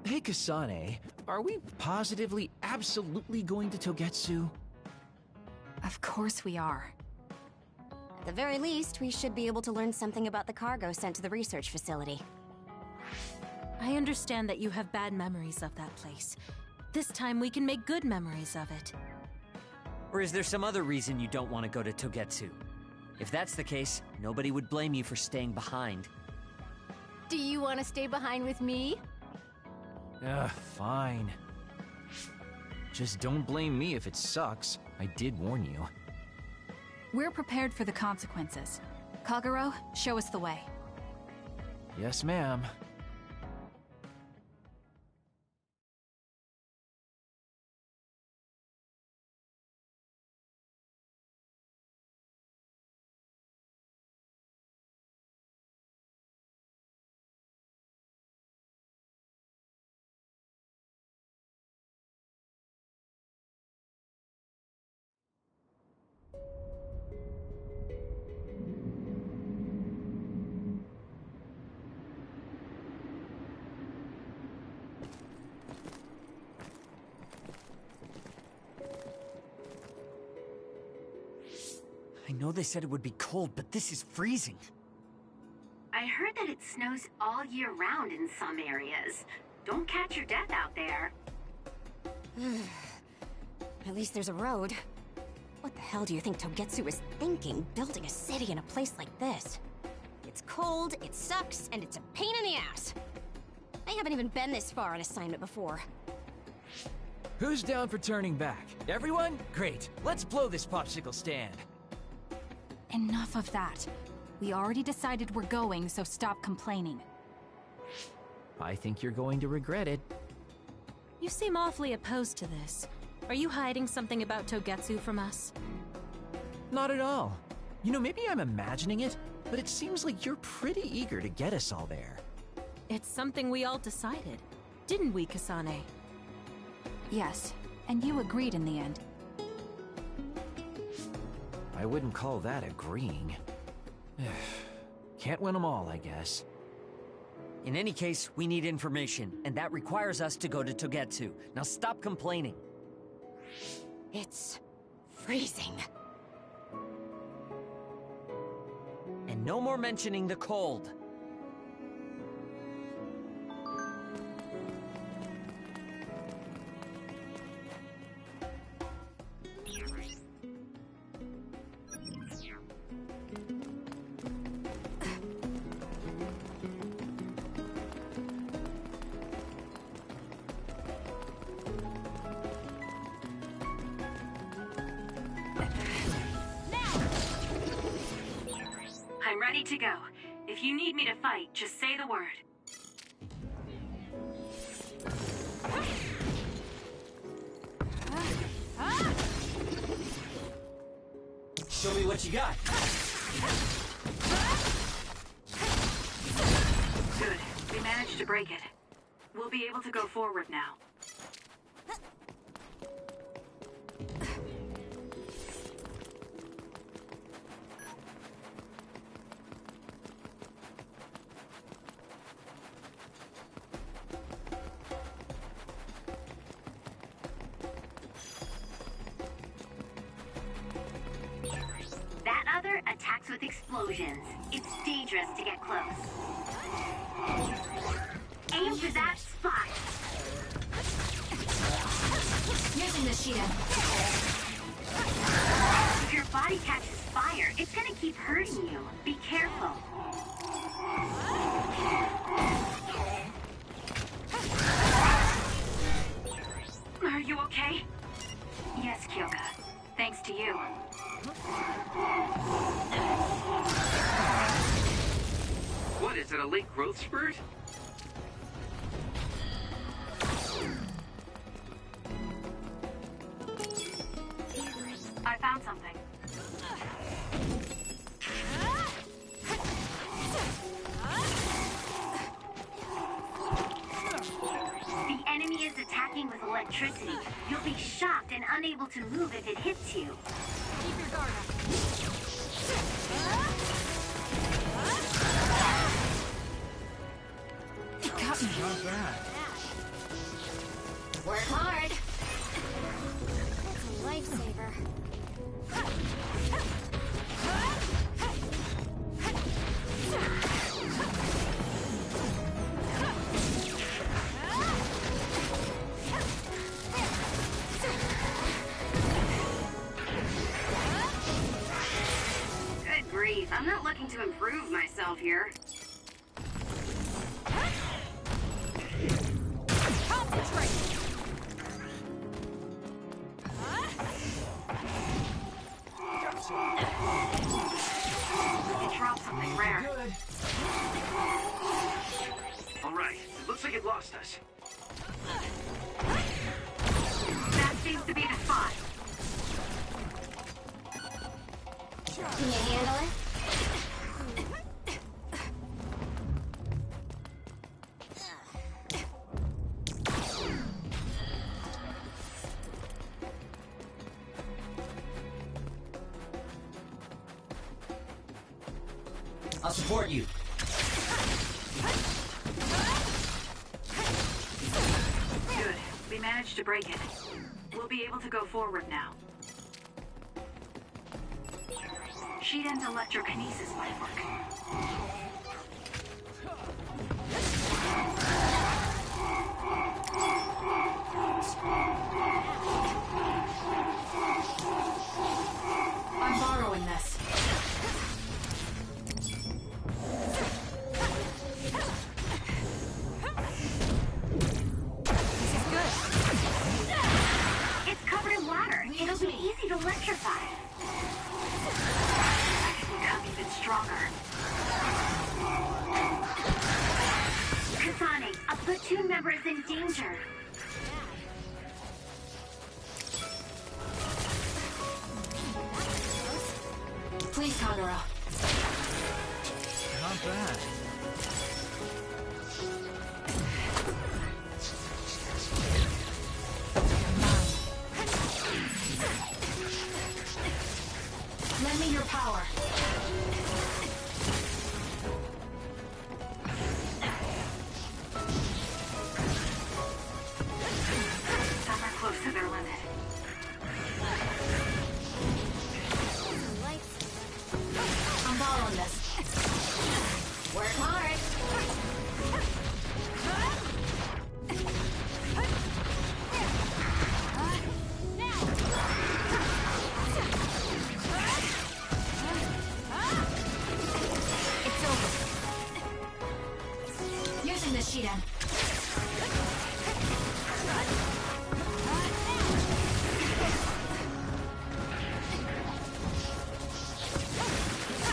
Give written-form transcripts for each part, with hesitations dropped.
Hey Kasane, are we positively, absolutely going to Togetsu? Of course we are. At the very least, we should be able to learn something about the cargo sent to the research facility. I understand that you have bad memories of that place. This time we can make good memories of it. Or is there some other reason you don't want to go to Togetsu? If that's the case, nobody would blame you for staying behind. Do you want to stay behind with me? Fine. Just don't blame me if it sucks. I did warn you. We're prepared for the consequences. Kagero, show us the way. Yes, ma'am. I know they said it would be cold, but this is freezing. I heard that it snows all year round in some areas. Don't catch your death out there. At least there's a road. What the hell do you think Togetsu is thinking, building a city in a place like this? It's cold, it sucks, and it's a pain in the ass. I haven't even been this far on assignment before. Who's down for turning back? Everyone? Great. Let's blow this popsicle stand. Enough of that. We already decided we're going, so stop complaining. I think you're going to regret it. You seem awfully opposed to this. Are you hiding something about Togetsu from us? Not at all. You know, maybe I'm imagining it, but it seems like you're pretty eager to get us all there. It's something we all decided. Didn't we, Kasane? Yes, and you agreed in the end. I wouldn't call that agreeing. Can't win them all, I guess. In any case, we need information, and that requires us to go to Togetsu. Now stop complaining. It's freezing. And no more mentioning the cold. I'm ready to go. If you need me to fight, just say the word. Show me what you got. Good. We managed to break it. We'll be able to go forward now. That other attacks with explosions. It's dangerous to get close. Aim for that spot. Using the shield. If your body catches fire, it's gonna keep hurting you. Be careful. Are you okay? Yes, Kyoka. Thanks to you. What is it, a late growth spurt? I found something. The enemy is attacking with electricity. You'll be shocked and unable to move if it hits you. Keep your guard up. Not bad. not looking to improve myself here. Concentrate! It dropped something rare. All right, it looks like it lost us. That seems to be the spot. Can you handle it? I'll support you. Good. We managed to break it. We'll be able to go forward now. Shiden's electrokinesis might work. I'm borrowing this. This is good. It's covered in water. It'll be easy to electrify. I can become even stronger. Kasane, a platoon member is in danger. Please, Kagura. Not bad. Lend me your power. Some are close to their limit. I'm borrowing this. Work hard. It's over. Using this Shiden.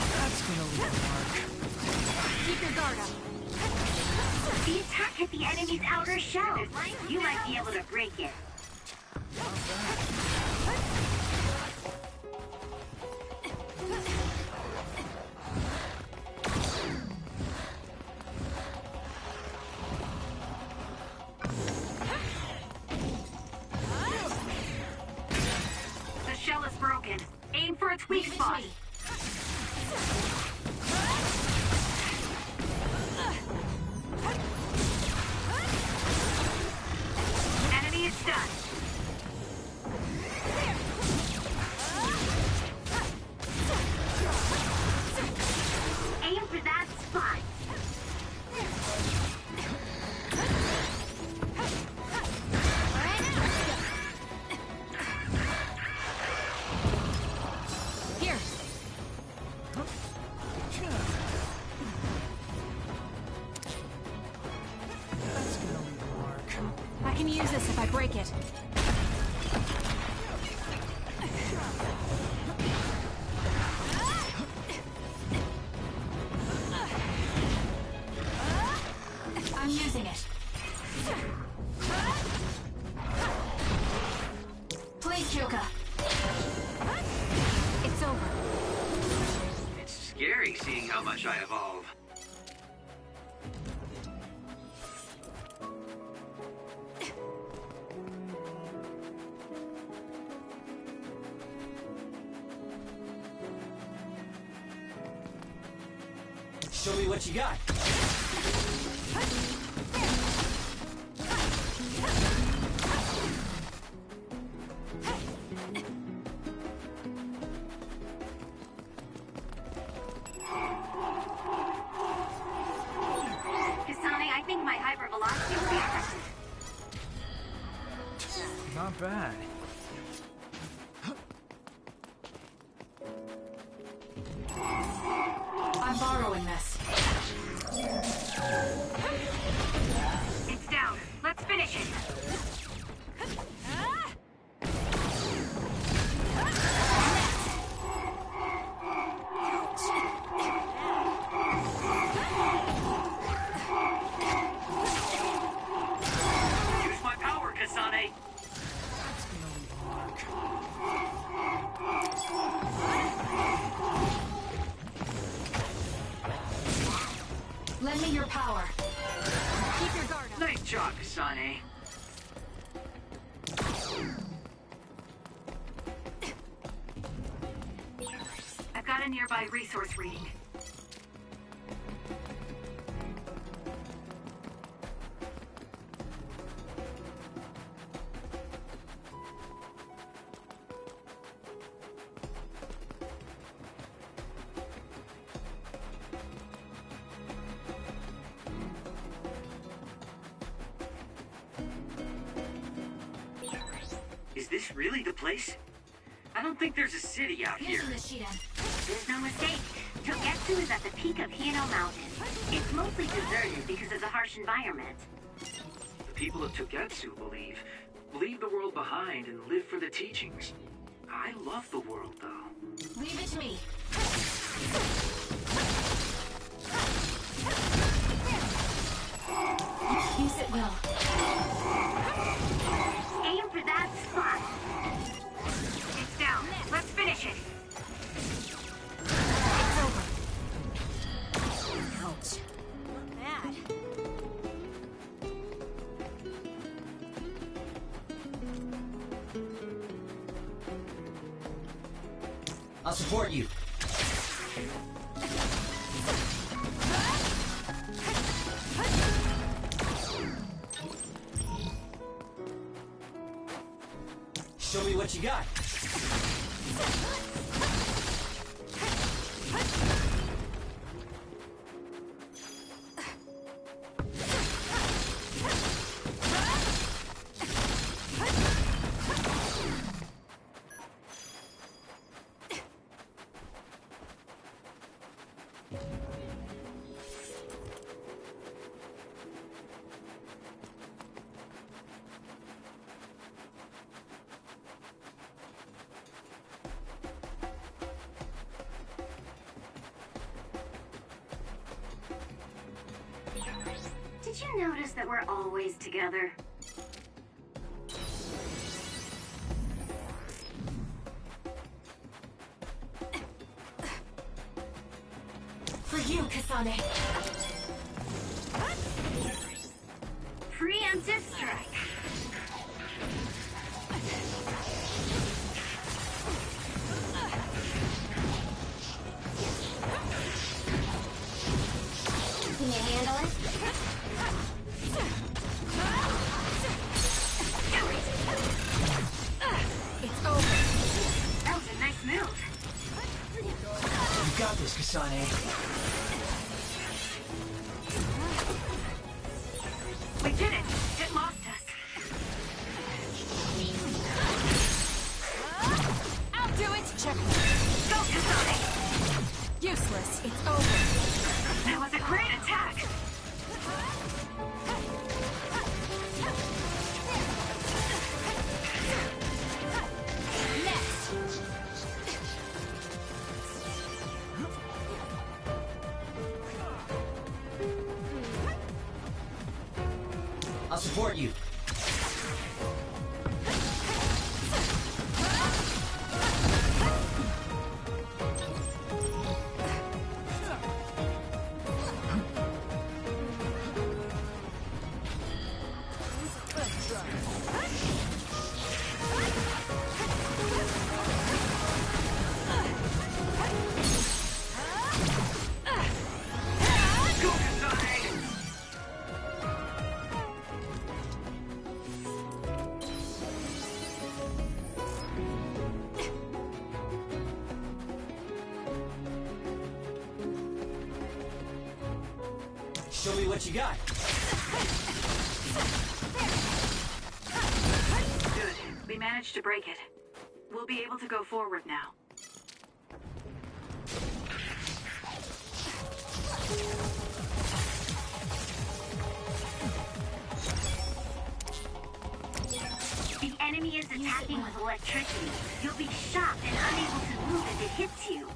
That's gonna leave a mark. Keep your guard up. The attack hit the enemy's outer shell. You might be able to break it. The shell is broken. Aim for its weak Leave it to spot. me. Enemy is stunned. Aim for that spot. Here. That's gonna leave a mark. I can use this if I break it. I'm using it. Please, Kyoka. It's over. It's scary seeing how much I evolve. Show me what you got. Kasane, I think my hypervelocity will be effective. Not bad. I'm borrowing this. It's down. Let's finish it. Use my power, Kasane. Lend me your power. Keep your guard up. Nice job, Kasane. I've got a nearby resource reading. Is this really the place? I don't think there's a city out here. Using the sheet end. There's no mistake. Togetsu is at the peak of Hino Mountain. It's mostly deserted because of the harsh environment. The people of Togetsu leave the world behind and live for the teachings. I love the world, though. Leave it to me. Use it will. Aim for that spot. It's down. Let's finish it. It's over. Ouch. Not bad. I'll support you. Show me what you got. Did you notice that we're always together? For you, Kasane. Preemptive strike. Can you handle it? It's over. That was a nice move. You got this, Kasane. We did it. It lost us. I'll do it. Check. Go, Kasane. Useless. It's over. That was a great attack. Next. I'll support you. Go, Kasane! Show me what you got. Good. We managed to break it. We'll be able to go forward now. hacking with electricity. You'll be shocked and unable to move if it hits you.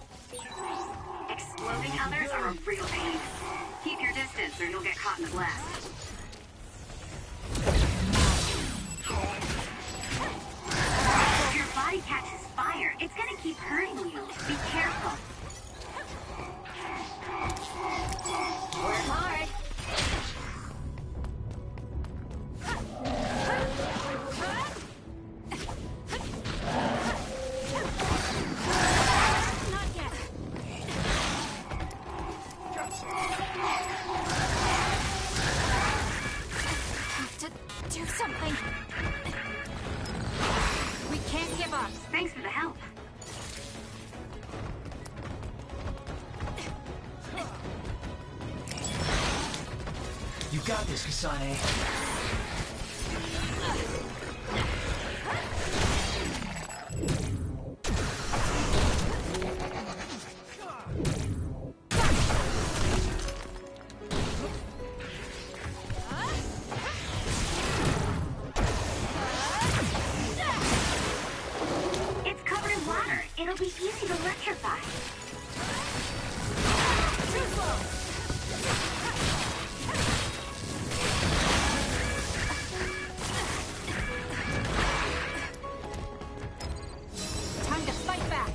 Exploding others are a real pain. Keep your distance or you'll get caught in the blast. If your body catches fire, it's gonna keep hurting you. Be careful. Work hard. Not yet. Have to do something. We can't give up. Thanks for the help. You got this, Kasane. It's covered in water. It'll be easy to electrify. Time to fight back.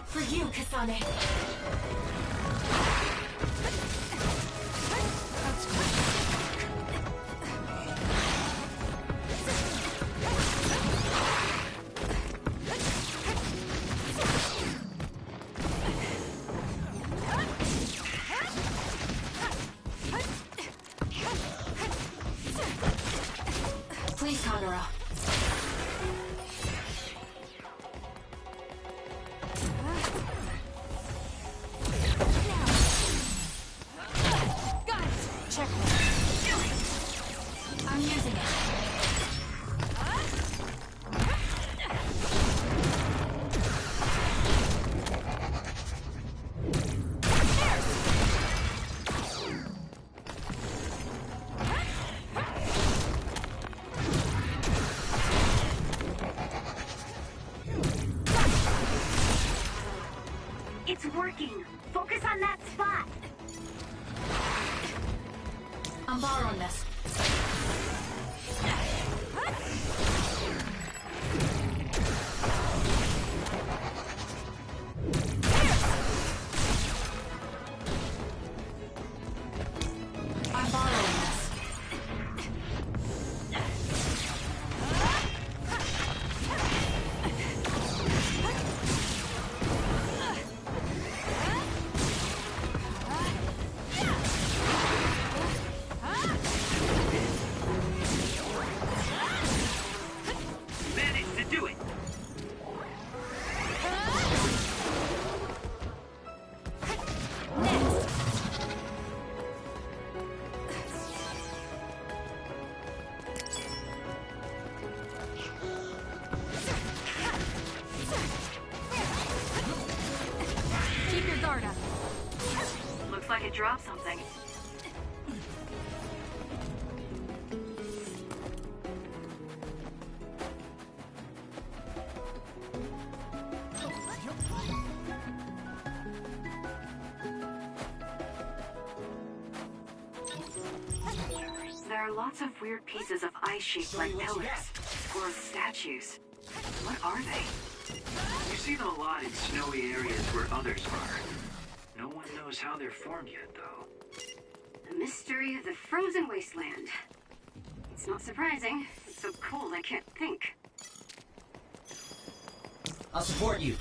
For you, Kasane. Please, Kagura. Got it. Check me. I'm using it. It's working. Focus on that spot. I'm borrowing this. I'm borrowing this. Managed to do it. Keep your guard up. Looks like it dropped something. There are lots of weird pieces of ice shaped like pillars or statues. What are they? You see them a lot in snowy areas where others are. No one knows how they're formed yet, though. The mystery of the frozen wasteland. It's not surprising. It's so cold I can't think. I'll support you.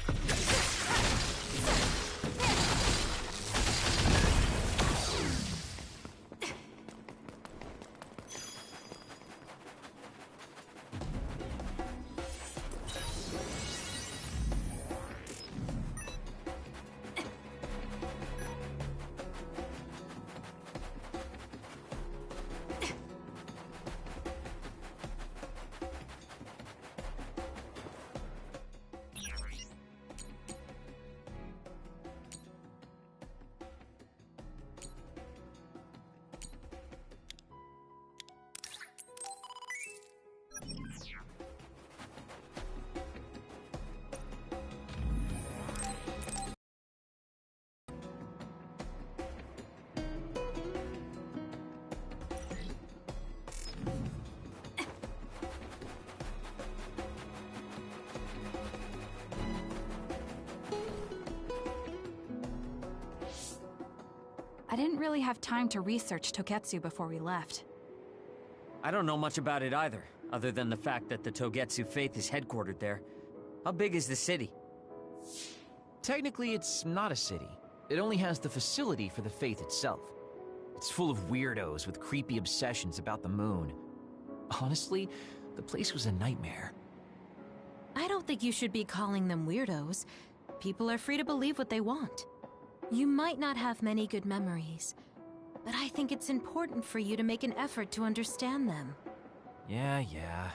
I didn't really have time to research Togetsu before we left. I don't know much about it either, other than the fact that the Togetsu faith is headquartered there. How big is the city? Technically, it's not a city. It only has the facility for the faith itself. It's full of weirdos with creepy obsessions about the moon. Honestly, the place was a nightmare. I don't think you should be calling them weirdos. People are free to believe what they want. You might not have many good memories, but I think it's important for you to make an effort to understand them. Yeah.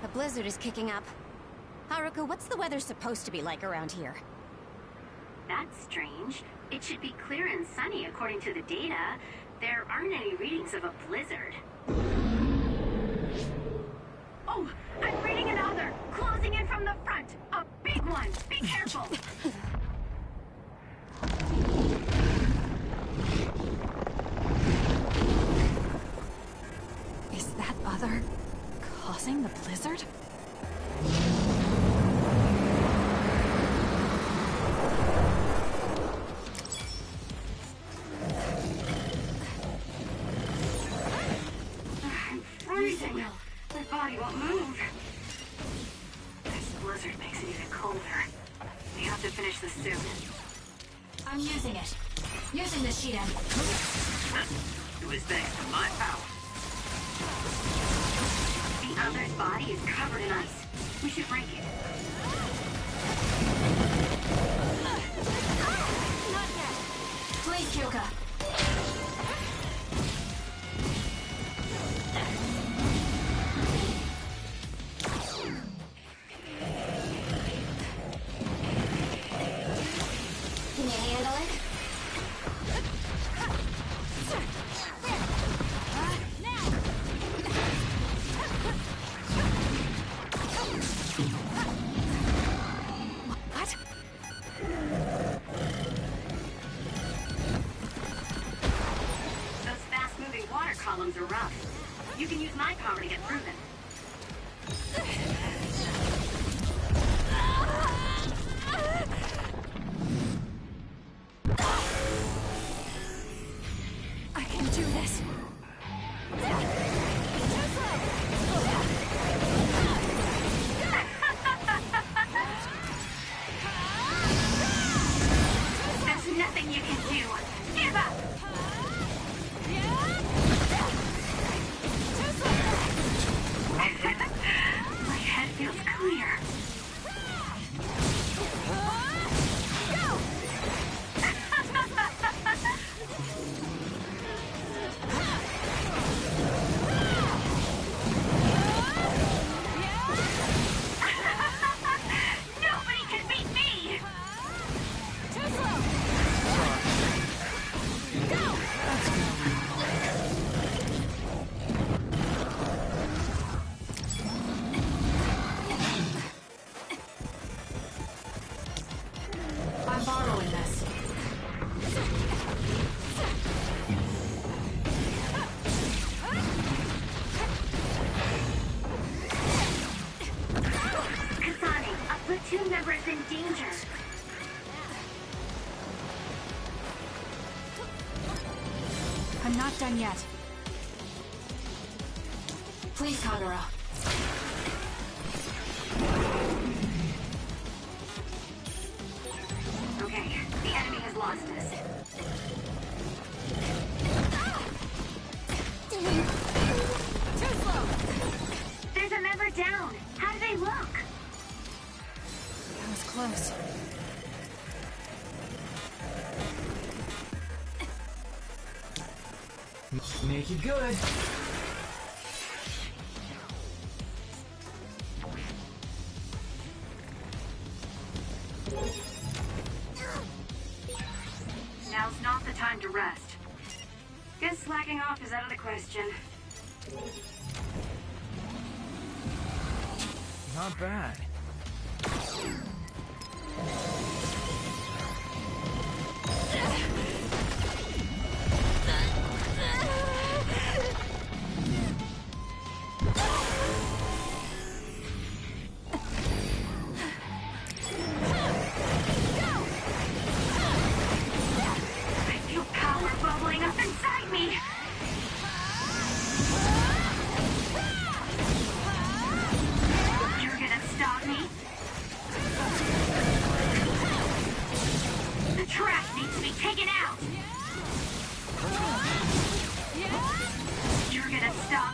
A blizzard is kicking up. Haruka, what's the weather supposed to be like around here? That's strange. It should be clear and sunny according to the data. There aren't any readings of a blizzard. Oh, I'm reading another! Closing in from the front! A big one! Be careful! Is that other causing the blizzard? I'm freezing. My body won't move. This blizzard makes it even colder. We have to finish this soon. I'm using it. Using the Shiden. It was thanks to my power. The other's body is covered in ice. We should break it. Not yet. Please, Kyoka. Can you handle it? What? Those fast-moving water columns are rough. You can use my power to get through them. I can do this. There's nothing you can do. Give up! My head feels clear. Nobody can beat me! I'm borrowing this. Kasane, a platoon member is in danger. I'm not done yet. Please, Kagura. Okay, the enemy has lost us. Too slow! There's a member down. How do they look? That was close. Make it good. Now's not the time to rest. Guess slacking off is out of the question. Not bad.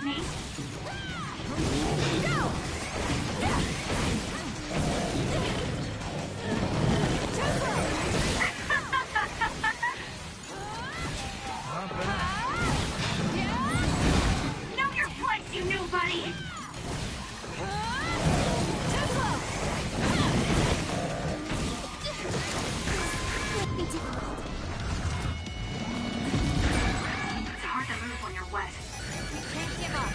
Got me? Know your place, you nobody! It's hard to move when you're wet. Can't give up.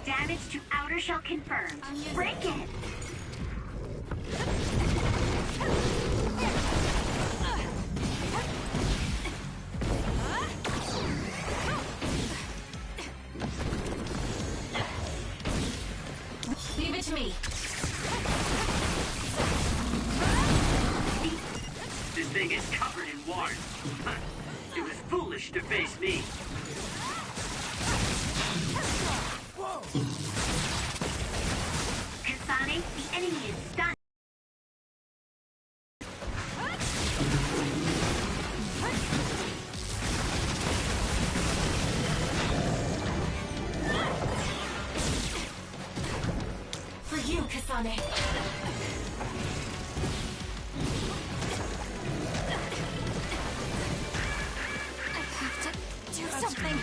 Damage to outer shell confirmed. Break it! Leave it to me. This thing is covered in water. It was foolish to face me. Kasane, the enemy is stunned. For you, Kasane. I have to do something.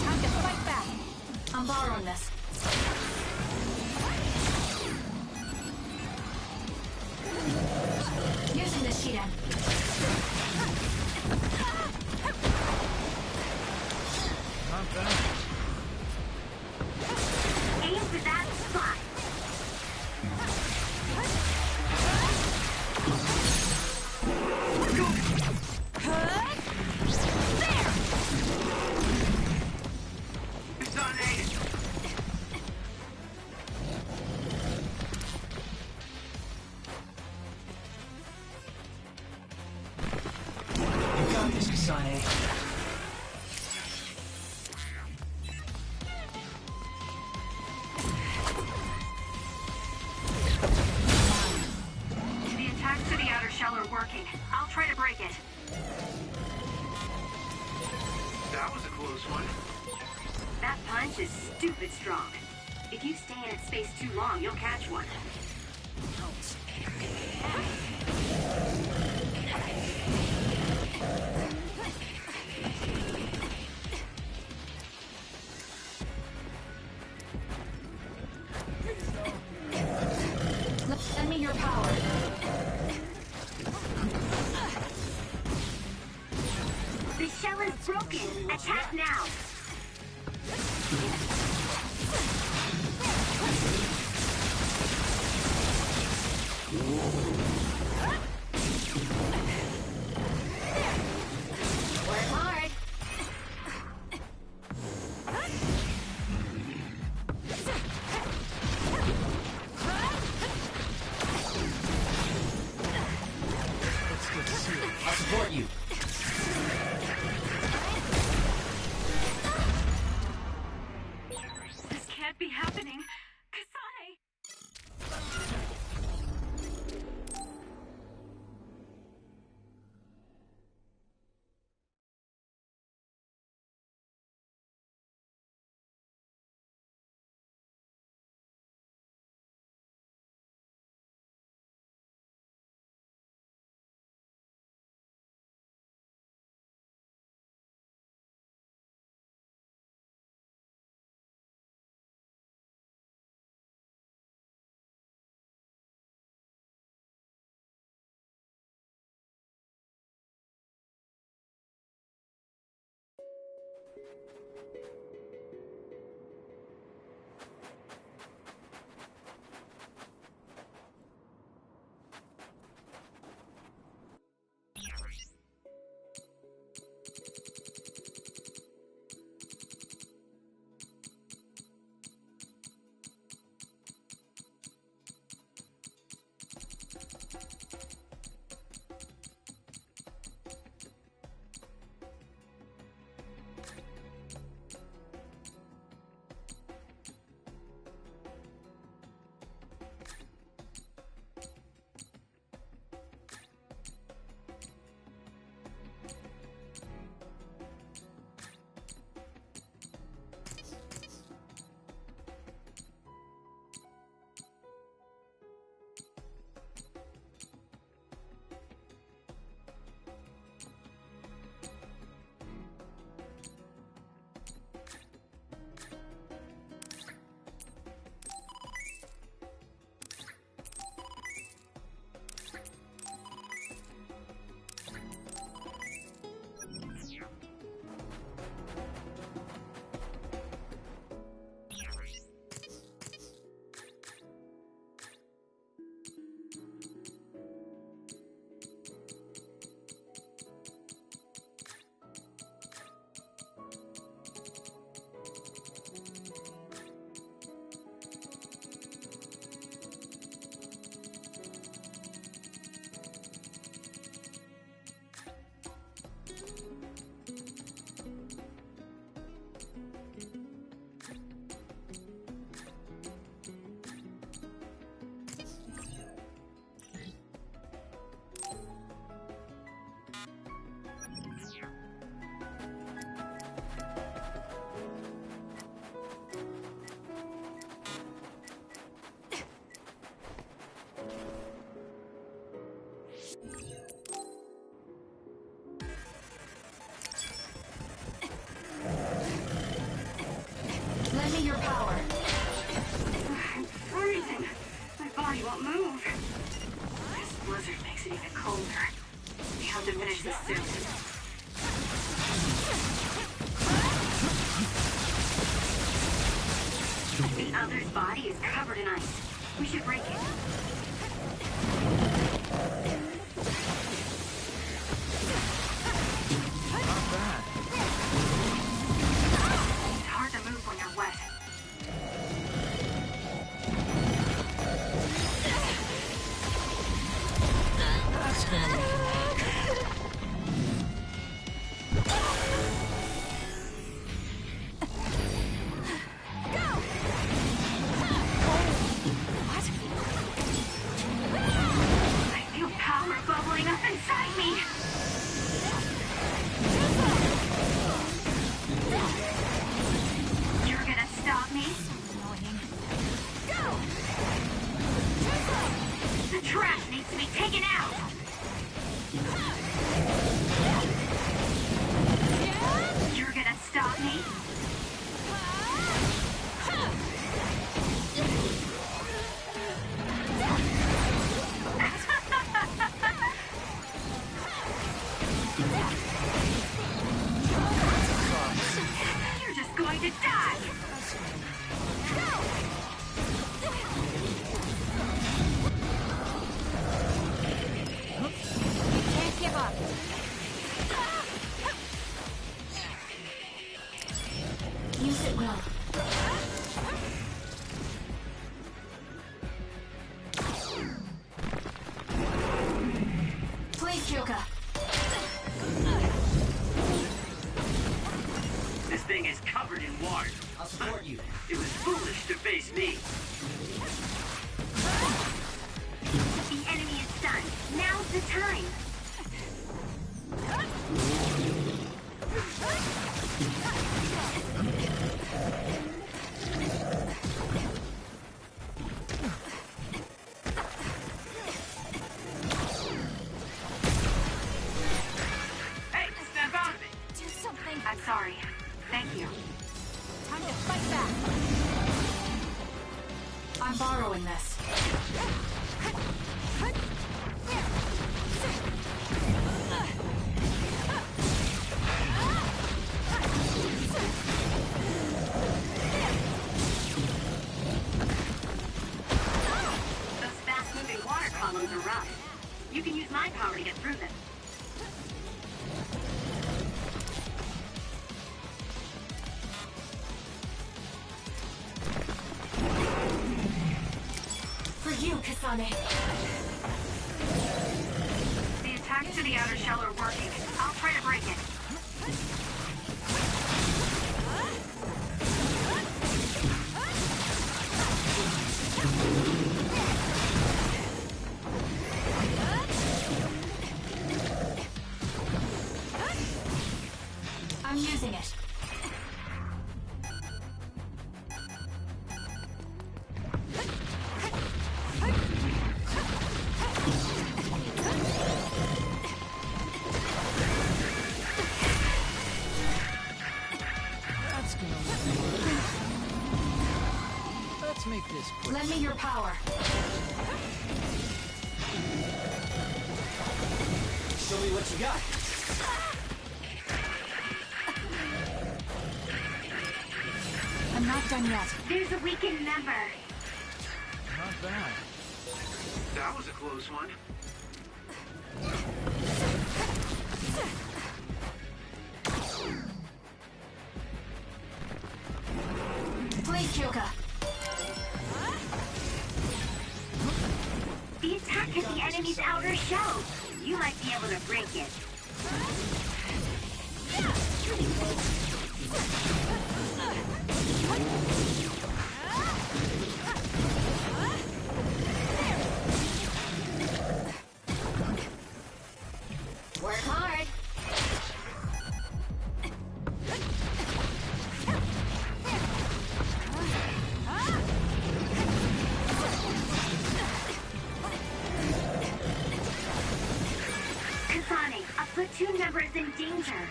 Time to fight back. I'm borrowing this. Using the Shidan. Aim for that spot. Kasane! You got this, Kasane. The attacks to the outer shell are working. I'll try to break it. That was a close one. That punch is stupid strong. If you stay in its space too long, you'll catch one. Lend me your power. The shell is broken. Attack now. Work hard. I'll support you. This can't be happening. Kasane! Lend me your power. I'm freezing. My body won't move. This blizzard makes it even colder. We have to finish this soon. The other's body is covered in ice. We should break it. Not bad. It's hard to move when you're wet. That's gonna make him happy. I feel power bubbling up inside me. You're gonna stop me? The trash needs to be taken out. You're gonna stop me? You're just going to die. Can't give up. Use it well. Please, Kyoka. This thing is covered in water. I'll support you. It was foolish to face me. The enemy is stunned. Now's the time. Hey, snap out of it! Do something. I'm sorry. Thank you. Time to fight back. I'm borrowing this. Those fast-moving water columns are rough. You can use my power to get through them. For you, Kasane. The attacks to the outer shell are working. I'll try to break it. I'm using it. That's gonna work. Let's make this quick. Lend me your power. Show me what you got. I'm not done yet. There's a weakened member. Not bad. That was a close one. Please, Kyoka. The attack hit the enemy's outer shell. You might be able to break it. Work hard. Kasane, a platoon member is in danger.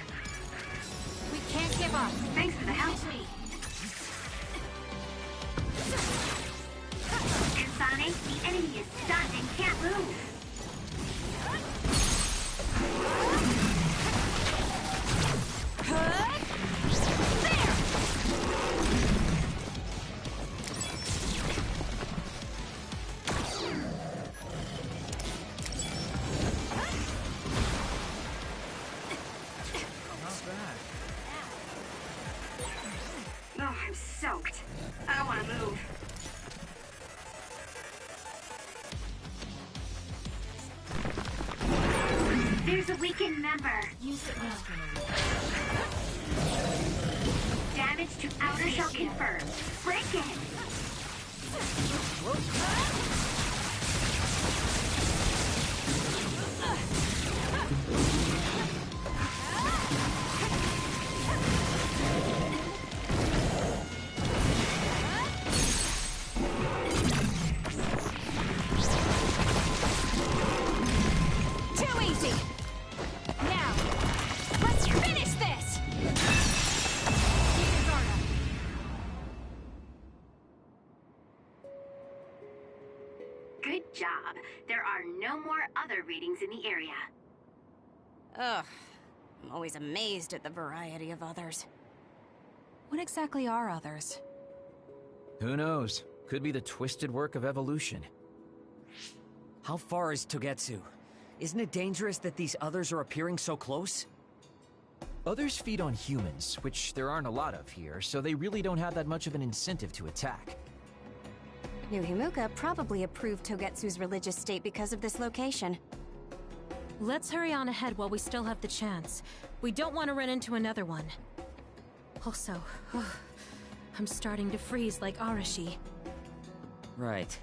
We can't give up. Thanks for the help. Me. The enemy is stunned and can't move. Oh, I'm soaked. I don't want to move. There's a weakened member. Use it now. Damage to outer shell confirmed. Break it. Too easy! Now, let's finish this! Good job. There are no more other readings in the area. Ugh. I'm always amazed at the variety of others. What exactly are others? Who knows? Could be the twisted work of evolution. How far is Togetsu? Isn't it dangerous that these others are appearing so close? Others feed on humans, which there aren't a lot of here, so they really don't have that much of an incentive to attack. New Himuka probably approved Togetsu's religious state because of this location. Let's hurry on ahead while we still have the chance. We don't want to run into another one. Also, I'm starting to freeze like Arashi. Right.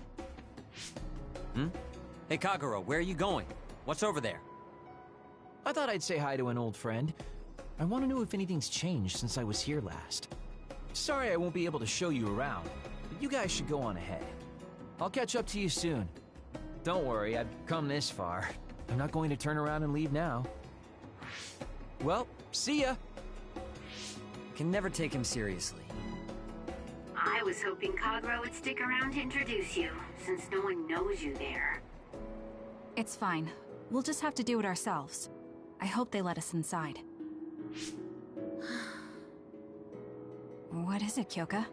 Hey, Kagero, where are you going? What's over there? I thought I'd say hi to an old friend. I want to know if anything's changed since I was here last. Sorry I won't be able to show you around, but you guys should go on ahead. I'll catch up to you soon. Don't worry, I've come this far. I'm not going to turn around and leave now. Well, see ya! Can never take him seriously. I was hoping Kagero would stick around to introduce you, since no one knows you there. It's fine. We'll just have to do it ourselves. I hope they let us inside. What is it, Kyoka?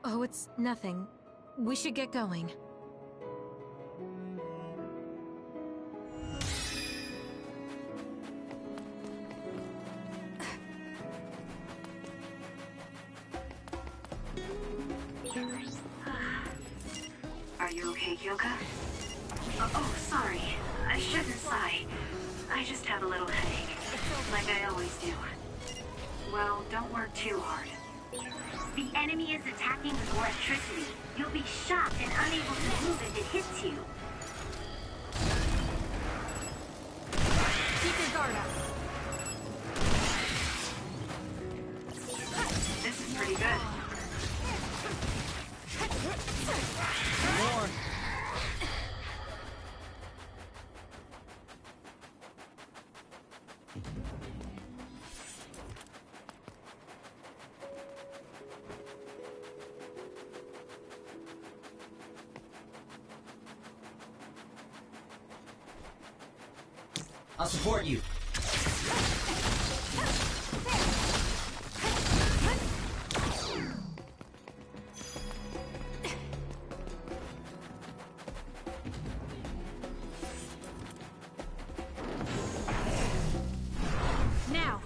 Oh, it's nothing. We should get going. Are you okay, Kyoka? Oh, sorry. I shouldn't sigh. I just have a little headache, like I always do. Well, don't work too hard. The enemy is attacking with electricity. You'll be shocked and unable to move if it hits you. Keep your guard up. This is pretty good. More! I'll support you. Now!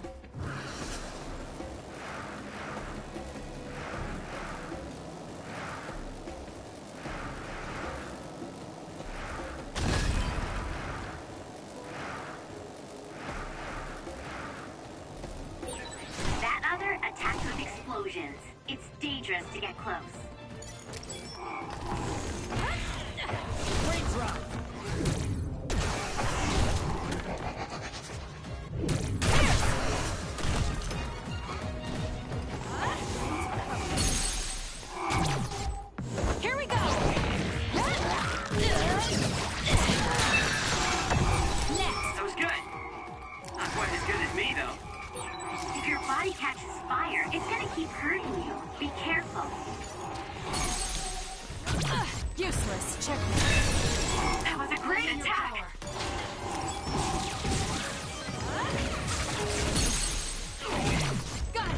That other attacked with explosions. It's dangerous to get close. Raindrop! Here we go! That was good. Not quite as good as me, though. If your body catches fire, it's gonna keep hurting you. Be careful. You Useless. Checkmate. That was a great attack! Got it!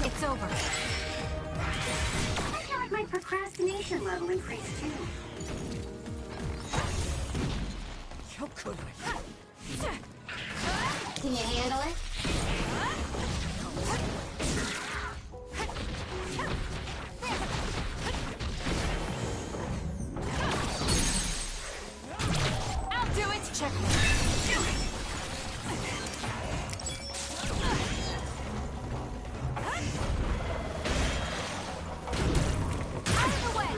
It's over. I feel like my procrastination level increased too. How could I? Can you handle it? I'll do it! Checkmate. Do it! Out of the way!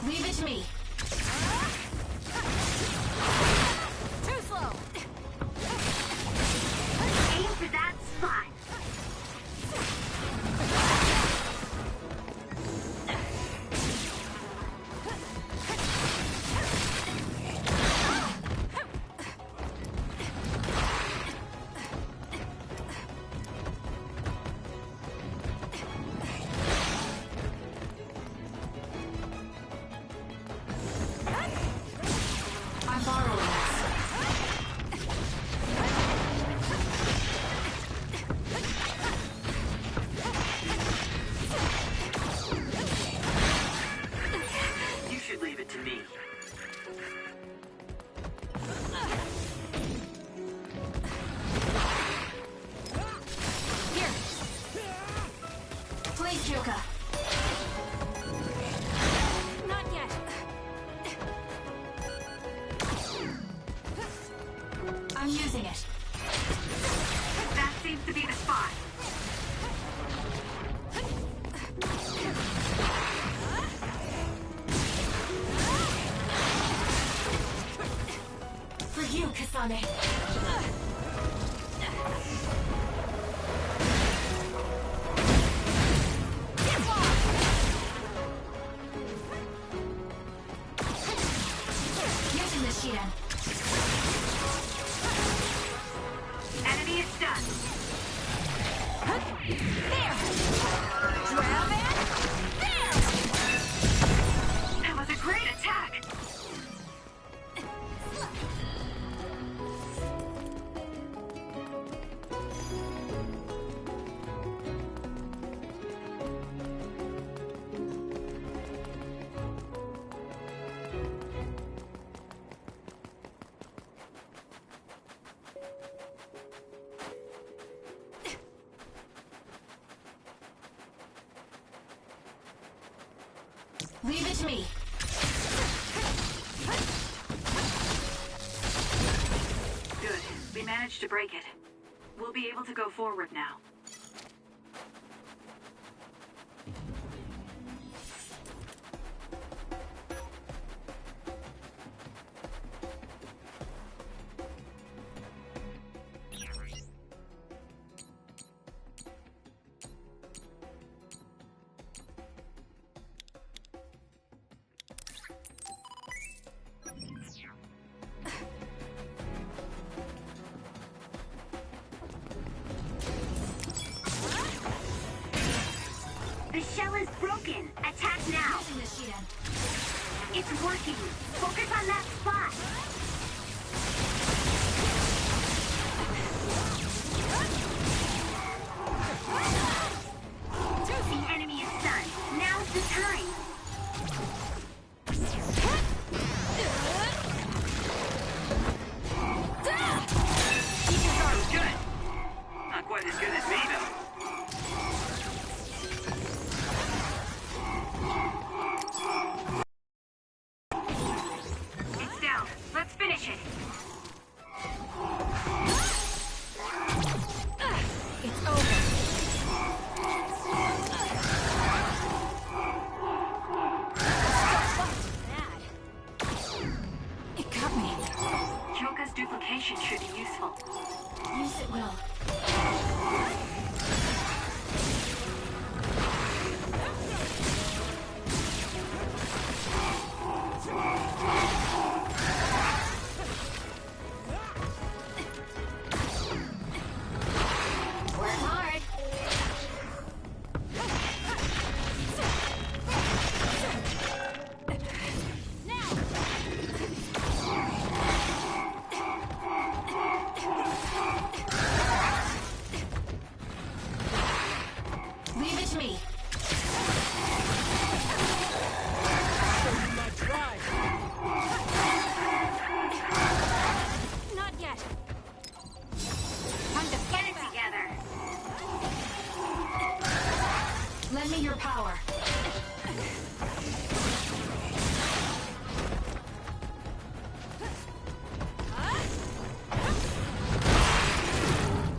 Leave it to me. Too slow. Aim for that spot! I'm borrowing this. You should leave it to me. Here. Please, Kyoka. Not yet. I'm using it. That seems to be the spot. For you, Kasane. Using the Shiden. Enemy is done. There! Grab it! There! That was a great attack! Leave it to me. Good. We managed to break it. We'll be able to go forward now. The shell is broken. Attack now. Using the Shiden. It's working. Focus on that spot. The enemy is done. Now's the time. That was good. Not quite as good as me, though. It's down. Let's location should be useful. Use it well. Work hard. Leave it to me. My drive! Not yet. Time to Get fight it back. together. Lend me your power.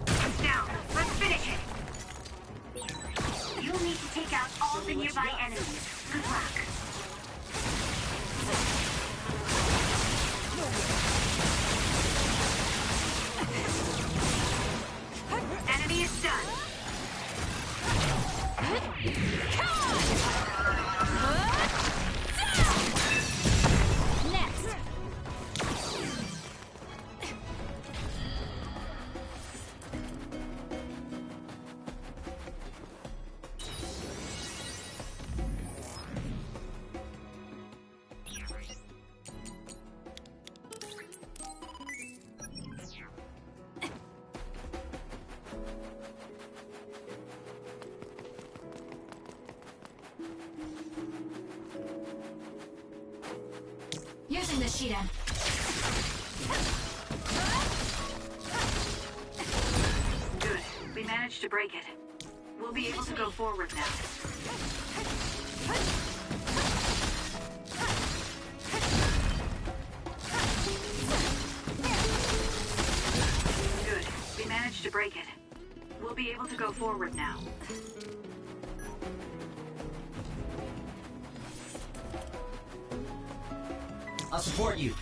It's down. Let's finish it. You'll need to take out all the nearby enemies. Good luck. Enemy is done. Next. Using the Shiren. Good. We managed to break it. We'll be able to go forward now. Good. We managed to break it. We'll be able to go forward now. I'll support you.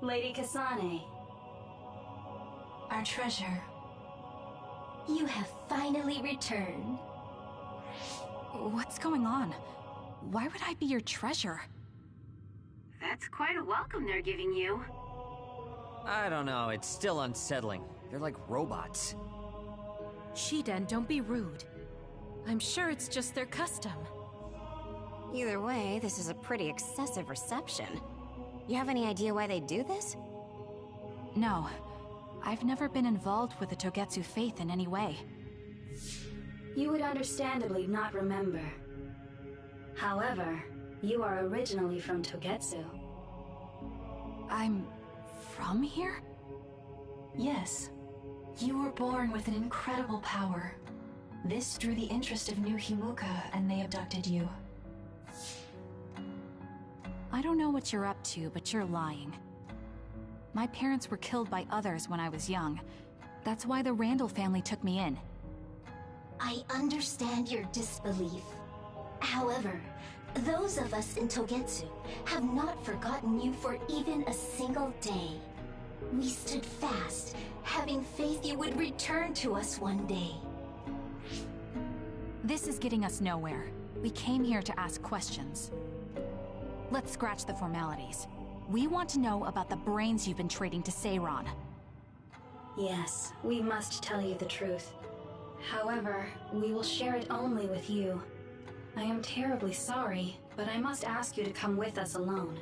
Lady Kasane. Our treasure. You have finally returned. What's going on? Why would I be your treasure? That's quite a welcome they're giving you. I don't know, it's still unsettling. They're like robots. Shiden, don't be rude. I'm sure it's just their custom. Either way, this is a pretty excessive reception. You have any idea why they do this? No. I've never been involved with the Togetsu faith in any way. You would understandably not remember. However, you are originally from Togetsu. I'm from here? Yes. You were born with an incredible power. This drew the interest of New Himuka, and they abducted you. I don't know what you're up to, but you're lying. My parents were killed by others when I was young. That's why the Randall family took me in. I understand your disbelief. However, those of us in Togetsu have not forgotten you for even a single day. We stood fast, having faith you would return to us one day. This is getting us nowhere. We came here to ask questions. Let's scratch the formalities. We want to know about the brains you've been trading to Seiran. Yes, we must tell you the truth. However, we will share it only with you. I am terribly sorry, but I must ask you to come with us alone.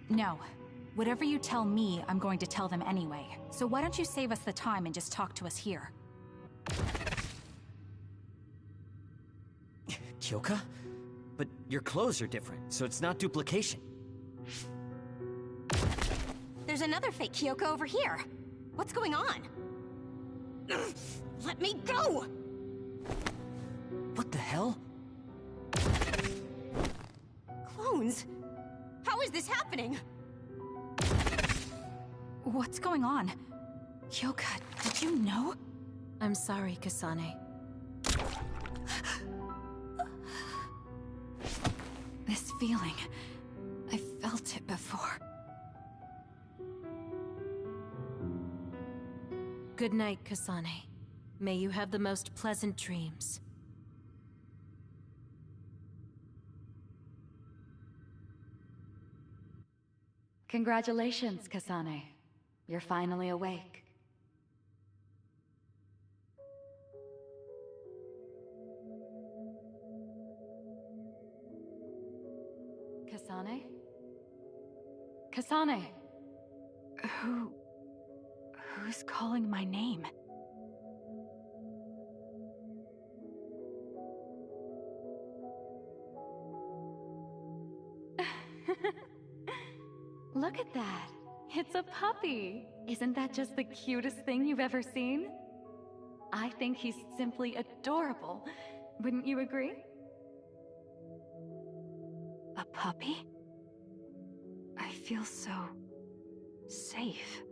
No. Whatever you tell me, I'm going to tell them anyway. So why don't you save us the time and just talk to us here? Kyoka? But your clothes are different, so it's not duplication. There's another fake Kyoko over here. What's going on? Let me go! What the hell? Clones? How is this happening? What's going on? Kyoka, did you know? I'm sorry, Kasane. This feeling, I felt it before. Good night, Kasane. May you have the most pleasant dreams. Congratulations, Kasane. You're finally awake. Kasane? Kasane! Who's calling my name? Look at that! It's a puppy! Isn't that just the cutest thing you've ever seen? I think he's simply adorable. Wouldn't you agree? A puppy? I feel so safe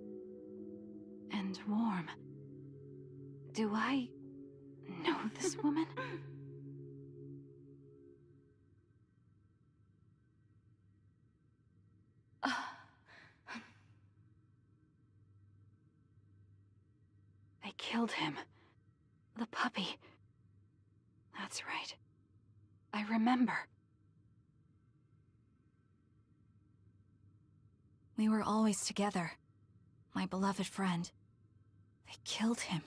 and warm. Do I know this woman? They killed him. The puppy. That's right. I remember. We were always together. My beloved friend. They killed him.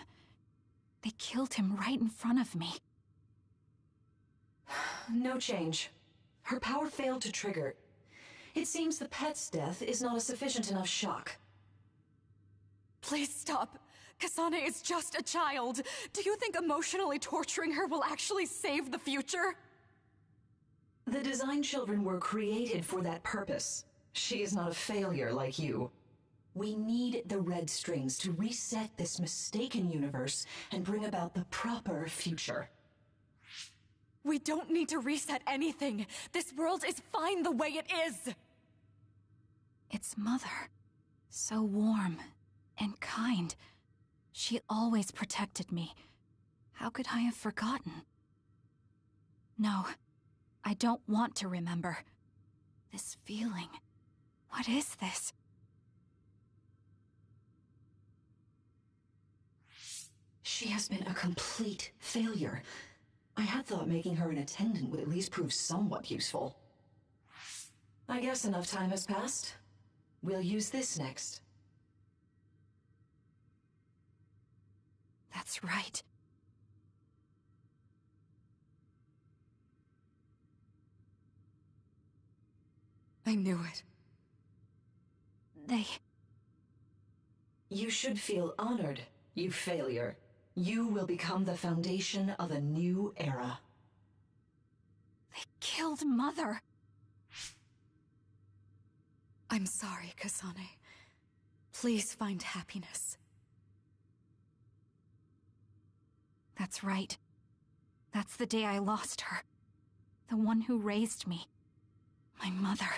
They killed him right in front of me. No change. Her power failed to trigger. It seems the pet's death is not a sufficient enough shock. Please stop. Kasane is just a child. Do you think emotionally torturing her will actually save the future? The design children were created for that purpose. She is not a failure like you. We need the red strings to reset this mistaken universe and bring about the proper future. We don't need to reset anything. This world is fine the way it is. It's Mother. So warm and kind. She always protected me. How could I have forgotten? No, I don't want to remember. This feeling. What is this? She has been a complete failure. I had thought making her an attendant would at least prove somewhat useful. I guess enough time has passed. We'll use this next. That's right. I knew it. You should feel honored, you failure. You will become the foundation of a new era. They killed Mother. I'm sorry, Kasane. Please find happiness. That's right. That's the day I lost her. The one who raised me. My mother.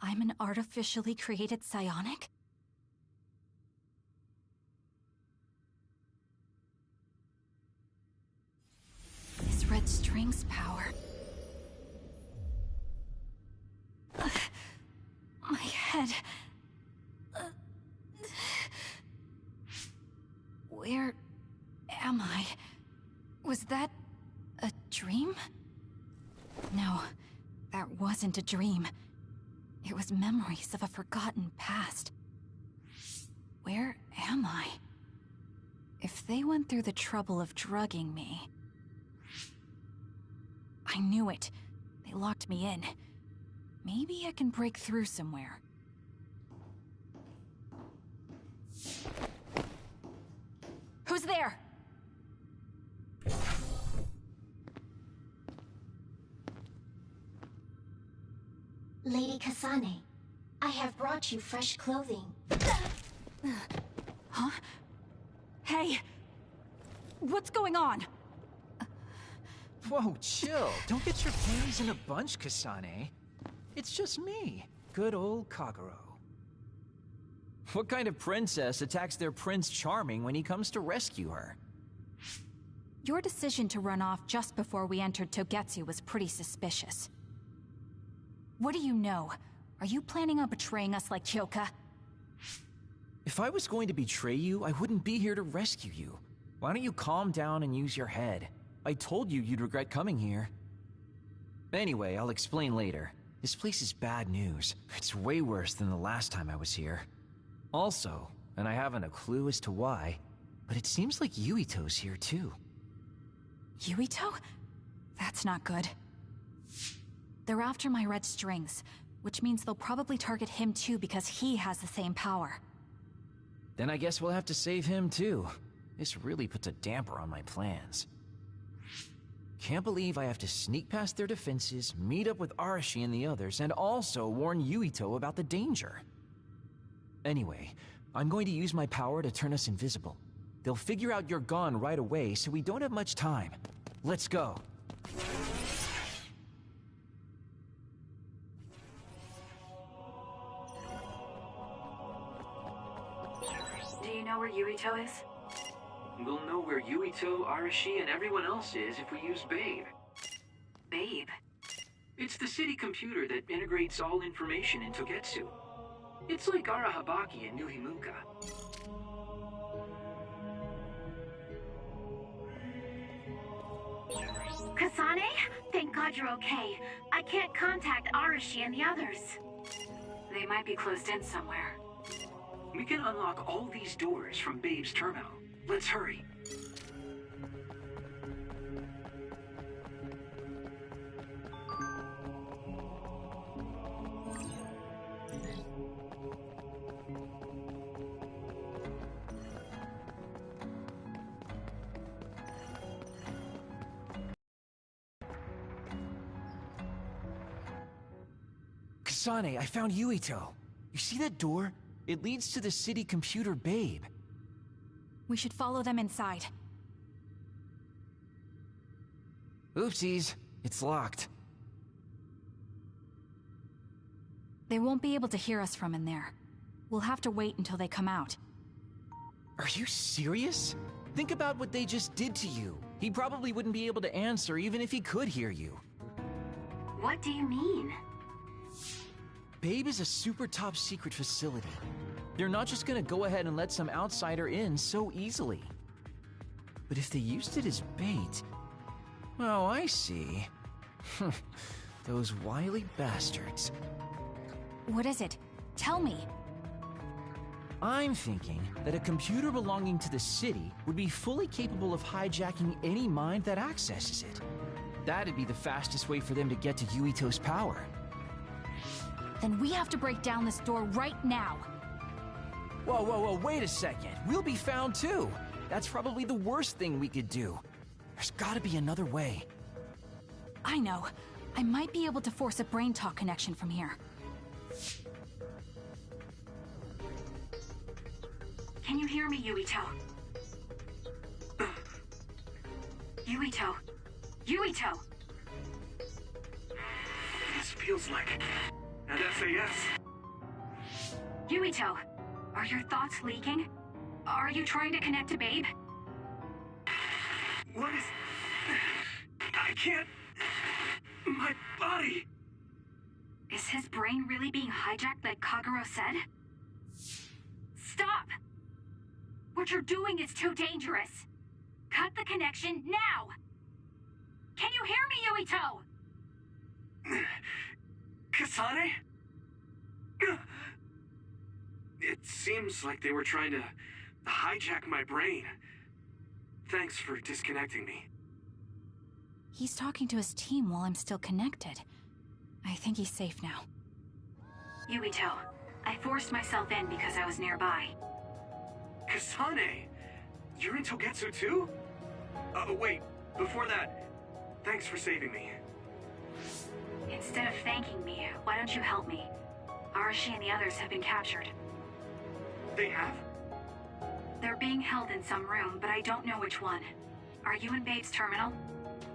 I'm an artificially created psionic? This red string's power. My head. Where am I? Was that a dream? No, that wasn't a dream. It was memories of a forgotten past. Where am I? If they went through the trouble of drugging me... I knew it. They locked me in. Maybe I can break through somewhere. Who's there? Lady Kasane, I have brought you fresh clothing. Huh? Hey! What's going on? Whoa, chill. Don't get your panties in a bunch, Kasane. It's just me, good old Kagero. What kind of princess attacks their Prince Charming when he comes to rescue her? Your decision to run off just before we entered Togetsu was pretty suspicious. What do you know? Are you planning on betraying us like Kyoka? If I was going to betray you, I wouldn't be here to rescue you. Why don't you calm down and use your head? I told you you'd regret coming here. Anyway, I'll explain later. This place is bad news. It's way worse than the last time I was here. Also, and I haven't a clue as to why, but it seems like Yuito's here too. Yuito? That's not good. They're after my red strings, which means they'll probably target him too because he has the same power. Then I guess we'll have to save him too. This really puts a damper on my plans. Can't believe I have to sneak past their defenses, meet up with Arashi and the others, and also warn Yuito about the danger. Anyway, I'm going to use my power to turn us invisible. They'll figure out you're gone right away, so we don't have much time. Let's go. Do you know where Yuito is? We'll know where Yuito, Arashi, and everyone else is if we use Babe. Babe? It's the city computer that integrates all information in Togetsu. It's like Arahabaki in New Himuka. Kasane? Thank God you're okay. I can't contact Arashi and the others. They might be closed in somewhere. We can unlock all these doors from Babe's terminal. Let's hurry. Kasane, I found Yuito. You see that door? It leads to the city computer Babe. We should follow them inside. Oopsies, it's locked. They won't be able to hear us from in there. We'll have to wait until they come out. Are you serious? Think about what they just did to you. He probably wouldn't be able to answer even if he could hear you. What do you mean? Babe is a super top secret facility. They're not just gonna go ahead and let some outsider in so easily. But if they used it as bait... Oh, I see. Those wily bastards. What is it? Tell me. I'm thinking that a computer belonging to the city would be fully capable of hijacking any mind that accesses it. That'd be the fastest way for them to get to Yuito's power. Then we have to break down this door right now. Whoa, wait a second. We'll be found too. That's probably the worst thing we could do. There's gotta be another way. I know. I might be able to force a brain talk connection from here. Can you hear me, Yuito? Yuito! Yuito! This feels like an SAS. Yuito, are your thoughts leaking? Are you trying to connect to Babe? What is... I can't... My body... Is his brain really being hijacked like Kagero said? Stop! What you're doing is too dangerous. Cut the connection now! Can you hear me, Yuito? Kasane? It seems like they were trying to hijack my brain. Thanks for disconnecting me. He's talking to his team while I'm still connected. I think he's safe now. Yuito, I forced myself in because I was nearby. Kasane! You're in Togetsu too? Wait, before that, thanks for saving me. Instead of thanking me, why don't you help me? Arashi and the others have been captured. They have? They're being held in some room, but I don't know which one. Are you in Babe's terminal?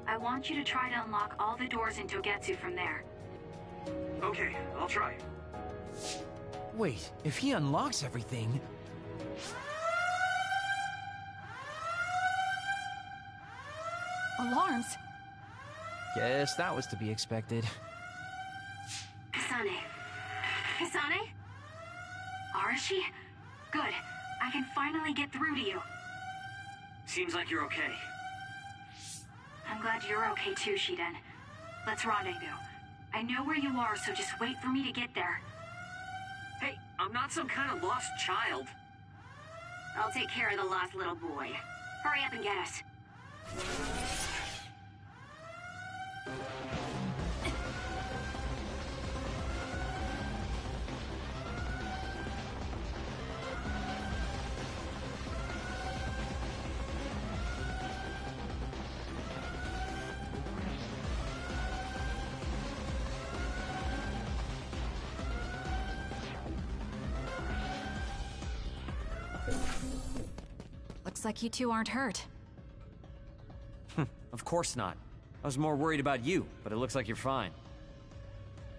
I want you to try to unlock all the doors in Togetsu from there. Okay, I'll try. Wait, if he unlocks everything... Alarms? Guess that was to be expected. Kasane. Kasane? Arashi? Good. I can finally get through to you. Seems like you're okay. I'm glad you're okay too, Shiden. Let's rendezvous. I know where you are, so just wait for me to get there. Hey, I'm not some kind of lost child. I'll take care of the lost little boy. Hurry up and get us. Looks like you two aren't hurt. Of course not. I was more worried about you, but it looks like you're fine.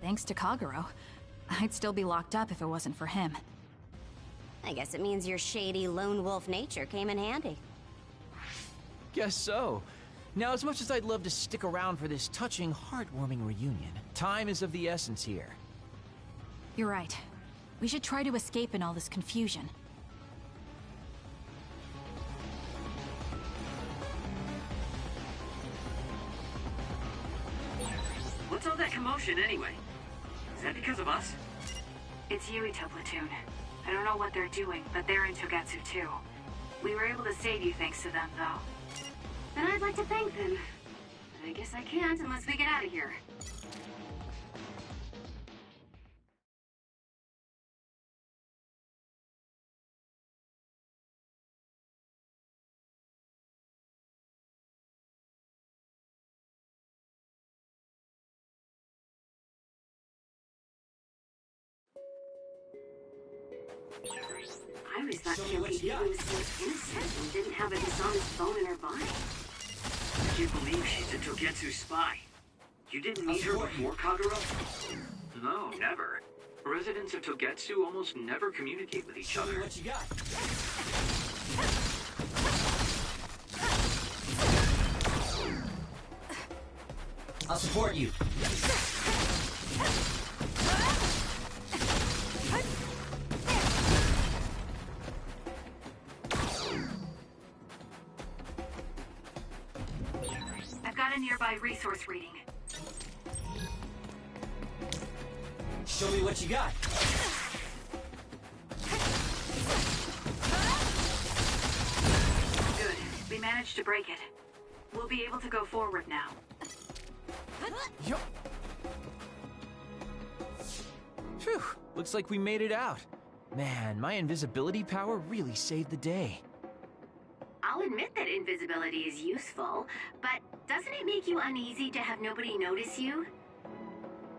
Thanks to Kagero. I'd still be locked up if it wasn't for him. I guess it means your shady lone wolf nature came in handy. Guess so. Now, as much as I'd love to stick around for this touching, heartwarming reunion, time is of the essence here. You're right. We should try to escape in all this confusion. What's all that commotion anyway? Is that because of us? It's Yuito Platoon. I don't know what they're doing, but they're in Togetsu too. We were able to save you thanks to them, though. And I'd like to thank them. But I guess I can't unless we get out of here. I always thought Kyoki was so innocent and didn't have a dishonest bone in her body. I can't believe she's a Togetsu spy. You didn't meet her before Kagero? No, never. Residents of Togetsu almost never communicate with each other. What you got? I'll support you. I've got a nearby resource reading. Show me what you got. Good. We managed to break it. We'll be able to go forward now. Yup. Phew, looks like we made it out. Man, my invisibility power really saved the day. I'll admit that invisibility is useful, but doesn't it make you uneasy to have nobody notice you?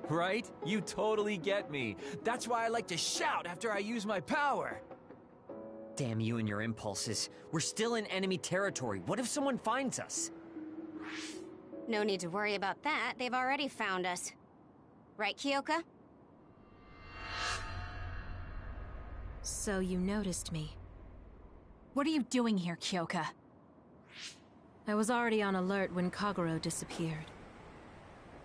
Right? You totally get me. That's why I like to shout after I use my power. Damn you and your impulses. We're still in enemy territory. What if someone finds us? No need to worry about that. They've already found us. Right, Kyoka? So you noticed me. What are you doing here, Kyoka? I was already on alert when Kagero disappeared.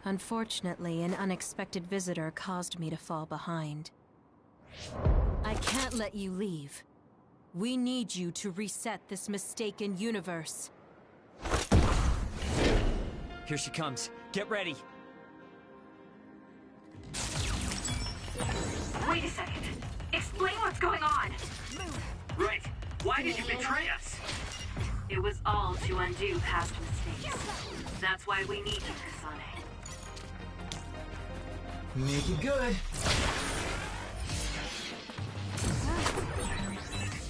Unfortunately, an unexpected visitor caused me to fall behind. I can't let you leave. We need you to reset this mistaken universe. Here she comes. Get ready. Wait a second. Explain what's going on. Right. Why did you betray us? It was all to undo past mistakes. That's why we need you, Kasane. Make it good.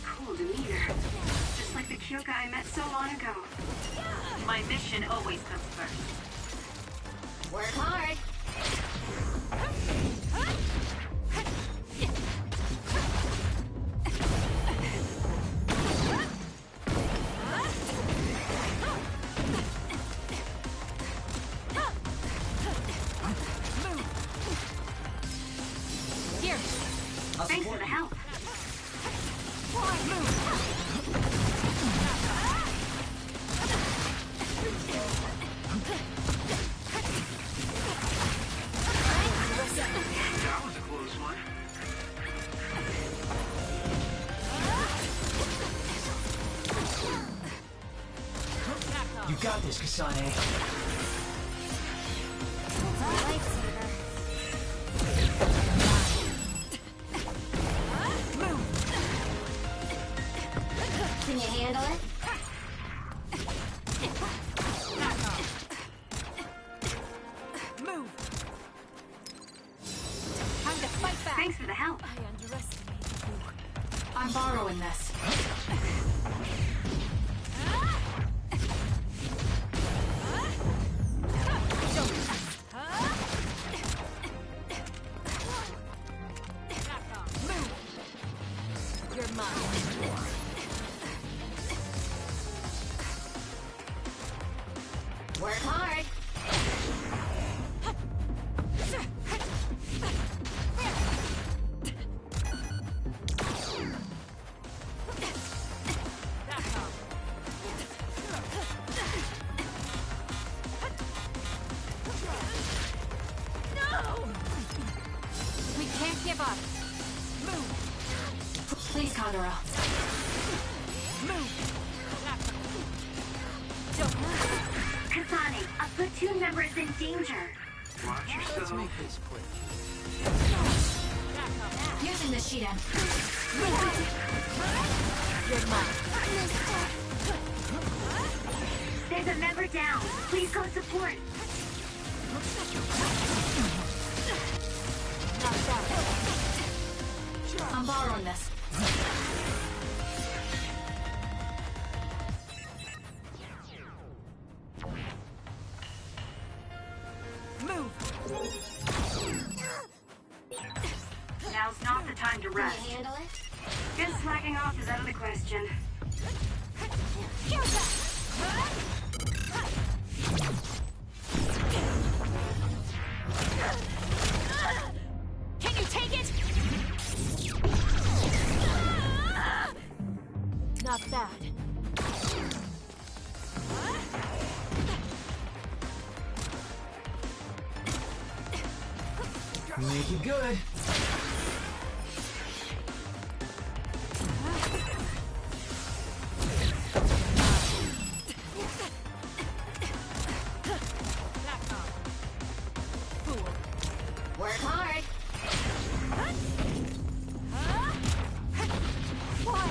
Cool demeanor. Just like the Kyoka I met so long ago. My mission always comes first. Work hard. Here. Thanks for the help. That was a close one. You got this, Kasane. Can you handle it? Move. Time to fight back. Thanks for the help. I underestimated you. I'm borrowing this. You're mine. Work hard. No! We can't give up. Move. Please, Kagero. Move. Don't move. Kasane, a platoon member is in danger. Watch Let's yourself. make this quick. Using the Shiden. You're mine. There's a member down. Please go support. Knocked out. I'm borrowing this. Move. Now's not the time to Can rest. you handle it? Just slacking off is out of the question. Can you take it? Not bad. Make it good. Work hard. Why?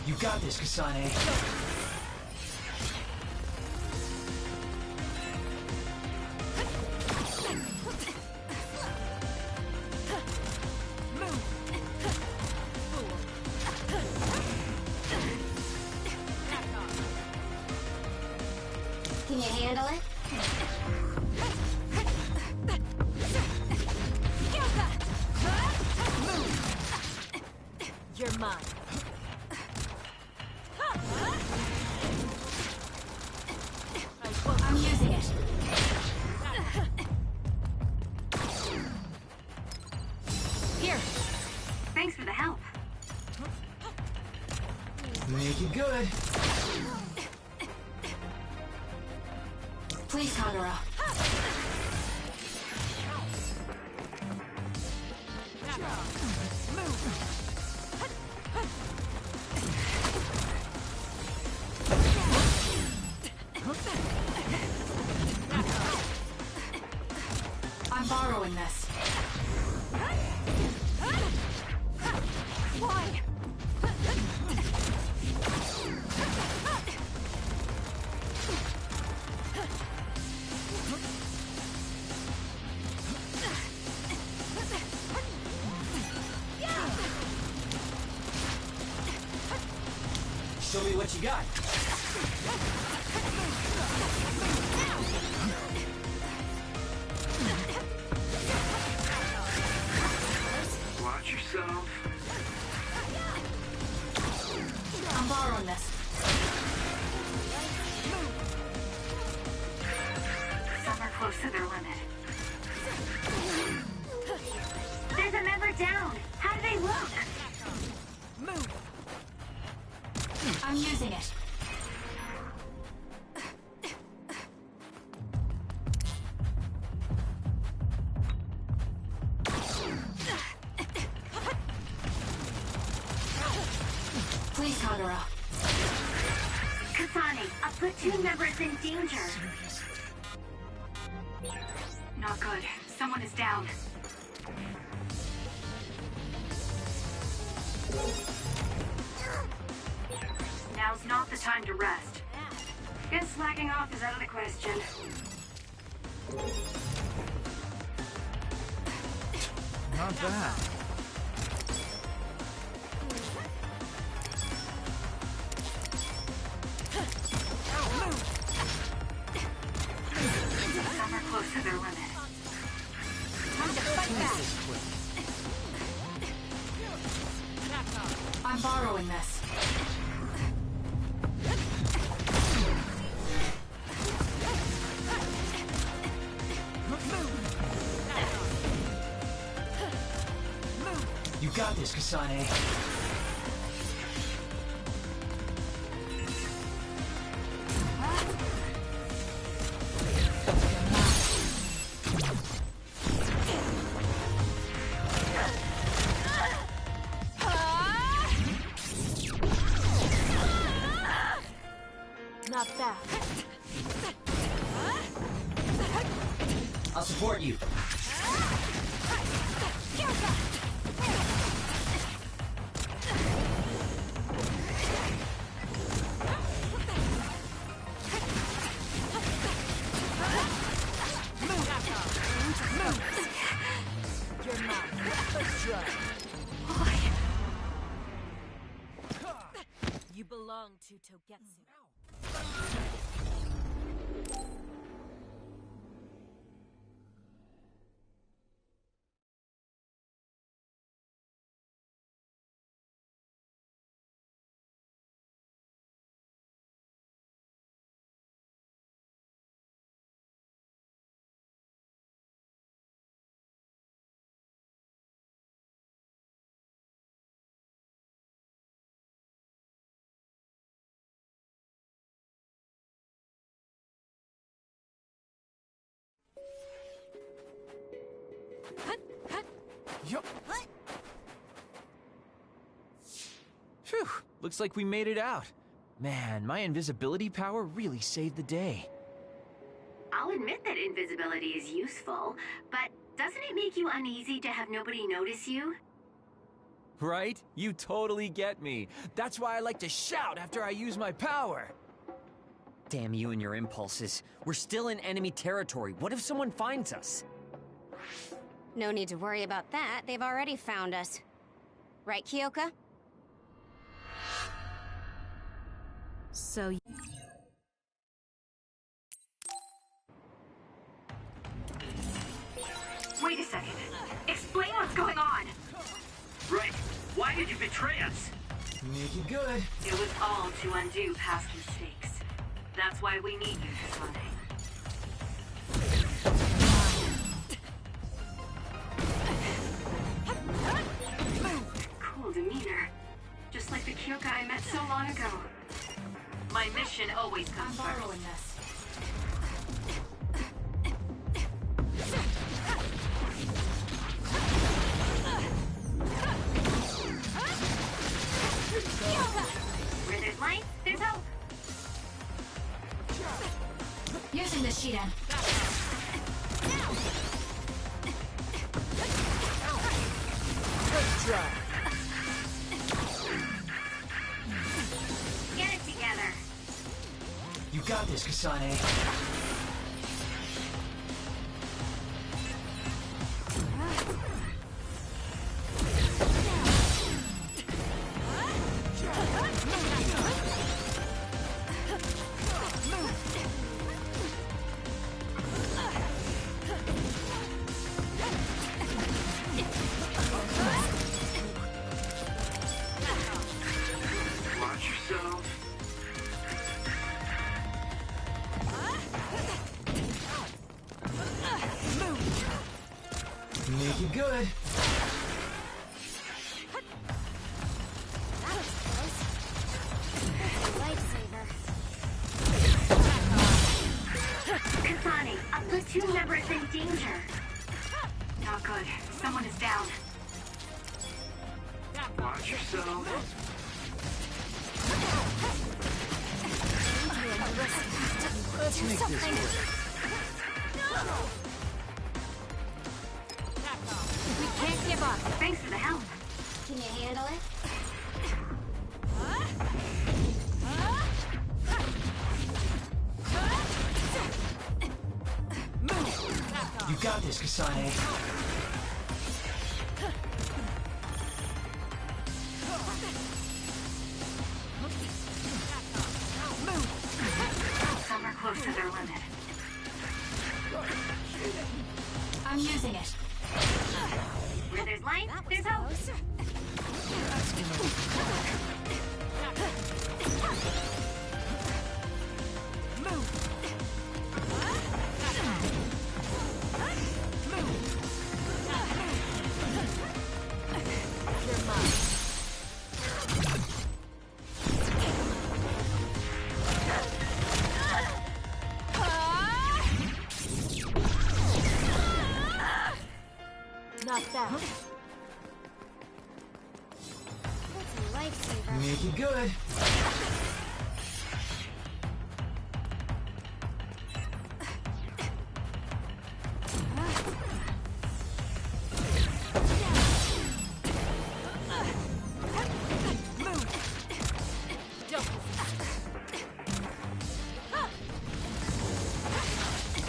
You got this, Kasane. Can you handle it? You're mine. I'm using it. Here. Thanks for the help. Make it good. Please, Kagura. I'm borrowing this. Why? Show me what you got. Watch yourself. I'm borrowing this. Some are close to their limit. There's a member down. How do they look? Move. I'm using it. Please, Kagura. Kasane, a platoon member is in danger. Not good. Someone is down. Now's not the time to rest. Guess slacking off is out of the question. Not bad. Some are close to their limit. Time to fight back. I'm borrowing this. You got this, Kasane. Not bad. I'll support you. You're mine. Let's try. You belong to Togetsu. Yup. Phew, looks like we made it out. Man, my invisibility power really saved the day. I'll admit that invisibility is useful, but doesn't it make you uneasy to have nobody notice you? Right? You totally get me. That's why I like to shout after I use my power. Damn you and your impulses. We're still in enemy territory. What if someone finds us? No need to worry about that. They've already found us. Right, Kyoka? So... Wait a second. Explain what's going on! Right. Why did you betray us? Make it good. It was all to undo past mistakes. That's why we need you, Kasane. Cool demeanor. Just like the Kyoka I met so long ago. My mission always comes first. Where there's light, there's hope. Using the Shiden. Let's try. Get it together. You got this, Kasane. Watch yourself. Make it good. Kasane, a platoon member is in danger. Not good. Someone is down. Watch yourself. Let's make this work. We can't give up. Thanks for the help. Can you handle it? You got this, Kasane. Some are close to their limit. I'm using it. Where there's light, there's hope. Not that. That's a lifesaver. Make it good.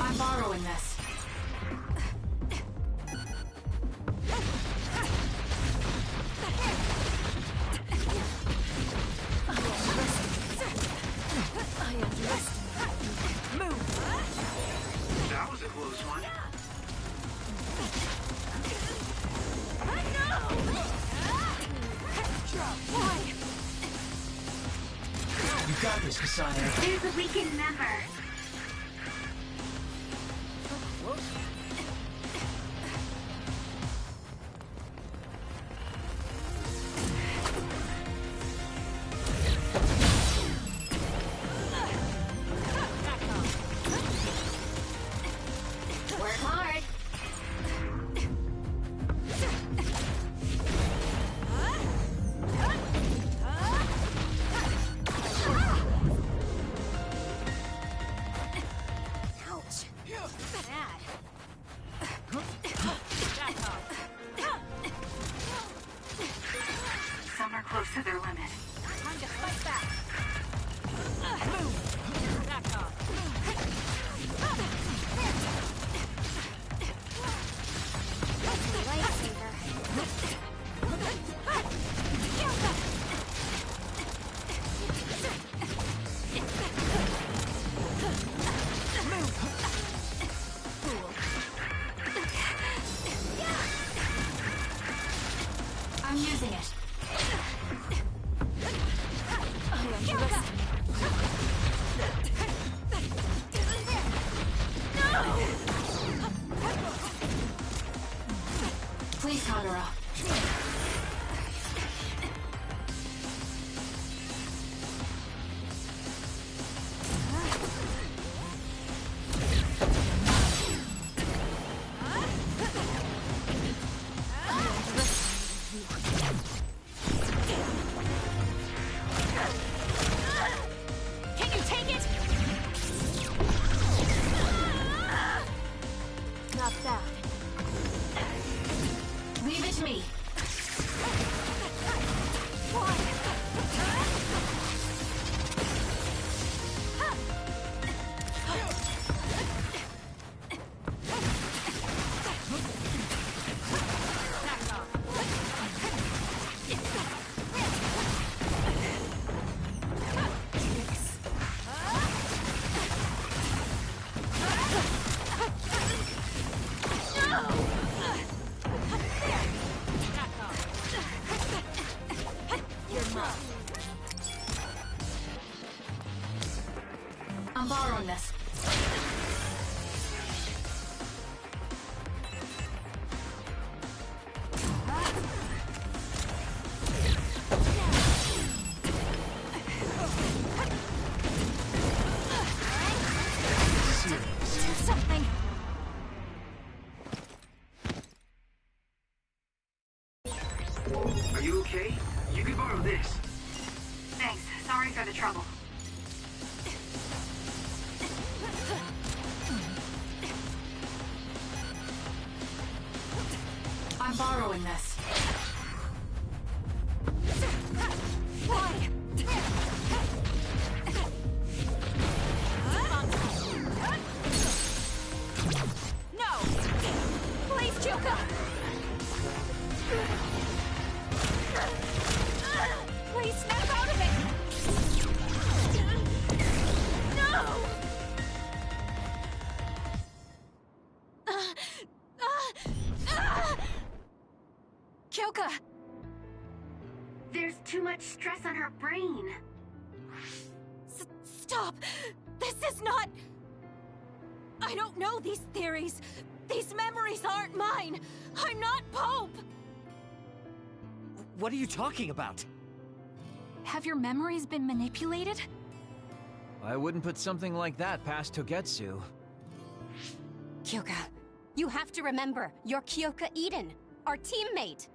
I'm borrowing this. That was a close one. You got this, Kasane. There's a weakened member. Work hard. I'm borrowing this. Something. Are you okay? You could borrow this. Thanks. Sorry for the trouble. I'm borrowing this. Why? No! Please, Kyoka! Please snap out of it! No! Kyoka! There's too much stress on her brain. Stop! This is not... I don't know these theories. These memories aren't mine. I'm not Pope! What are you talking about? Have your memories been manipulated? I wouldn't put something like that past Togetsu. Kyoka, you have to remember, you're Kyoka Eden, our teammate.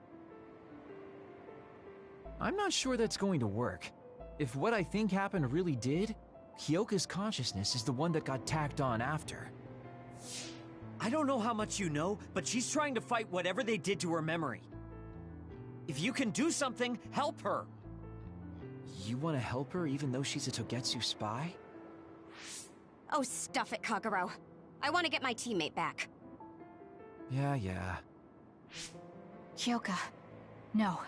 I'm not sure that's going to work. If what I think happened really did, Kyoka's consciousness is the one that got tacked on after. I don't know how much you know, but she's trying to fight whatever they did to her memory. If you can do something, help her! You want to help her even though she's a Togetsu spy? Oh, stuff it, Kagero. I want to get my teammate back. Yeah. Kyoka. No.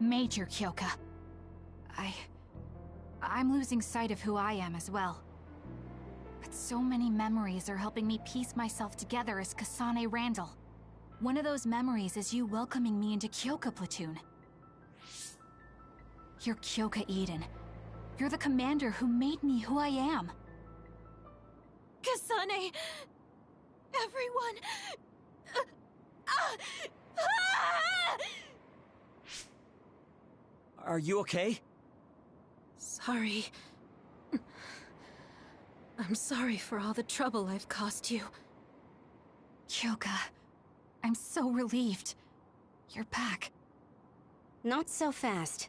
Major Kyoka. I'm losing sight of who I am as well. But so many memories are helping me piece myself together as Kasane Randall. One of those memories is you welcoming me into Kyoka Platoon. You're Kyoka Eden. You're the commander who made me who I am. Kasane! Everyone! Are you okay? Sorry. I'm sorry for all the trouble I've caused you. Kyoka, I'm so relieved. You're back. Not so fast.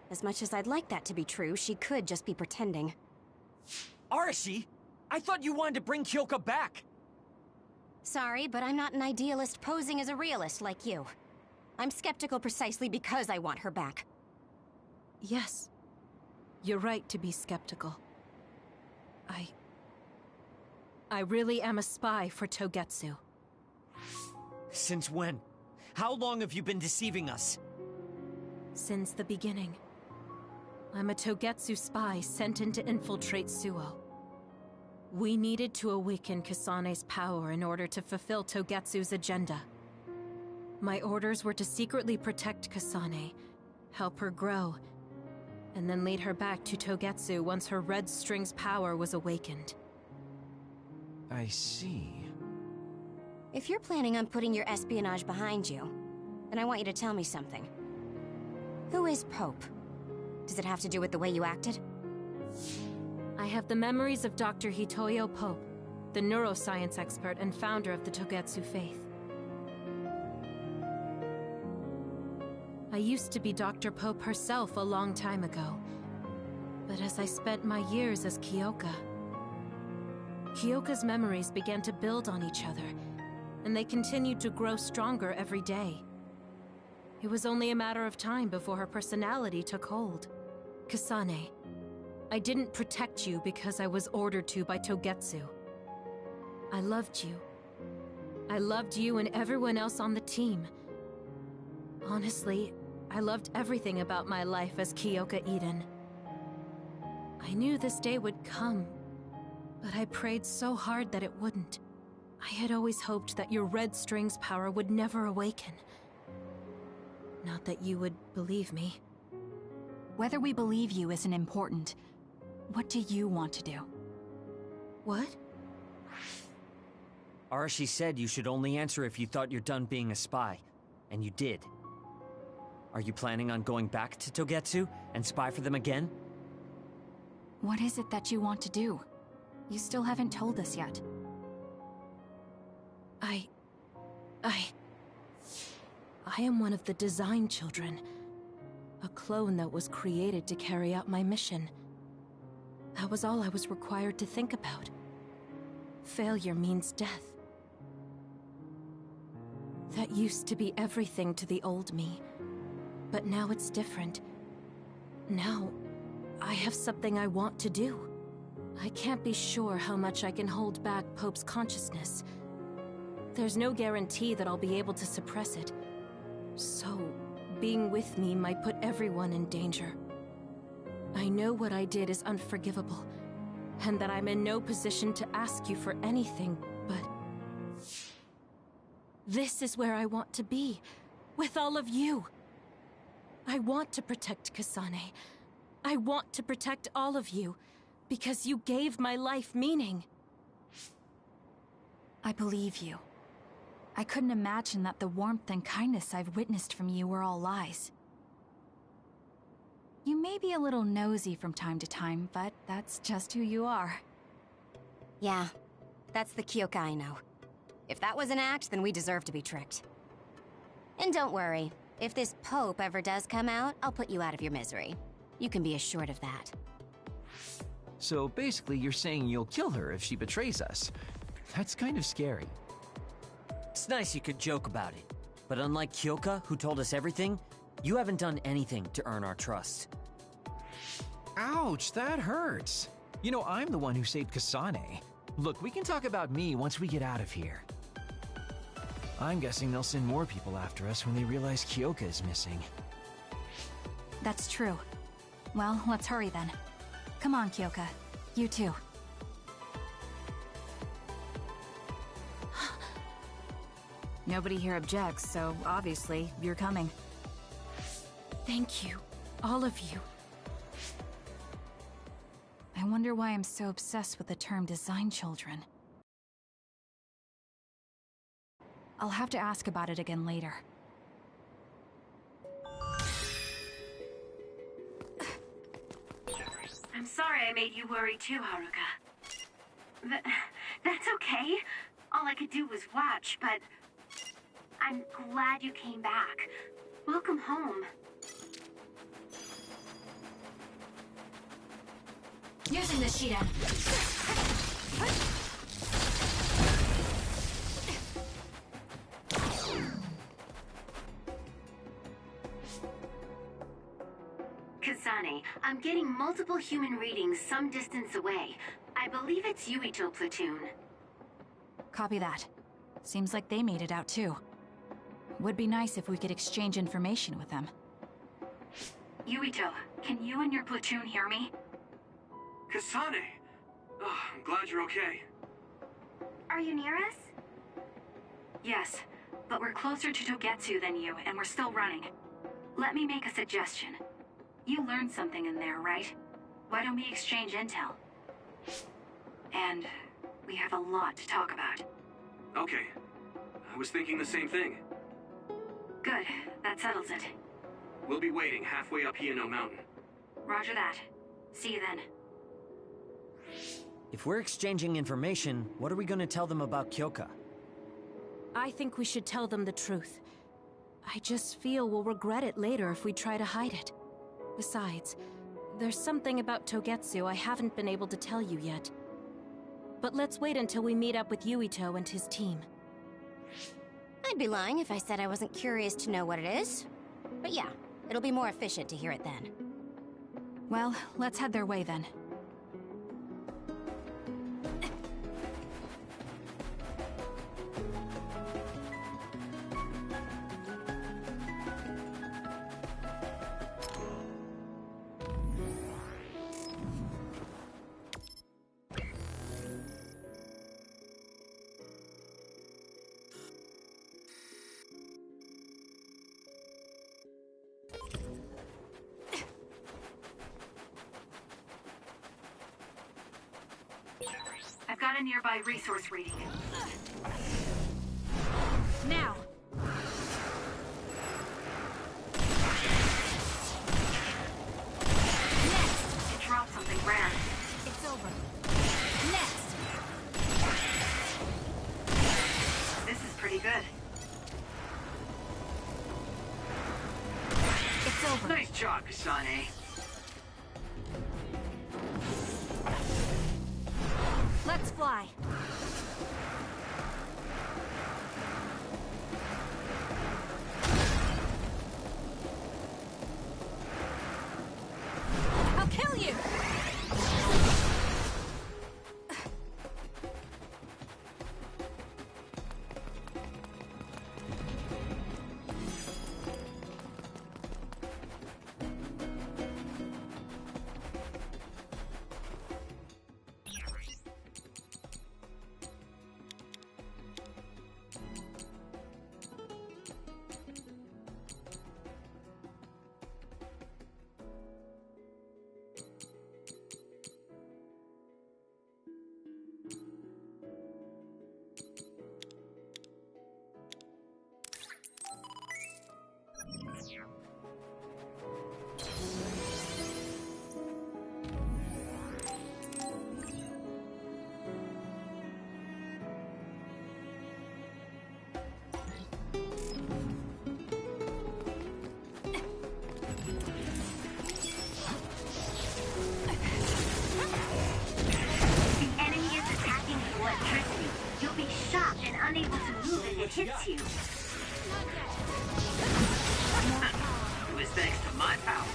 As much as I'd like that to be true, she could just be pretending. Arashi! I thought you wanted to bring Kyoka back! Sorry, but I'm not an idealist posing as a realist like you. I'm skeptical precisely because I want her back. Yes. You're right to be skeptical. I really am a spy for Togetsu. Since when? How long have you been deceiving us? Since the beginning. I'm a Togetsu spy sent in to infiltrate Suo. We needed to awaken Kasane's power in order to fulfill Togetsu's agenda. My orders were to secretly protect Kasane, help her grow, and then lead her back to Togetsu once her Red String's power was awakened. I see. If you're planning on putting your espionage behind you, then I want you to tell me something. Who is Pope? Does it have to do with the way you acted? I have the memories of Dr. Hitoyo Pope, the neuroscience expert and founder of the Togetsu faith. I used to be Dr. Pope herself a long time ago. But as I spent my years as Kyoka, Kyoka's memories began to build on each other, and they continued to grow stronger every day. It was only a matter of time before her personality took hold. Kasane, I didn't protect you because I was ordered to by Togetsu. I loved you. I loved you and everyone else on the team. Honestly, I loved everything about my life as Kyoka Eden. I knew this day would come, but I prayed so hard that it wouldn't. I had always hoped that your Red String's power would never awaken. Not that you would believe me. Whether we believe you isn't important. What do you want to do? What? Arashi said you should only answer if you thought you're done being a spy. And you did. Are you planning on going back to Togetsu and spy for them again? What is it that you want to do? You still haven't told us yet. I am one of the design children. A clone that was created to carry out my mission. That was all I was required to think about. Failure means death. That used to be everything to the old me. But now it's different. Now, I have something I want to do. I can't be sure how much I can hold back Pope's consciousness. There's no guarantee that I'll be able to suppress it. So, being with me might put everyone in danger. I know what I did is unforgivable, and that I'm in no position to ask you for anything, but... this is where I want to be, with all of you. I want to protect Kasane. I want to protect all of you, because you gave my life meaning. I believe you. I couldn't imagine that the warmth and kindness I've witnessed from you were all lies. You may be a little nosy from time to time, but that's just who you are. Yeah, that's the Kyoka I know. If that was an act, then we deserve to be tricked. And don't worry, if this Pope ever does come out, I'll put you out of your misery. You can be assured of that. So basically, you're saying you'll kill her if she betrays us. That's kind of scary. It's nice you could joke about it. But unlike Kyoka, who told us everything, you haven't done anything to earn our trust. Ouch, that hurts. You know, I'm the one who saved Kasane. Look, we can talk about me once we get out of here. I'm guessing they'll send more people after us when they realize Kyoka is missing. That's true. Well, let's hurry then. Come on, Kyoka. You too. Nobody here objects, so obviously, you're coming. Thank you, all of you. I wonder why I'm so obsessed with the term design children. I'll have to ask about it again later. I'm sorry I made you worry too, Haruka. That's okay. All I could do was watch, but... I'm glad you came back. Welcome home. Using the Shida. Kasane, I'm getting multiple human readings some distance away. I believe it's Yuito platoon. Copy that. Seems like they made it out too. Would be nice if we could exchange information with them. Yuito, can you and your platoon hear me? Kasane! Oh, I'm glad you're okay. Are you near us? Yes, but we're closer to Togetsu than you, and we're still running. Let me make a suggestion. You learned something in there, right? Why don't we exchange intel? And we have a lot to talk about. Okay. I was thinking the same thing. Good. That settles it. We'll be waiting halfway up Hino Mountain. Roger that. See you then. If we're exchanging information, what are we gonna tell them about Kyoka? I think we should tell them the truth. I just feel we'll regret it later if we try to hide it. Besides, there's something about Togetsu I haven't been able to tell you yet. But let's wait until we meet up with Yuito and his team. I'd be lying if I said I wasn't curious to know what it is. But yeah, it'll be more efficient to hear it then. Well, let's head their way then. I've got got a nearby resource reading. Now! Next! It dropped something rare. It's over. Next! This is pretty good. It's over. Nice job, Kasane. Let's fly. I'll kill you! unable to move if it hits you. It was thanks to my power.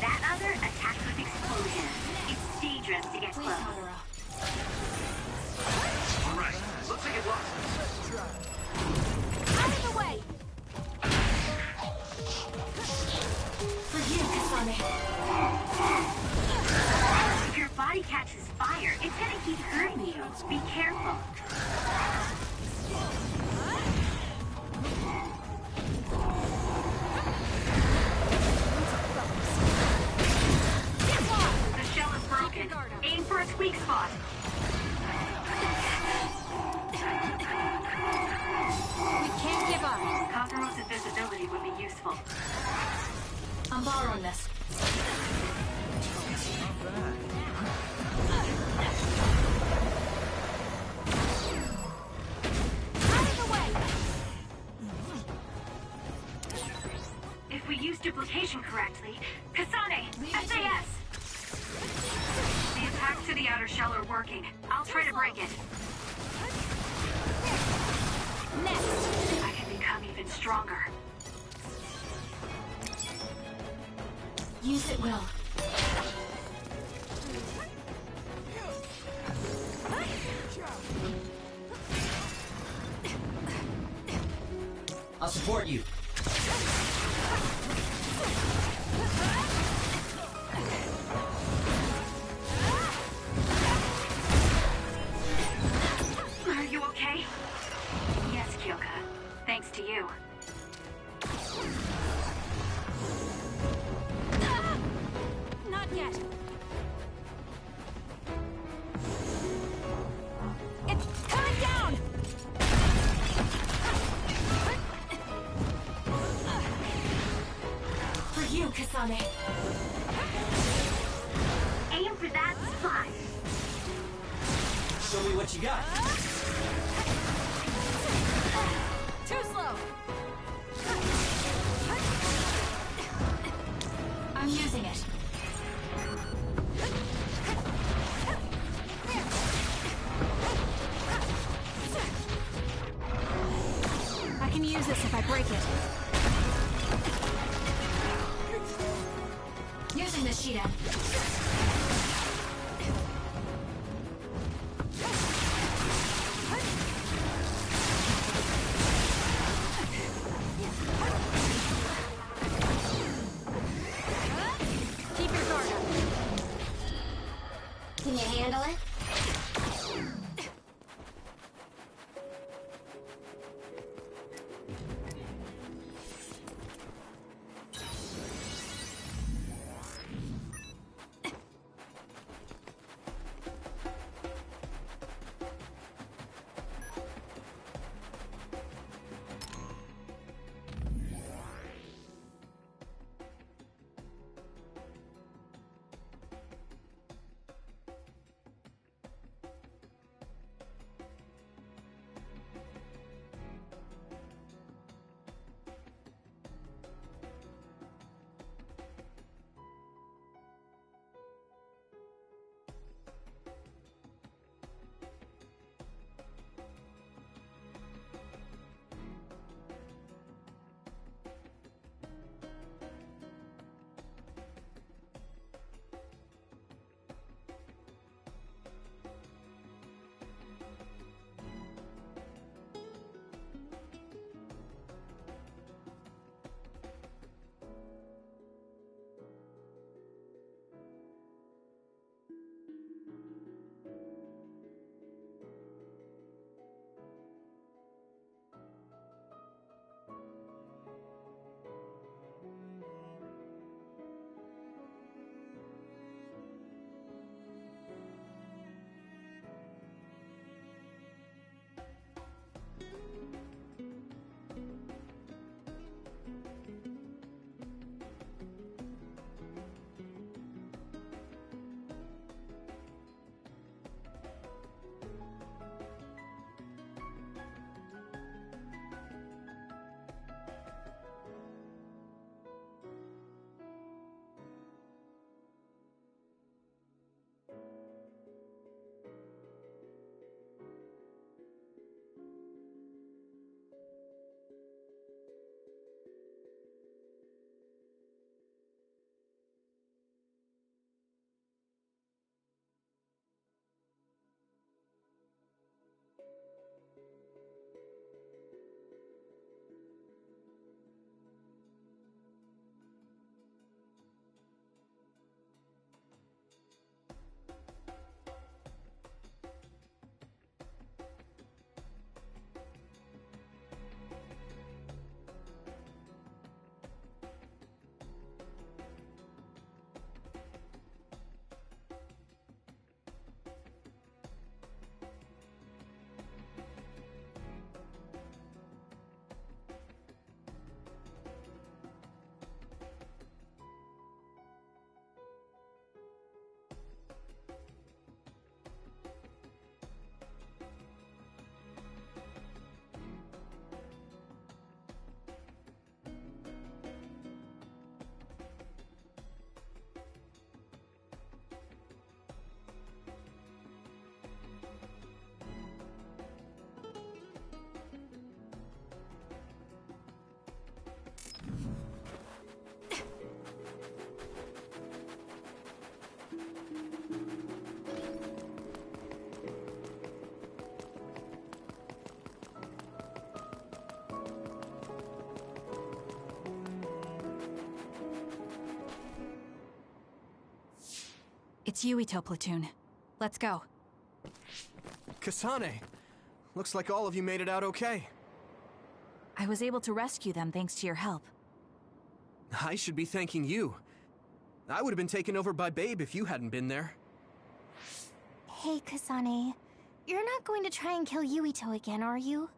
That other attacks with explosion. It's dangerous to get close. All right, looks like it lost us. Out of the way! For you, Kasane. If your body catches fire, it's gonna keep hurting you. Be careful. The shell is broken. Aim for its weak spot. We can't give up. Copperose invisibility would be useful. I'm borrowing this. Out of the way! If we use duplication correctly, Kasane, SAS! The attacks to the outer shell are working. I'll try to break it. Next! I can become even stronger. Use it well. I'll support you. Are you okay? Yes, Kyoka. Thanks to you. Not yet. It's coming down! For you, Kasane. Aim for that spot. Show me what you got. Too slow! I'm using it. I can use this if I break it. Using the Shida. Keep your guard up. Can you handle it? It's Yuito platoon. Let's go. Kasane! Looks like all of you made it out okay. I was able to rescue them thanks to your help. I should be thanking you. I would have been taken over by Babe if you hadn't been there. Hey, Kasane. You're not going to try and kill Yuito again, are you?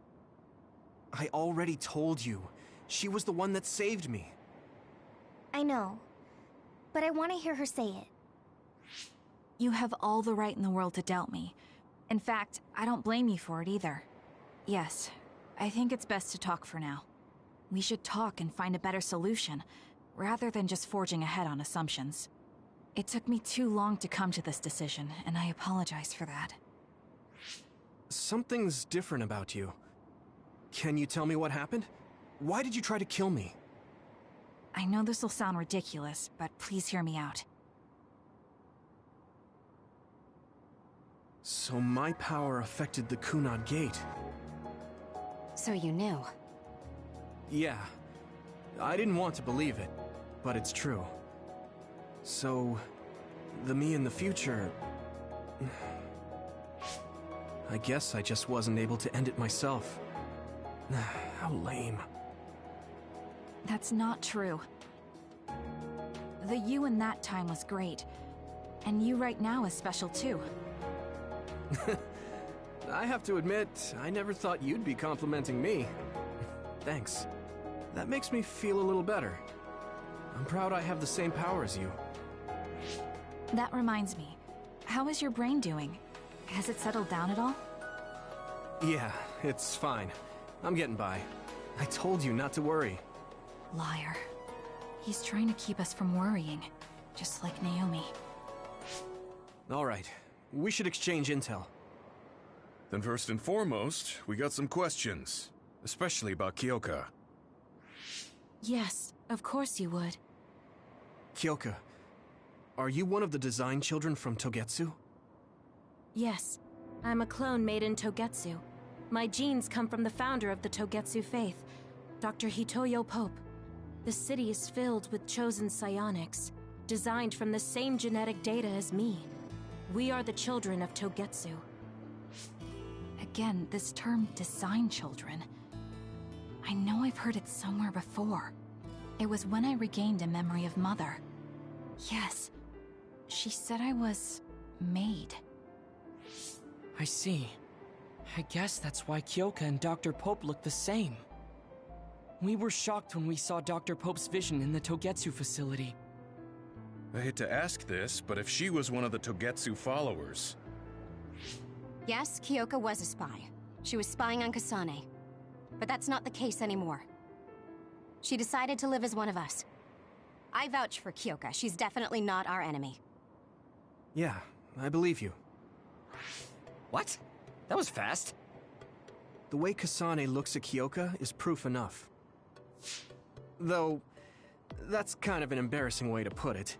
I already told you. She was the one that saved me. I know. But I want to hear her say it. You have all the right in the world to doubt me. In fact, I don't blame you for it either. Yes, I think it's best to talk for now. We should talk and find a better solution, rather than just forging ahead on assumptions. It took me too long to come to this decision, and I apologize for that. Something's different about you. Can you tell me what happened? Why did you try to kill me? I know this will sound ridiculous, but please hear me out. So my power affected the Kunad Gate. So you knew. Yeah. I didn't want to believe it, but it's true. So, the me in the future... I guess I just wasn't able to end it myself. How lame. That's not true. The you in that time was great, and you right now is special too. I have to admit, I never thought you'd be complimenting me. Thanks. That makes me feel a little better. I'm proud I have the same power as you. That reminds me, how is your brain doing? Has it settled down at all? Yeah, it's fine. I'm getting by. I told you not to worry. Liar. He's trying to keep us from worrying, just like Naomi. All right, we should exchange intel. Then first and foremost, we got some questions, especially about Kyoka. Yes, of course you would. Kyoka, are you one of the design children from Togetsu? Yes, I'm a clone made in Togetsu. My genes come from the founder of the Togetsu faith, Dr. Hitoyo Pope. The city is filled with chosen psionics, designed from the same genetic data as me. We are the children of Togetsu. Again, this term, design children. I know I've heard it somewhere before. It was when I regained a memory of Mother. Yes, she said I was... made. I see. I guess that's why Kyoka and Dr. Pope look the same. We were shocked when we saw Dr. Pope's vision in the Togetsu facility. I hate to ask this, but if she was one of the Togetsu followers... Yes, Kyoka was a spy. She was spying on Kasane. But that's not the case anymore. She decided to live as one of us. I vouch for Kyoka. She's definitely not our enemy. Yeah, I believe you. What? That was fast. The way Kasane looks at Kyoka is proof enough. Though, that's kind of an embarrassing way to put it.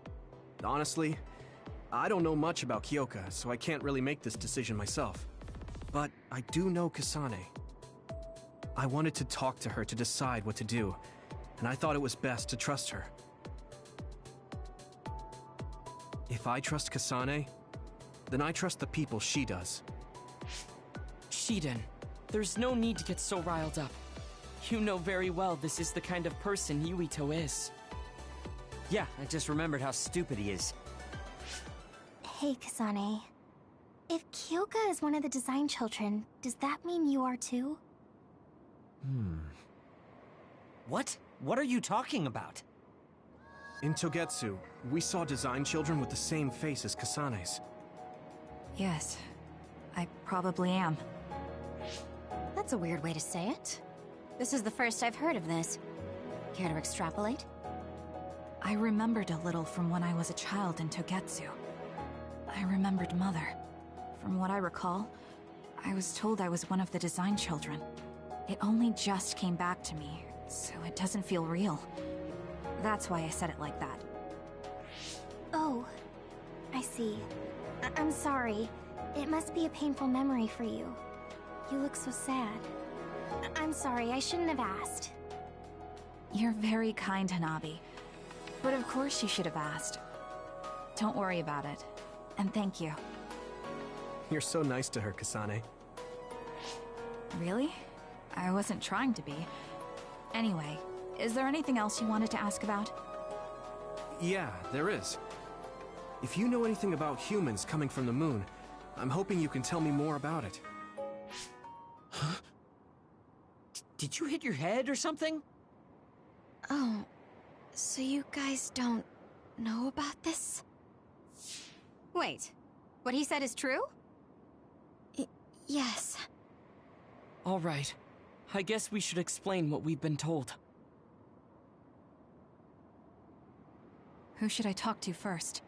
Honestly, I don't know much about Kyoka, so I can't really make this decision myself. But I do know Kasane. I wanted to talk to her to decide what to do, and I thought it was best to trust her. If I trust Kasane, then I trust the people she does. Shiden, there's no need to get so riled up. You know very well this is the kind of person Yuito is. Yeah, I just remembered how stupid he is. Hey, Kasane. If Kyoka is one of the design children, does that mean you are too? What? What are you talking about? In Togetsu, we saw design children with the same face as Kasane's. Yes, I probably am. That's a weird way to say it. This is the first I've heard of this. Care to extrapolate? I remembered a little from when I was a child in Togetsu. I remembered Mother. From what I recall, I was told I was one of the design children. It only just came back to me, so it doesn't feel real. That's why I said it like that. Oh, I see. I'm sorry. It must be a painful memory for you. You look so sad. I'm sorry, I shouldn't have asked. You're very kind, Hanabi. But of course you should have asked. Don't worry about it. And thank you. You're so nice to her, Kasane. Really? I wasn't trying to be. Anyway, is there anything else you wanted to ask about? Yeah, there is. If you know anything about humans coming from the moon, I'm hoping you can tell me more about it. Huh? Did you hit your head or something? Oh, so you guys don't know about this? Wait, what he said is true? Yes. All right. I guess we should explain what we've been told. Who should I talk to first?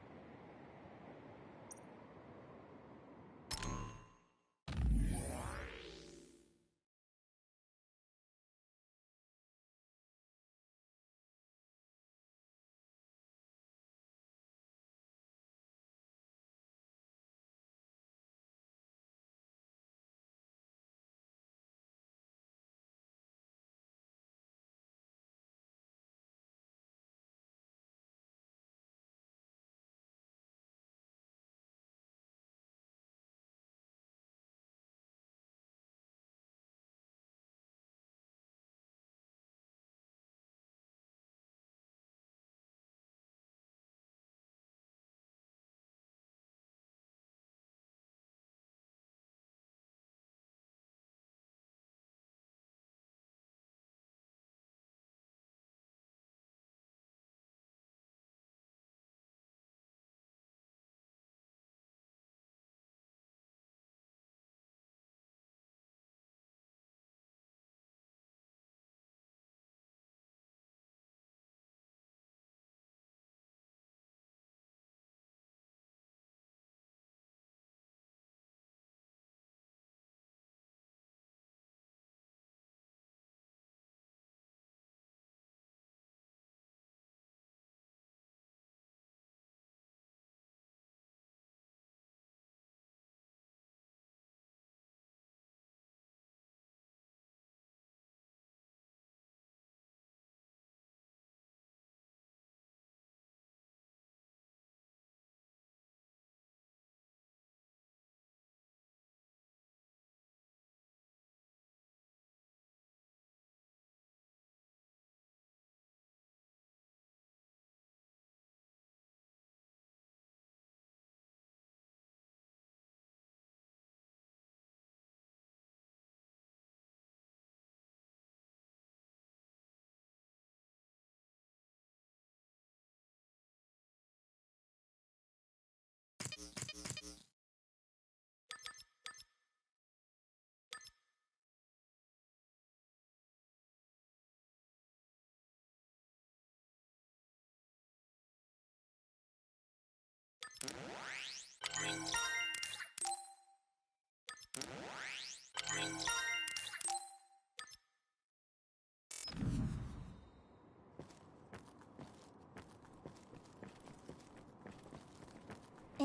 It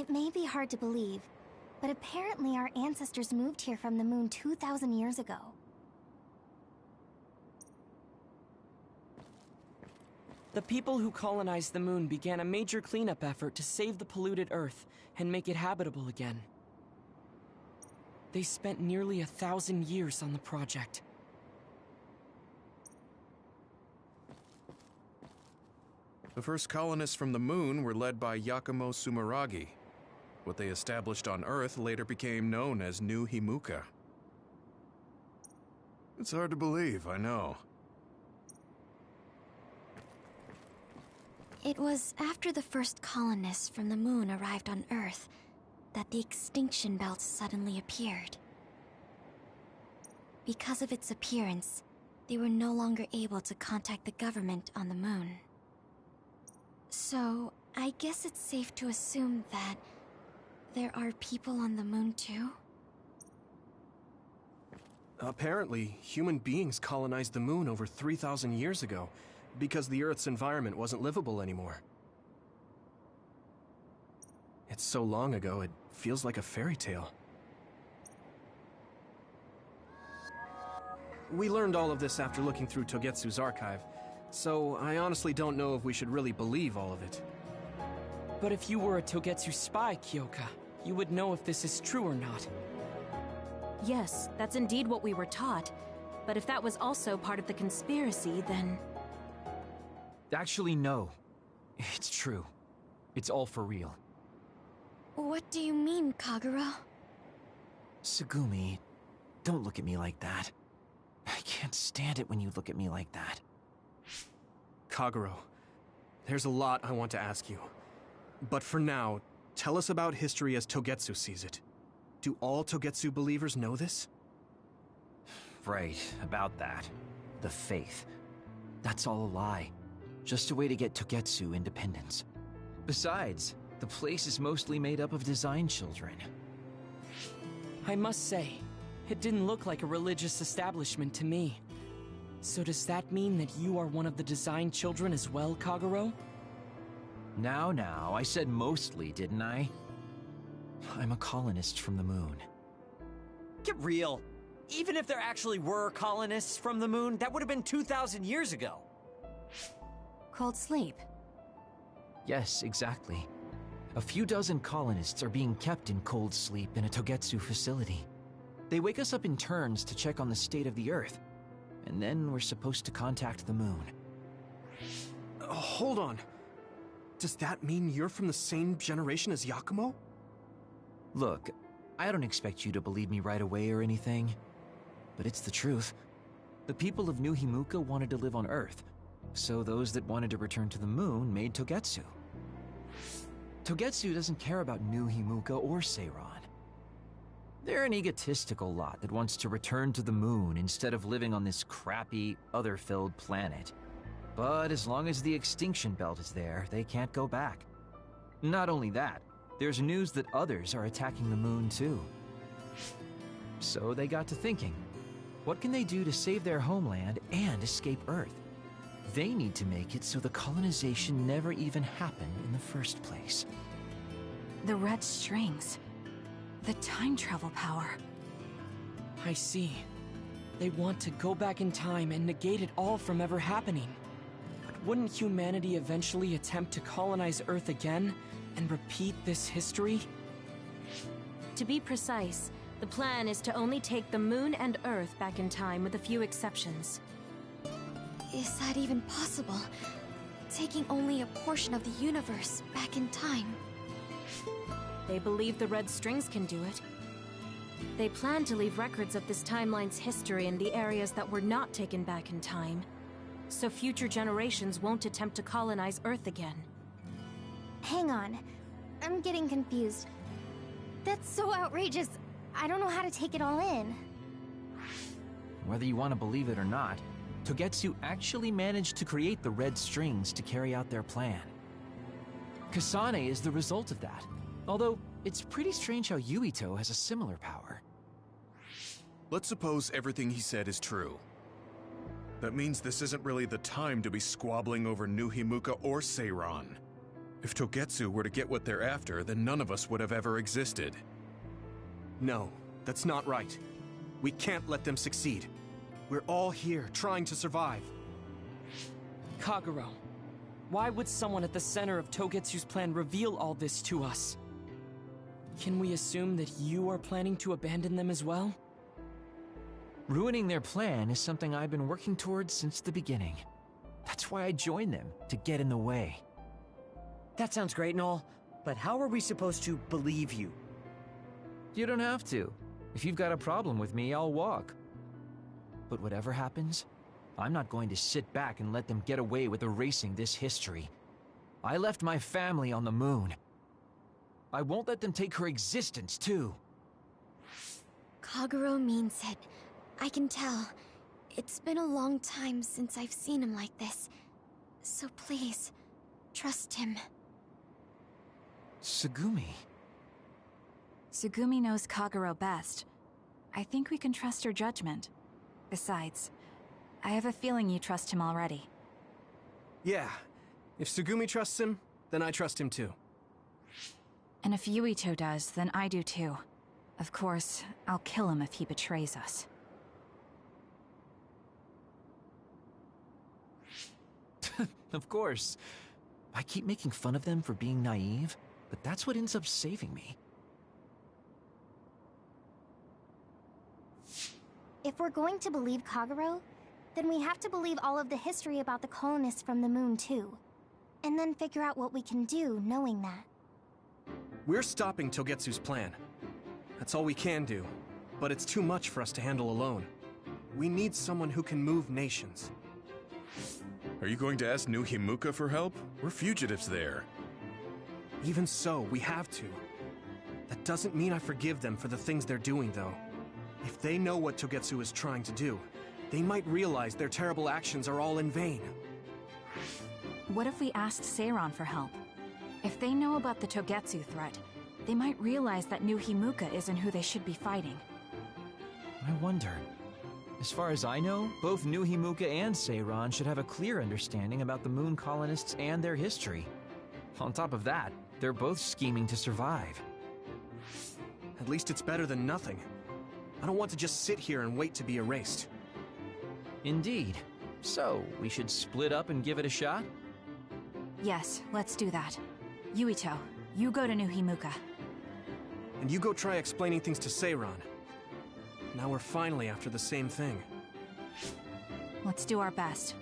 may be hard to believe, but apparently our ancestors moved here from the moon 2,000 years ago. The people who colonized the moon began a major cleanup effort to save the polluted Earth and make it habitable again. They spent nearly 1,000 years on the project. The first colonists from the moon were led by Yakumo Sumeragi. What they established on Earth later became known as New Himuka. It's hard to believe, I know. It was after the first colonists from the moon arrived on Earth that the extinction belt suddenly appeared. Because of its appearance, they were no longer able to contact the government on the moon. So, I guess it's safe to assume that there are people on the moon too? Apparently, human beings colonized the moon over 3,000 years ago, because the Earth's environment wasn't livable anymore. It's so long ago, it feels like a fairy tale. We learned all of this after looking through Togetsu's archive, so I honestly don't know if we should really believe all of it. But if you were a Togetsu spy, Kyoka, you would know if this is true or not. Yes, that's indeed what we were taught. But if that was also part of the conspiracy, then... Actually, no. It's true. It's all for real. What do you mean, Kagura? Tsugumi, don't look at me like that. I can't stand it when you look at me like that. Kaguro, there's a lot I want to ask you. But for now, tell us about history as Togetsu sees it. Do all Togetsu believers know this? Right, about that. The faith. That's all a lie. Just a way to get Togetsu independence. Besides, the place is mostly made up of design children. I must say, it didn't look like a religious establishment to me. So does that mean that you are one of the design children as well, Kaguro? Now, I said mostly, didn't I? I'm a colonist from the moon. Get real. Even if there actually were colonists from the moon, that would have been 2,000 years ago. Cold sleep. Yes, exactly. A few dozen colonists are being kept in cold sleep in a Togetsu facility. They wake us up in turns to check on the state of the Earth, and then we're supposed to contact the moon. Hold on. Does that mean you're from the same generation as Yakumo? Look, I don't expect you to believe me right away or anything, but it's the truth. The people of New Himuka wanted to live on Earth, so those that wanted to return to the moon made Togetsu. Togetsu doesn't care about New Himuka or Seiran. They're an egotistical lot that wants to return to the moon instead of living on this crappy, other-filled planet. But as long as the extinction belt is there, they can't go back. Not only that, there's news that others are attacking the moon too. So they got to thinking, what can they do to save their homeland and escape Earth? They need to make it so the colonization never even happened in the first place. The red strings. The time travel power. I see. They want to go back in time and negate it all from ever happening. But wouldn't humanity eventually attempt to colonize Earth again and repeat this history? To be precise, the plan is to only take the moon and Earth back in time with a few exceptions. Is that even possible? Taking only a portion of the universe back in time? They believe the red strings can do it. They plan to leave records of this timeline's history in the areas that were not taken back in time, so future generations won't attempt to colonize Earth again. Hang on. I'm getting confused. That's so outrageous. I don't know how to take it all in. Whether you want to believe it or not, Togetsu actually managed to create the red strings to carry out their plan. Kasane is the result of that. Although, it's pretty strange how Yuito has a similar power. Let's suppose everything he said is true. That means this isn't really the time to be squabbling over New Himuka or Seiran. If Togetsu were to get what they're after, then none of us would have ever existed. No, that's not right. We can't let them succeed. We're all here, trying to survive. Kagero, why would someone at the center of Togetsu's plan reveal all this to us? Can we assume that you are planning to abandon them as well? Ruining their plan is something I've been working towards since the beginning. That's why I joined them, to get in the way. That sounds great and all, but how are we supposed to believe you? You don't have to. If you've got a problem with me, I'll walk. But whatever happens, I'm not going to sit back and let them get away with erasing this history. I left my family on the moon. I won't let them take her existence, too. Kagero means it. I can tell. It's been a long time since I've seen him like this. So please, trust him. Tsugumi. Tsugumi knows Kagero best. I think we can trust her judgment. Besides, I have a feeling you trust him already. Yeah. If Tsugumi trusts him, then I trust him too. And if Yuito does, then I do too. Of course, I'll kill him if he betrays us. Of course. I keep making fun of them for being naive, but that's what ends up saving me. If we're going to believe Kagero, then we have to believe all of the history about the colonists from the moon too. And then figure out what we can do knowing that. We're stopping Togetsu's plan. That's all we can do, but it's too much for us to handle alone. We need someone who can move nations. Are you going to ask New Himuka for help? We're fugitives there. Even so, we have to. That doesn't mean I forgive them for the things they're doing, though. If they know what Togetsu is trying to do, they might realize their terrible actions are all in vain. What if we asked Seiran for help? If they know about the Togetsu threat, they might realize that New Himuka isn't who they should be fighting. I wonder. As far as I know, both New Himuka and Seiran should have a clear understanding about the moon colonists and their history. On top of that, they're both scheming to survive. At least it's better than nothing. I don't want to just sit here and wait to be erased. Indeed. So, we should split up and give it a shot? Yes, let's do that. Yuito, you go to New Himuka. And you go try explaining things to Seiran. Now we're finally after the same thing. Let's do our best.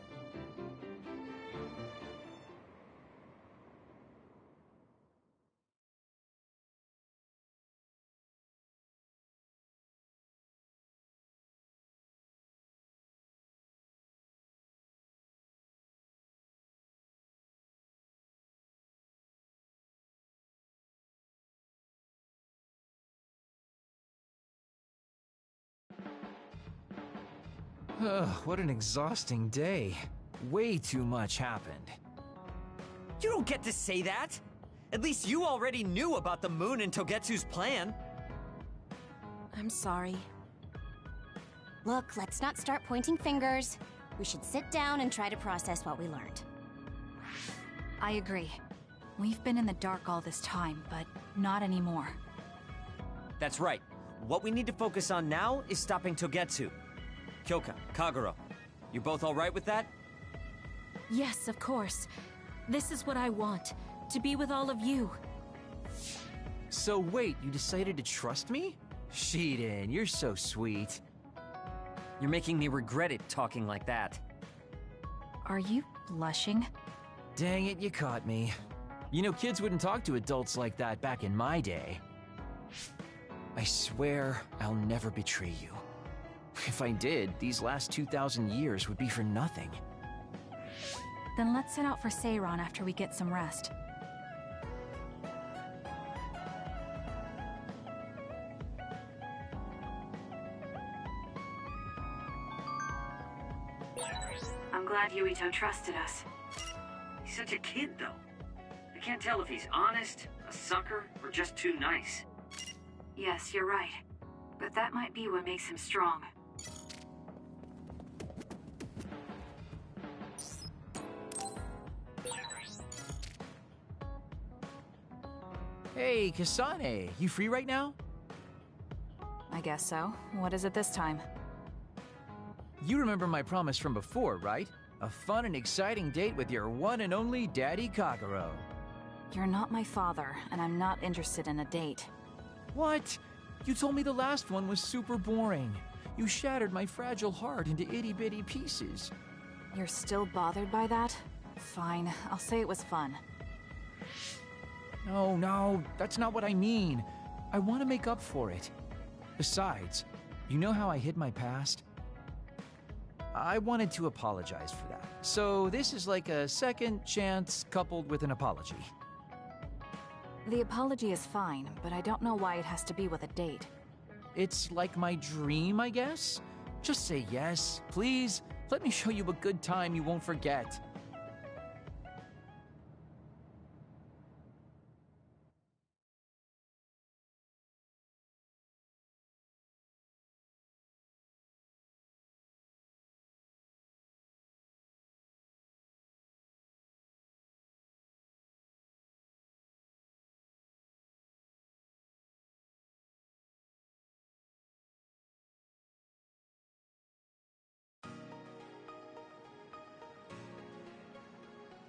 Ugh, what an exhausting day. Way too much happened. You don't get to say that! At least you already knew about the moon and Togetsu's plan. I'm sorry. Look, let's not start pointing fingers. We should sit down and try to process what we learned. I agree. We've been in the dark all this time, but not anymore. That's right. What we need to focus on now is stopping Togetsu. Kyoka, Kagero, you're both alright with that? Yes, of course. This is what I want, to be with all of you. So wait, you decided to trust me? Shiden, you're so sweet. You're making me regret it talking like that. Are you blushing? Dang it, you caught me. You know, kids wouldn't talk to adults like that back in my day. I swear I'll never betray you. If I did, these last 2,000 years would be for nothing. Then let's set out for Seiran after we get some rest. I'm glad Yuito trusted us. He's such a kid, though. I can't tell if he's honest, a sucker, or just too nice. Yes, you're right. But that might be what makes him strong. Hey, Kasane, you free right now? I guess so. What is it this time? You remember my promise from before, right? A fun and exciting date with your one and only Daddy Kagero. You're not my father, and I'm not interested in a date. What? You told me the last one was super boring. You shattered my fragile heart into itty-bitty pieces. You're still bothered by that? Fine, I'll say it was fun. No, that's not what I mean. I want to make up for it. Besides, you know how I hid my past? I wanted to apologize for that. So this is like a second chance coupled with an apology. The apology is fine, but I don't know why it has to be with a date. It's like my dream, I guess? Just say yes, please. Let me show you a good time you won't forget.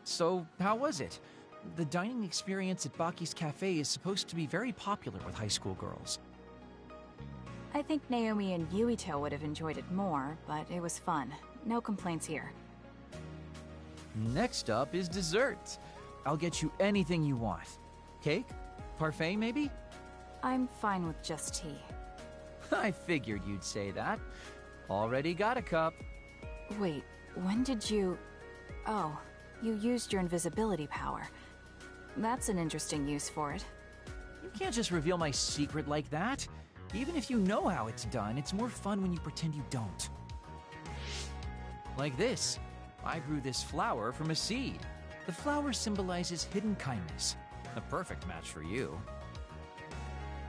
So, how was it? The dining experience at Baki's Cafe is supposed to be very popular with high school girls. I think Naomi and Yuito would have enjoyed it more, but it was fun. No complaints here. Next up is dessert. I'll get you anything you want. Cake? Parfait, maybe? I'm fine with just tea. I figured you'd say that. Already got a cup. Wait, when did you... Oh, you used your invisibility power. That's an interesting use for it. You can't just reveal my secret like that. Even if you know how it's done, it's more fun when you pretend you don't. Like this. I grew this flower from a seed. The flower symbolizes hidden kindness. A perfect match for you.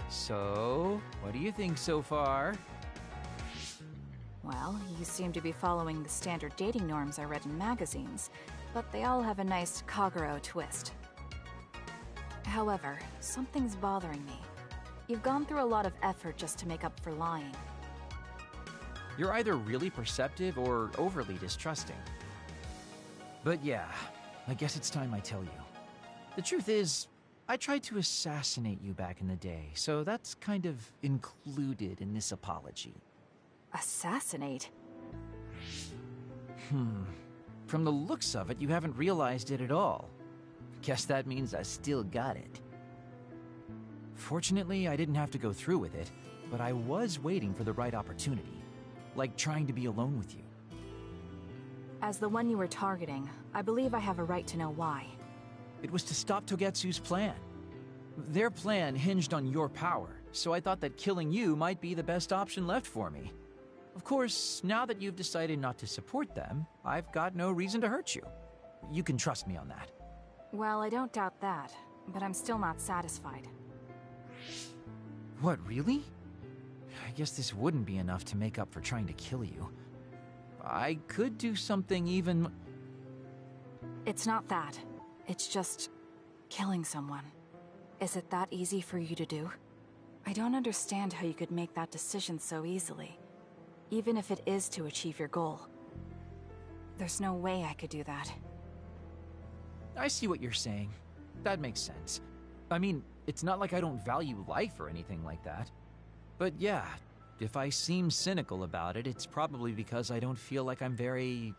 So, what do you think so far? Well, you seem to be following the standard dating norms I read in magazines, but they all have a nice Kagero twist. However, something's bothering me. You've gone through a lot of effort just to make up for lying. You're either really perceptive or overly distrusting. But yeah, I guess it's time I tell you. The truth is, I tried to assassinate you back in the day, so that's kind of included in this apology. Assassinate? From the looks of it, you haven't realized it at all. Guess that means I still got it. Fortunately, I didn't have to go through with it, but I was waiting for the right opportunity. Like trying to be alone with you. As the one you were targeting, I believe I have a right to know why. It was to stop Togetsu's plan. Their plan hinged on your power, so I thought that killing you might be the best option left for me. Of course, now that you've decided not to support them, I've got no reason to hurt you. You can trust me on that. Well, I don't doubt that, but I'm still not satisfied. What, really? I guess this wouldn't be enough to make up for trying to kill you. I could do something even... It's not that. It's just... killing someone. Is it that easy for you to do? I don't understand how you could make that decision so easily. Even if it is to achieve your goal. There's no way I could do that. I see what you're saying. That makes sense. I mean, it's not like I don't value life or anything like that. But yeah, if I seem cynical about it, it's probably because I don't feel like I'm very...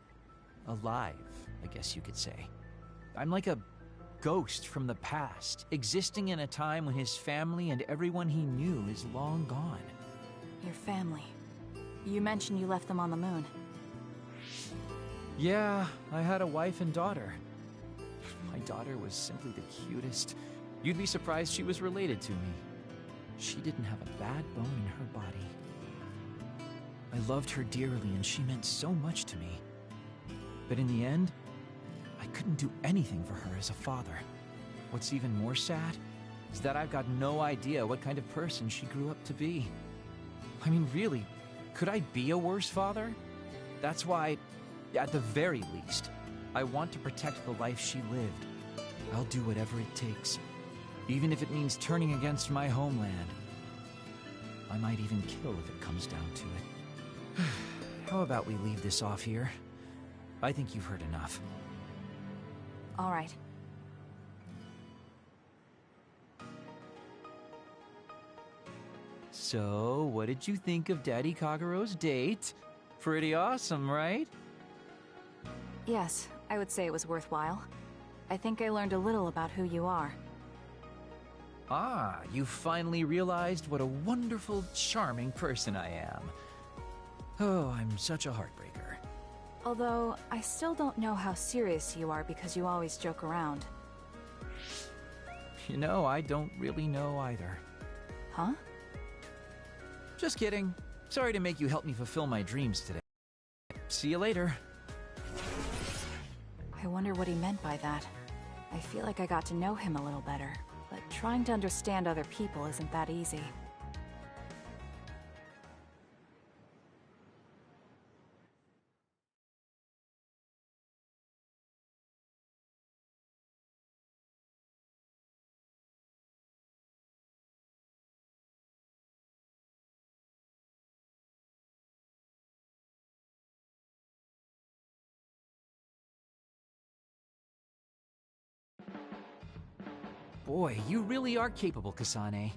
alive, I guess you could say. I'm like a ghost from the past, existing in a time when his family and everyone he knew is long gone. Your family. You mentioned you left them on the moon. Yeah, I had a wife and daughter. My daughter was simply the cutest. You'd be surprised she was related to me. She didn't have a bad bone in her body. I loved her dearly and she meant so much to me. But in the end, I couldn't do anything for her as a father, What's even more sad is that I've got no idea what kind of person she grew up to be. I mean, really, could I be a worse father? That's why, at the very least, I want to protect the life she lived. I'll do whatever it takes, even if it means turning against my homeland. I might even kill if it comes down to it. How about we leave this off here? I think you've heard enough. All right. So, what did you think of Daddy Kagero's date? Pretty awesome, right? Yes, I would say it was worthwhile. I think I learned a little about who you are. Ah, you finally realized what a wonderful, charming person I am. Oh, I'm such a heartbreaker. Although, I still don't know how serious you are because you always joke around. You know, I don't really know either. Huh? Just kidding. Sorry to make you help me fulfill my dreams today. See you later. I wonder what he meant by that. I feel like I got to know him a little better, but trying to understand other people isn't that easy. Boy, you really are capable, Kasane.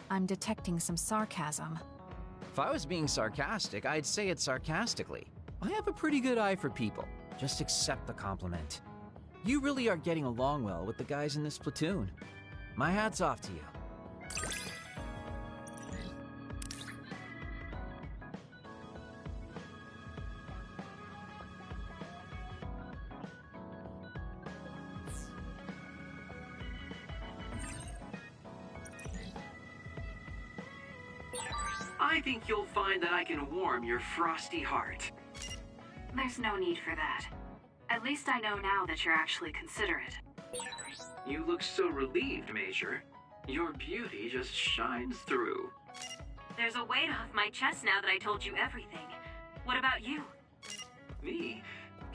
I'm detecting some sarcasm. If I was being sarcastic, I'd say it sarcastically. I have a pretty good eye for people. Just accept the compliment. You really are getting along well with the guys in this platoon. My hat's off to you. I think you'll find that I can warm your frosty heart. There's no need for that. At least I know now that you're actually considerate. You look so relieved, Major. Your beauty just shines through. There's a weight off my chest now that I told you everything. What about you? Me?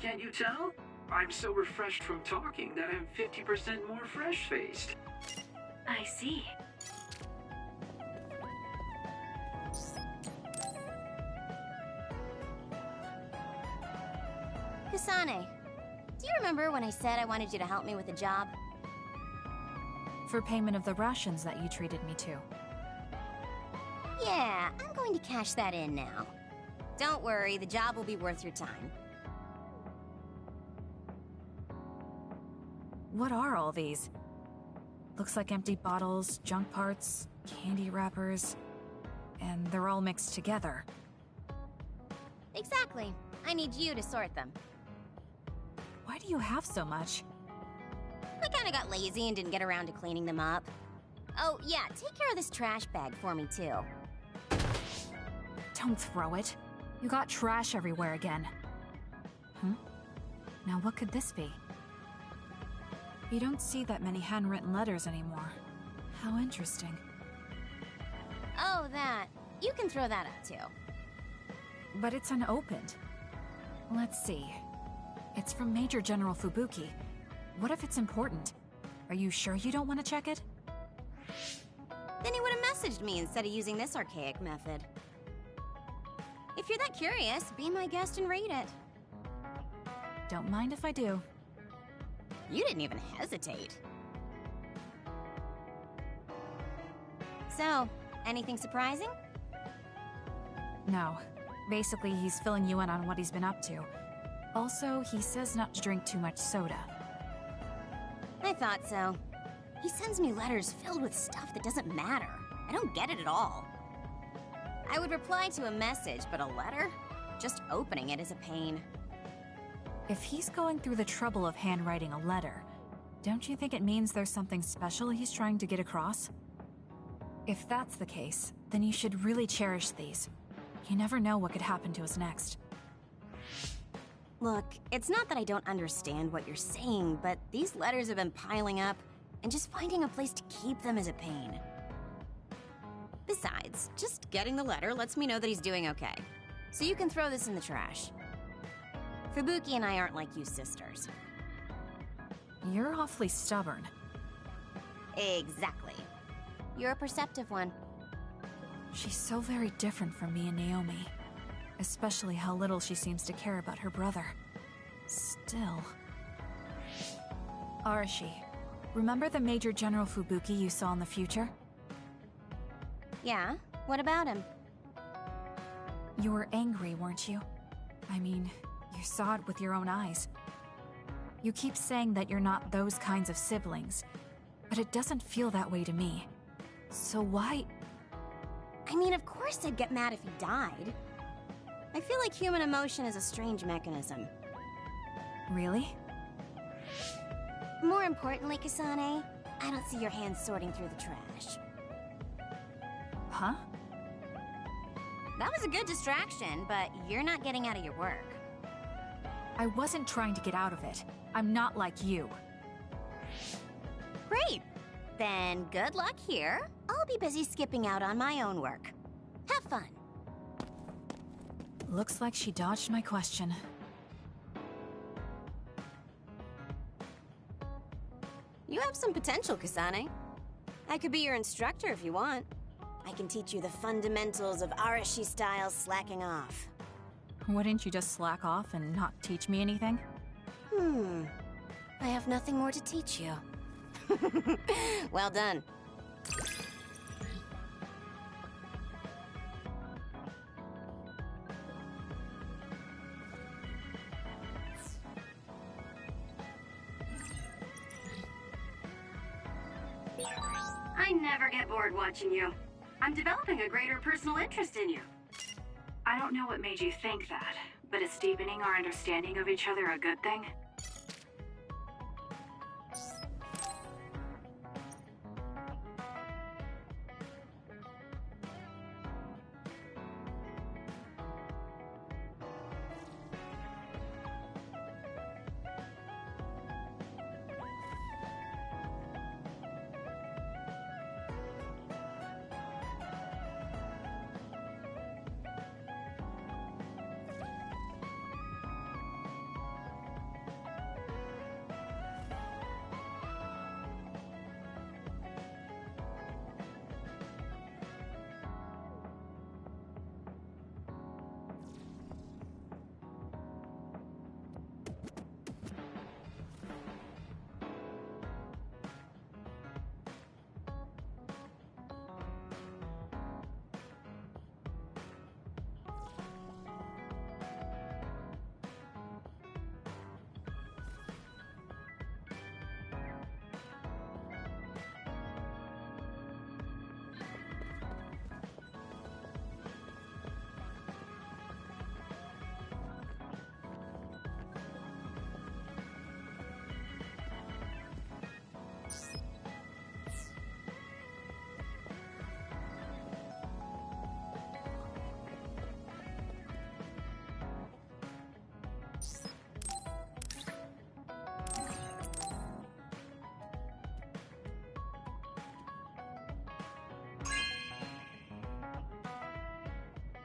Can't you tell? I'm so refreshed from talking that I'm 50% more fresh-faced. I see. Kasane, do you remember when I said I wanted you to help me with a job? For payment of the rations that you treated me to. Yeah, I'm going to cash that in now. Don't worry, the job will be worth your time. What are all these? Looks like empty bottles, junk parts, candy wrappers, and they're all mixed together. Exactly. I need you to sort them. Why do you have so much? I kinda got lazy and didn't get around to cleaning them up. Oh, yeah, take care of this trash bag for me, too. Don't throw it. You got trash everywhere again. Now what could this be? You don't see that many handwritten letters anymore. How interesting. Oh, that. You can throw that out, too. But it's unopened. Let's see. It's from Major General Fubuki. What if it's important? Are you sure you don't want to check it? Then he would have messaged me instead of using this archaic method. If you're that curious, be my guest and read it. Don't mind if I do. You didn't even hesitate. So, anything surprising? No. Basically, he's filling you in on what he's been up to. Also, he says not to drink too much soda. I thought so. He sends me letters filled with stuff that doesn't matter. I don't get it at all. I would reply to a message, but a letter? Just opening it is a pain. If he's going through the trouble of handwriting a letter, don't you think it means there's something special he's trying to get across? If that's the case, then you should really cherish these. You never know what could happen to us next. Look, it's not that I don't understand what you're saying, but these letters have been piling up. and just finding a place to keep them is a pain. Besides, just getting the letter lets me know that he's doing okay. So you can throw this in the trash. Fubuki and I aren't like you sisters. You're awfully stubborn. Exactly. You're a perceptive one. She's so very different from me and Naomi. Especially how little she seems to care about her brother. Still... Arashi, remember the Major General Fubuki you saw in the future? Yeah? What about him? You were angry, weren't you? I mean, you saw it with your own eyes. You keep saying that you're not those kinds of siblings, but it doesn't feel that way to me. So why... I mean, of course I'd get mad if he died. I feel like human emotion is a strange mechanism. Really? More importantly, Kasane, I don't see your hands sorting through the trash. Huh? That was a good distraction, but you're not getting out of your work. I wasn't trying to get out of it. I'm not like you. Great! Then good luck here. I'll be busy skipping out on my own work. Have fun. Looks like she dodged my question. You have some potential, Kasane. I could be your instructor if you want. I can teach you the fundamentals of Arashi-style slacking off. Wouldn't you just slack off and not teach me anything? I have nothing more to teach you. Well done. I never get bored watching you. I'm developing a greater personal interest in you. I don't know what made you think that, but is deepening our understanding of each other a good thing?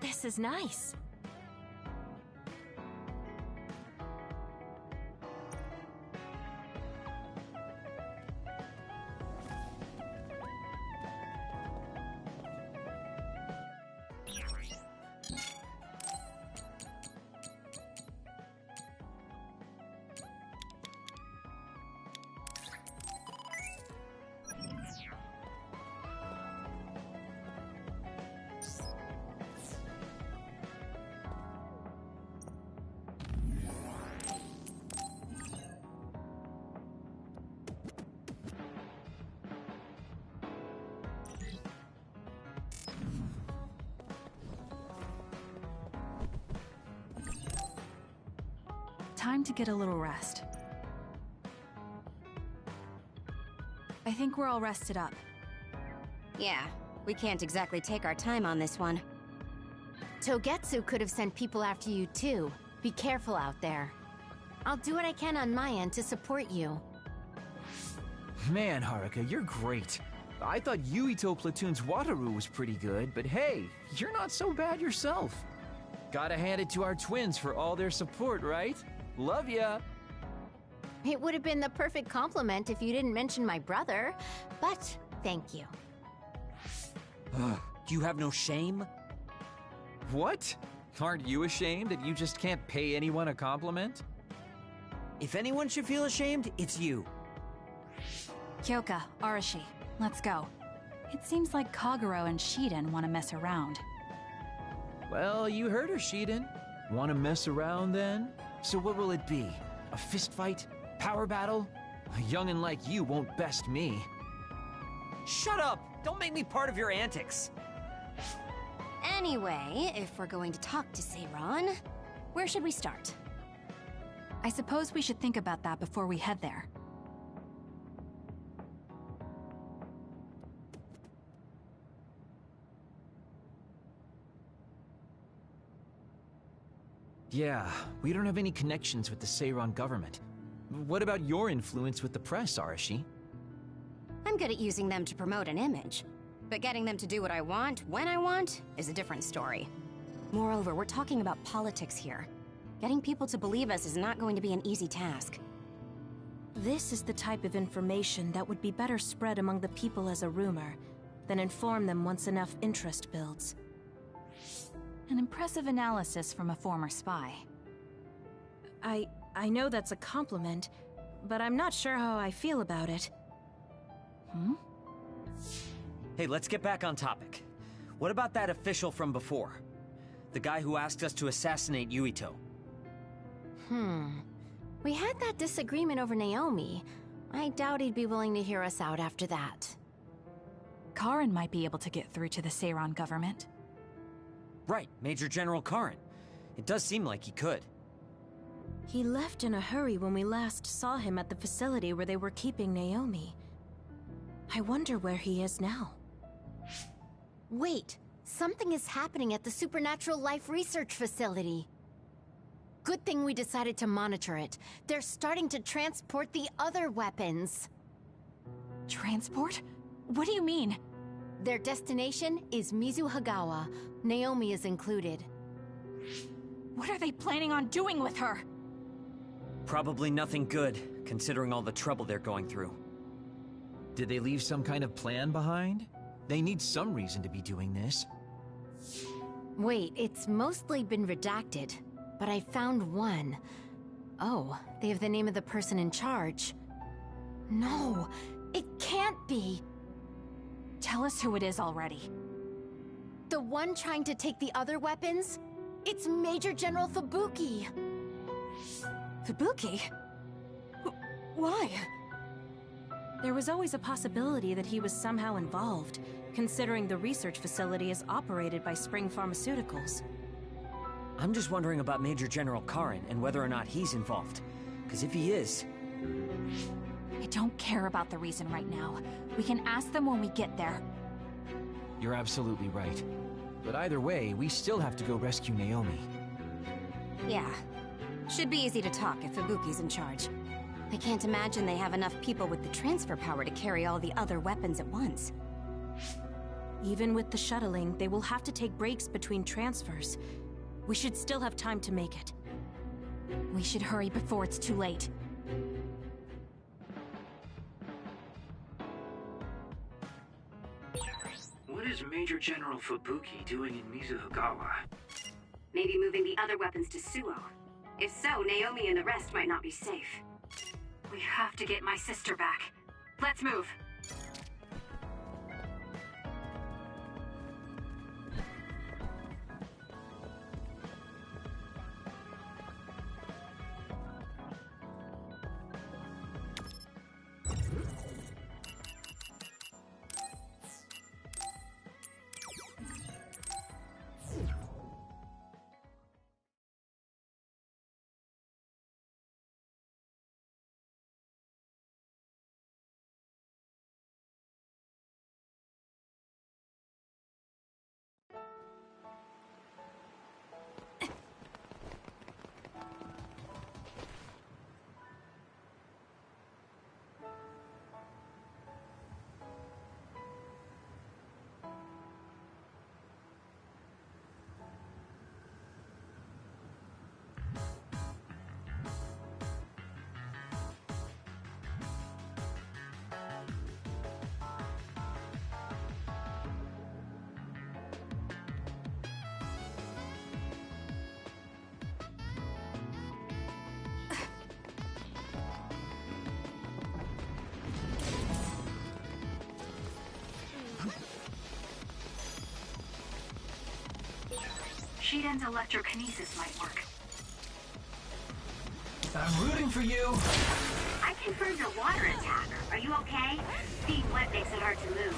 This is nice. Time to get a little rest. I think we're all rested up. Yeah, we can't exactly take our time on this one. Togetsu could have sent people after you too. Be careful out there. I'll do what I can on my end to support you. Man, Haruka, you're great. I thought Yuito Platoon's Wataru was pretty good, but hey, you're not so bad yourself. Gotta hand it to our twins for all their support, right? Love ya! It would have been the perfect compliment if you didn't mention my brother, but thank you. Do you have no shame? What? Aren't you ashamed that you just can't pay anyone a compliment? If anyone should feel ashamed, it's you. Kyoka, Arashi, let's go. It seems like Kagero and Shiden want to mess around. Well, you heard her, Shiden. Want to mess around then? So what will it be? A fist fight? Power battle? A youngin' like you won't best me. Shut up! Don't make me part of your antics. Anyway, if we're going to talk to Seiran, where should we start? I suppose we should think about that before we head there. Yeah, we don't have any connections with the Seiran government. What about your influence with the press, Arashi? I'm good at using them to promote an image. But getting them to do what I want, when I want, is a different story. Moreover, we're talking about politics here. Getting people to believe us is not going to be an easy task. This is the type of information that would be better spread among the people as a rumor, than inform them once enough interest builds. An impressive analysis from a former spy. I know that's a compliment, but I'm not sure how I feel about it. Hey, let's get back on topic. What about that official from before? The guy who asked us to assassinate Yuito? We had that disagreement over Naomi. I doubt he'd be willing to hear us out after that. Karin might be able to get through to the Seiran government. Right, Major General Karin. It does seem like he could. He left in a hurry when we last saw him at the facility where they were keeping Naomi. I wonder where he is now. Wait, something is happening at the Supernatural Life Research Facility. Good thing we decided to monitor it. They're starting to transport the other weapons. Transport? What do you mean? Their destination is Mizuhagawa. Naomi is included. What are they planning on doing with her? Probably nothing good, considering all the trouble they're going through. Did they leave some kind of plan behind? They need some reason to be doing this. Wait, it's mostly been redacted, but I found one. Oh, they have the name of the person in charge. No, it can't be. Tell us who it is already. The one trying to take the other weapons? It's Major General Fubuki. Fubuki? Why? There was always a possibility that he was somehow involved, considering the research facility is operated by Spring Pharmaceuticals. I'm just wondering about Major General Karin and whether or not he's involved. Because if he is... I don't care about the reason right now. We can ask them when we get there. You're absolutely right. But either way, we still have to go rescue Naomi. Yeah. Should be easy to talk if Fubuki's in charge. I can't imagine they have enough people with the transfer power to carry all the other weapons at once. Even with the shuttling, they will have to take breaks between transfers. We should still have time to make it. We should hurry before it's too late. What is Major General Fubuki doing in Mizuhagawa? Maybe moving the other weapons to Suo. If so, Naomi and the rest might not be safe. We have to get my sister back. Let's move. Shiden's electrokinesis might work. I'm rooting for you. I confirmed your water attack. Are you okay? Being wet makes it hard to move.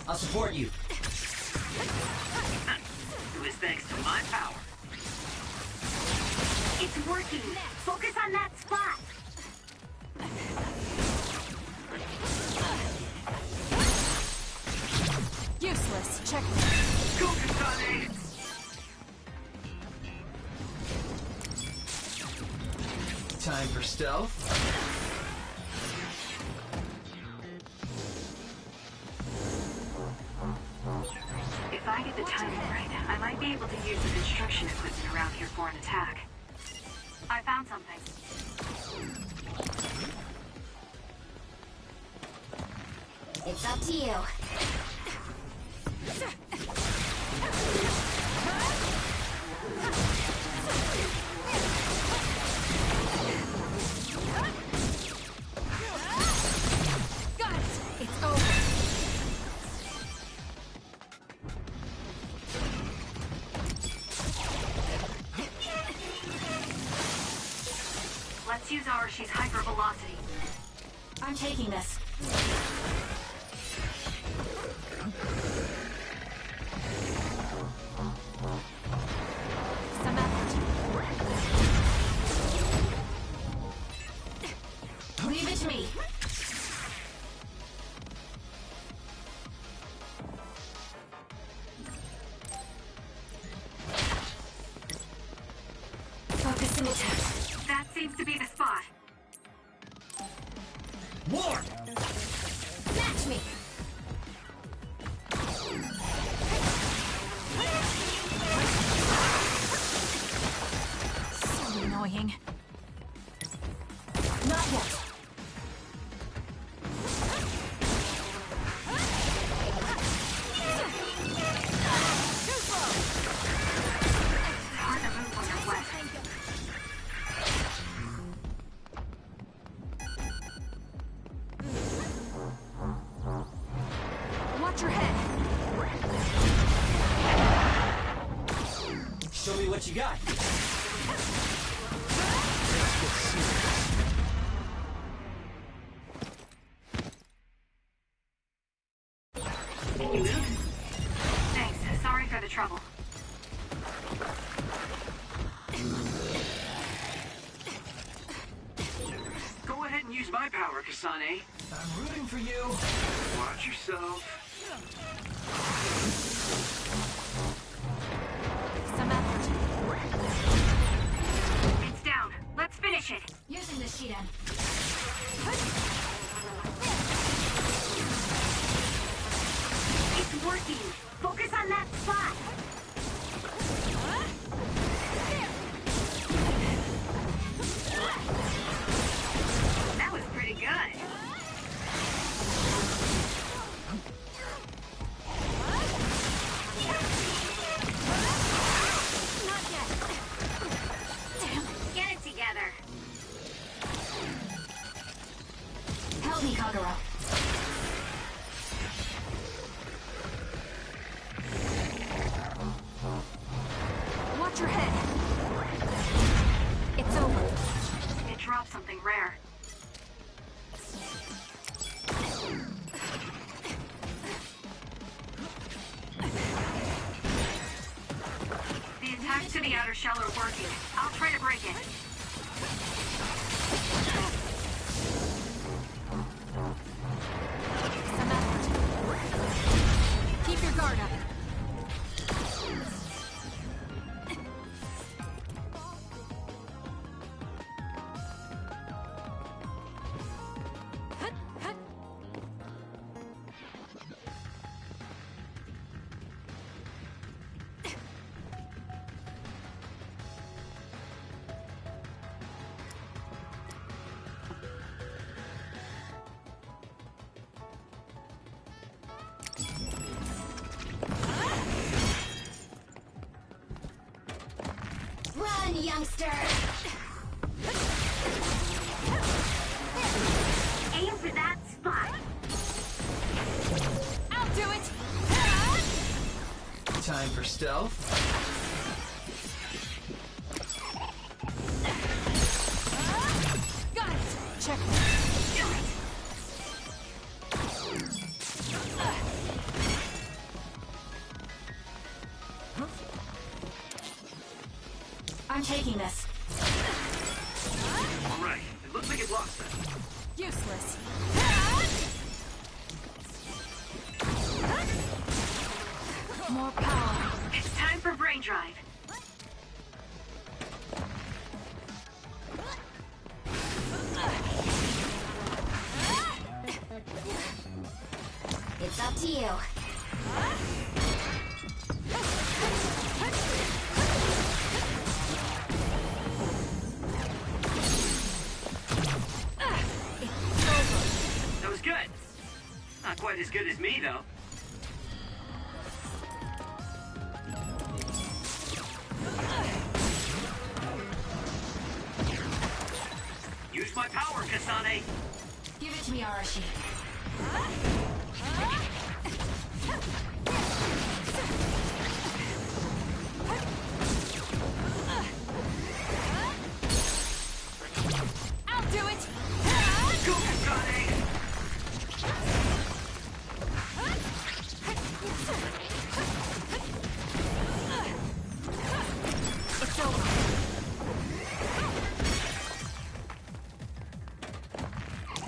I'll support you. It was thanks to my power. It's working. Focus on that spot. Useless. Check. Go, Kasane! Time for stealth. If I get the timing right, I might be able to use the construction equipment around here for an attack. I found something. It's up to you. Got it. It's over. Let's use Arshi's hypervelocity. I'm taking this. Some effort. Leave it to me. Focusing attack. That seems to be the spot. More! Match me. So annoying. Not yet. It's hard to move when you're wet. Watch your head. Show me what you got. Thanks. Sorry for the trouble. Go ahead and use my power, Kasane. I'm rooting for you. Watch yourself. Some effort. It's down. Let's finish it. Using the Shiden. It's working. Focus on that spot. That was pretty good. Not yet. Damn. Get it together. Help me, Kagura. Watch your head. It's over. It dropped something rare. The attack to the outer shell are working. I'll try to break it. Some effort. Keep your guard up. Run, youngster. Aim for that spot. Time for stealth. Got it! Check. I'm taking this. Alright, it looks like it lost that. Useless. More power. It's time for brain drive. It's up to you. That was good. Not quite as good as me, though. Use my power, Kasane! Give it to me, Arashi. I'll do it! Go, Kasane! It's over.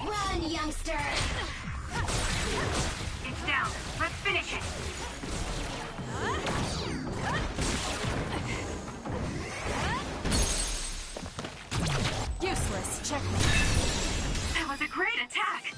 Run, youngster! It's down. Let's finish it. Useless. Check me. That was a great attack.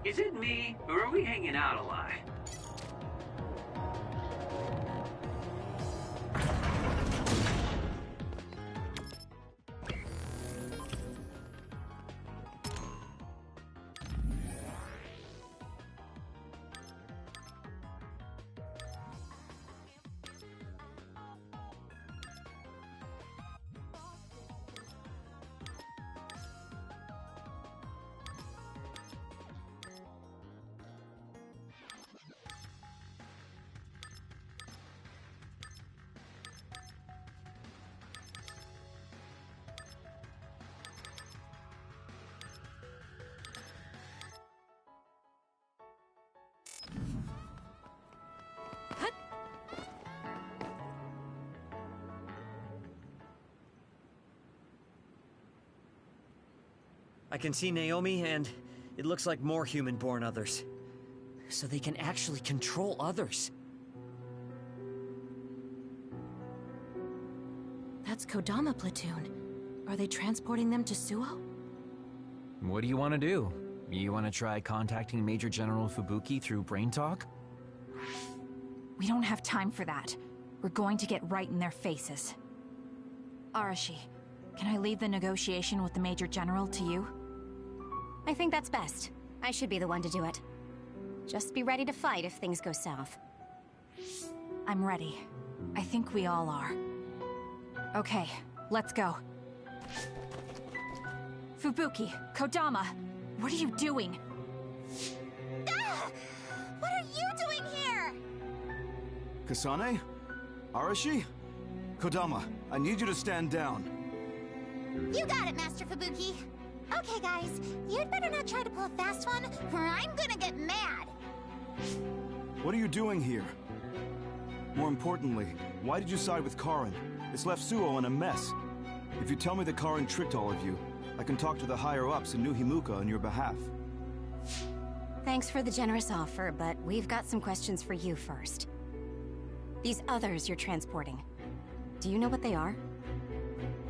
Is it me, or are we hanging out a lot? I can see Naomi, and it looks like more human-born others. So they can actually control others. That's Kodama platoon. Are they transporting them to Suo? What do you want to do? You want to try contacting Major General Fubuki through Brain Talk? We don't have time for that. We're going to get right in their faces. Arashi, can I leave the negotiation with the Major General to you? I think that's best. I should be the one to do it. Just be ready to fight if things go south. I'm ready. I think we all are. Okay, let's go. Fubuki, Kodama, what are you doing? Ah! What are you doing here? Kasane? Arashi? Kodama, I need you to stand down. You got it, Master Fubuki. Okay, guys, you'd better not try to pull a fast one, or I'm gonna get mad. What are you doing here? More importantly, why did you side with Karin? It's left Suo in a mess. If you tell me that Karin tricked all of you, I can talk to the higher-ups in New Himuka on your behalf. Thanks for the generous offer, but we've got some questions for you first. These others you're transporting, do you know what they are?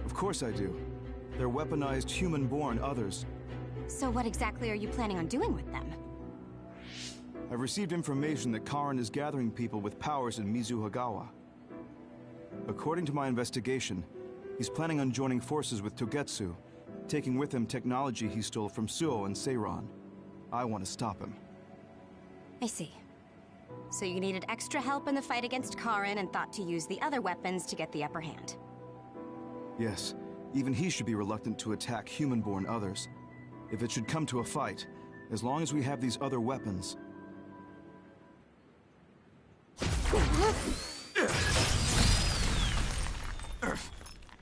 Of course I do. They're weaponized human-born others. So what exactly are you planning on doing with them? I've received information that Karin is gathering people with powers in Mizuhagawa. According to my investigation, he's planning on joining forces with Togetsu, taking with him technology he stole from Suo and Seiran. I want to stop him. I see. So you needed extra help in the fight against Karin and thought to use the other weapons to get the upper hand. Yes, even he should be reluctant to attack human-born others. If it should come to a fight, as long as we have these other weapons...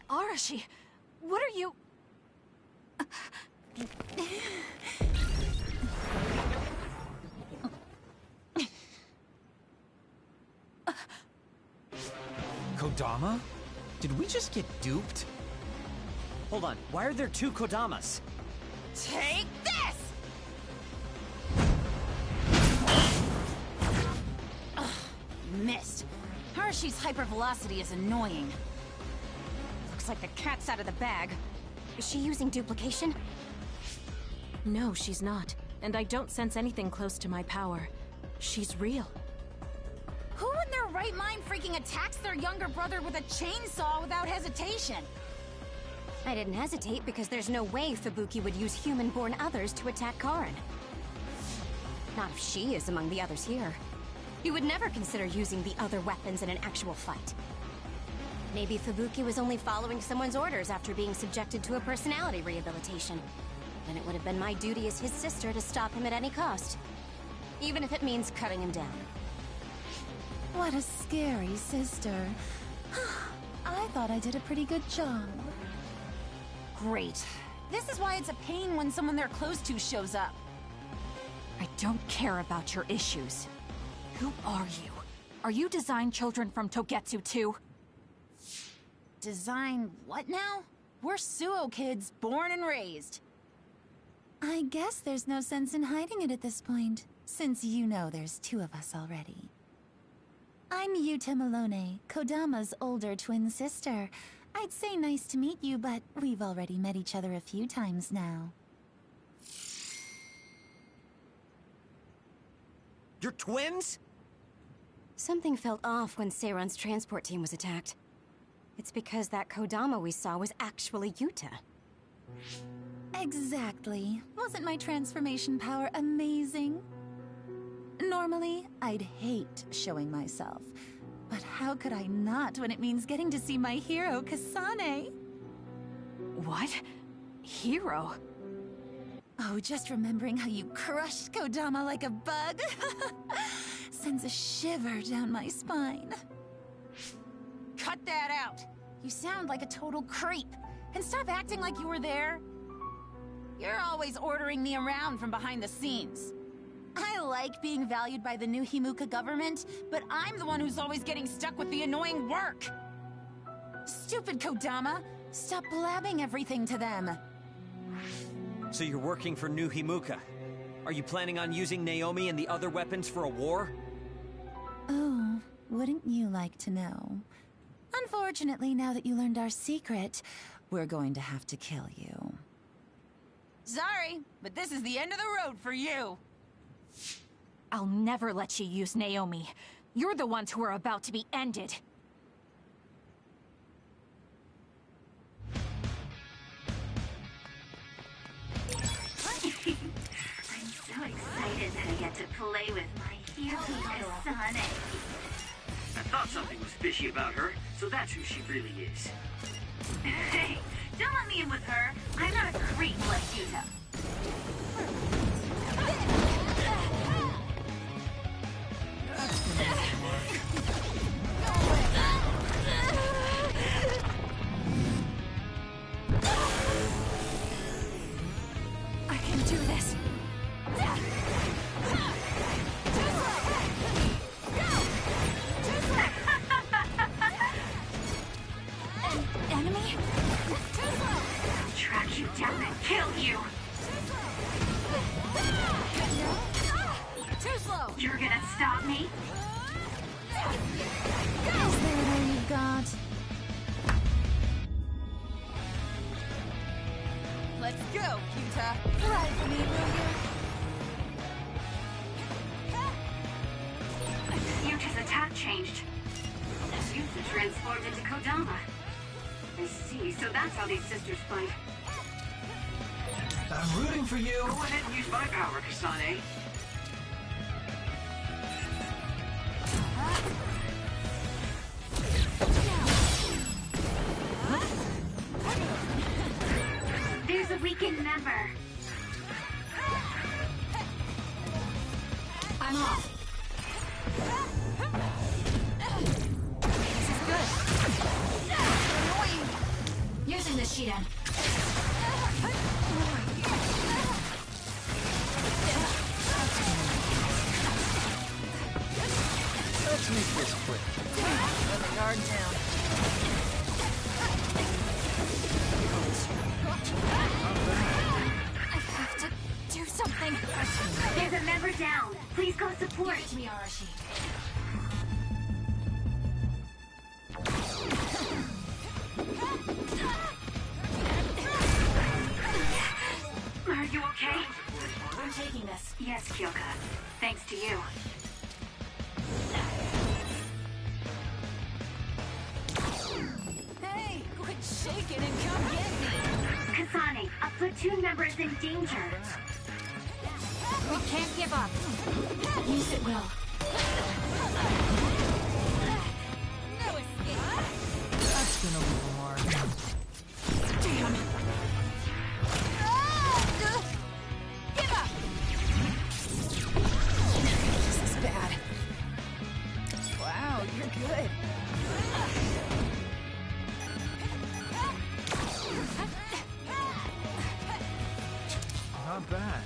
Arashi, what are you... Kodama? Did we just get duped? Hold on, why are there two Kodamas? Take this! Ugh, missed. Arashi's hypervelocity is annoying. Looks like the cat's out of the bag. Is she using duplication? No, she's not. And I don't sense anything close to my power. She's real. Who in their right mind freaking attacks their younger brother with a chainsaw without hesitation? I didn't hesitate because there's no way Fubuki would use human-born others to attack Karin. Not if she is among the others here. He would never consider using the other weapons in an actual fight. Maybe Fubuki was only following someone's orders after being subjected to a personality rehabilitation. Then it would have been my duty as his sister to stop him at any cost. Even if it means cutting him down. What a scary sister. I thought I did a pretty good job. Great. This is why it's a pain when someone they're close to shows up. I don't care about your issues. Who are you? Are you design children from Togetsu too? Design what now? We're Suo kids, born and raised. I guess there's no sense in hiding it at this point, since you know there's two of us already. I'm Yuta Malone, Kodama's older twin sister. I'd say nice to meet you, but we've already met each other a few times now. You're twins? Something felt off when Seiran's transport team was attacked. It's because that Kodama we saw was actually Yuta. Exactly. Wasn't my transformation power amazing? Normally, I'd hate showing myself. But how could I not when it means getting to see my hero, Kasane? What? Hero? Oh, just remembering how you crushed Kodama like a bug sends a shiver down my spine. Cut that out! You sound like a total creep. And stop acting like you were there. You're always ordering me around from behind the scenes. I like being valued by the new Himuka government, but I'm the one who's always getting stuck with the annoying work. Stupid Kodama! Stop blabbing everything to them. So you're working for New Himuka. Are you planning on using Naomi and the other weapons for a war? Oh, wouldn't you like to know? Unfortunately, now that you learned our secret, we're going to have to kill you. Sorry, but this is the end of the road for you. I'll never let you use Naomi. You're the ones who are about to be ended. I'm so excited that I get to play with my hero, Kasane. I thought something was fishy about her, so that's who she really is. Hey, don't let me in with her. I'm not a creep like Yuta. I can do this. Enemy? I'll track you down and kill you. Too slow. You're gonna stop me? Is there all you've got? Go, Yuta! Fly for me, will you? Yuta's attack changed. Yuta transformed into Kodama. I see, so that's how these sisters fight. I'm rooting for you! Go ahead and use my power, Kasane. There's a weakened member. I'm off. This is good. Annoying. Using the Shiden. Let's make this quick. Let the guard down. I have to do something. There's a member down. Please go support. Give it to me, Arashi. Are you okay? I'm taking this. Yes, Kyoka. Thanks to you. Hey, quit shaking and come get me! Kasane, a platoon member is in danger. We can't give up. Use it well. No escape! That's gonna leave a mark. Damn! Give up! This is bad. Wow, you're good. Not bad.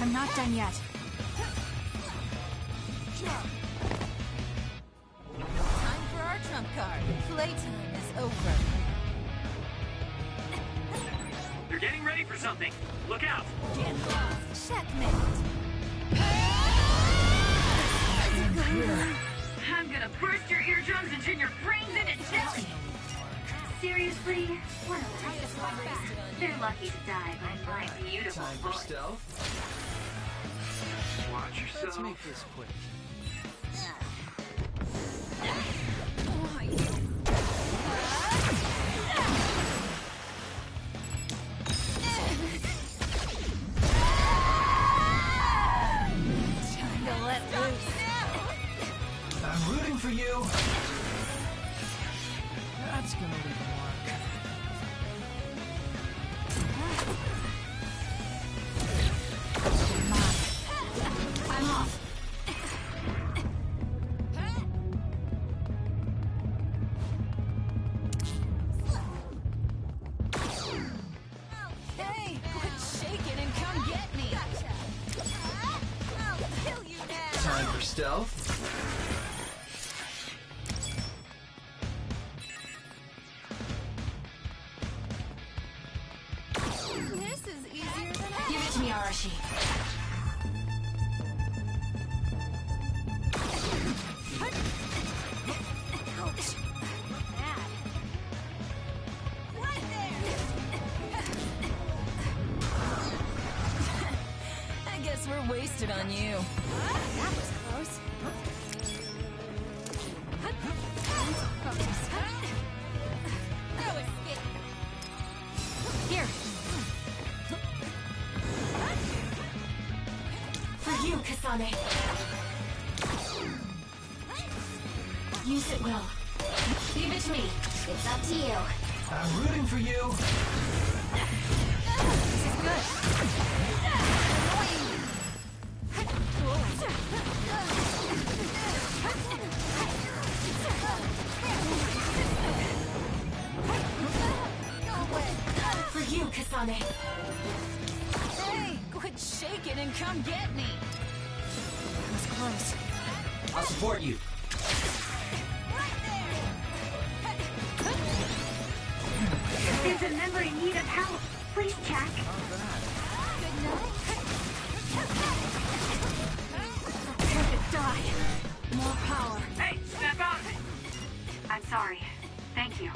I'm not done yet. Time for our trump card. Playtime is over. They're getting ready for something. Look out! Get lost. Checkmate. I'm gonna burst your eardrums and turn your brains into jelly. Seriously? What a waste. They're lucky to die by my beautiful Time for bullets. stealth. Watch yourself. Let's make this quick. Time to let loose. I'm rooting for you! That's gonna leave a mark. I'm off. Hey, quit shaking and come get me. I'll kill you now. Time for stealth. This is easier than I Give it to me, Arashi. Ouch. Bad. Right there. I guess we're wasted on you. That was close. No escape. Here. For you, Kasane. Use it well. Leave it to me. It's up to you. I'm rooting for you! This is good. For you, Kasane. Hey, quit shaking and come get me. That was close. I'll support you. There's a member in need of help. Please check. Good night. Prepare to die. More power. Hey, step out! I'm sorry. Thank you.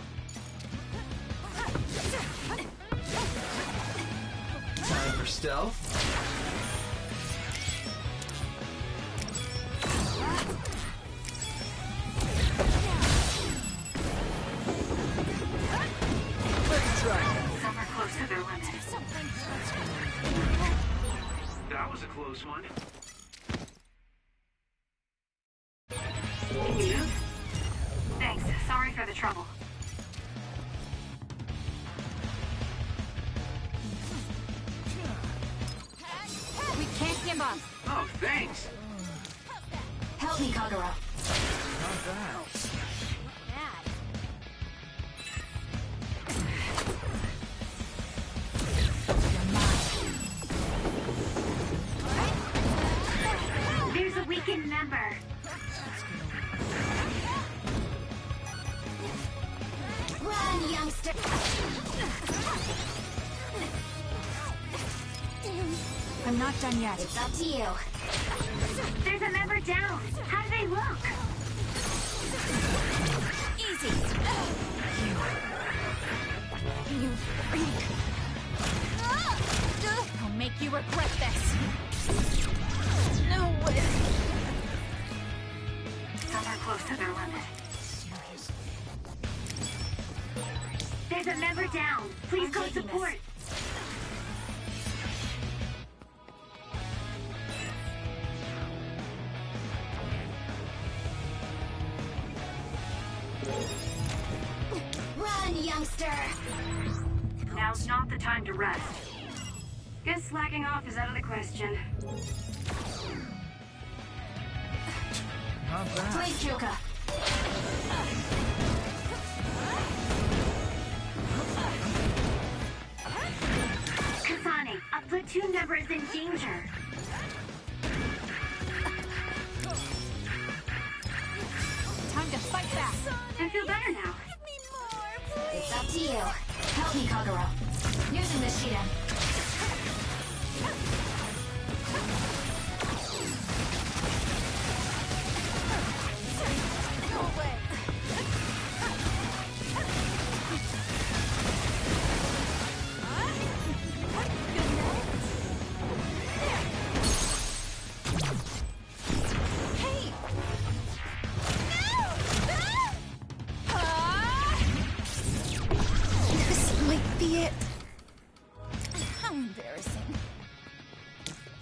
for stealth. Let's try. Some are close to their limit. That was a close one. Can you move? Thanks. Sorry for the trouble. We can't give up. Oh, thanks. Help me, Kagura. Not bad. There's a weakened member. Run, youngster! I'm not done yet. It's up to you. There's a member down. How do they look? Easy. You freak. I'll make you regret this. No way. Some are close to their limit. There's a member down. Please go support. Run, youngster! Now's not the time to rest. Guess slacking off is out of the question. Not bad. Please, Kyoka. Kasane, a platoon member is in danger. Time to fight back. I feel better now. It's up to you. Help me, Kagura. Using the Shiden.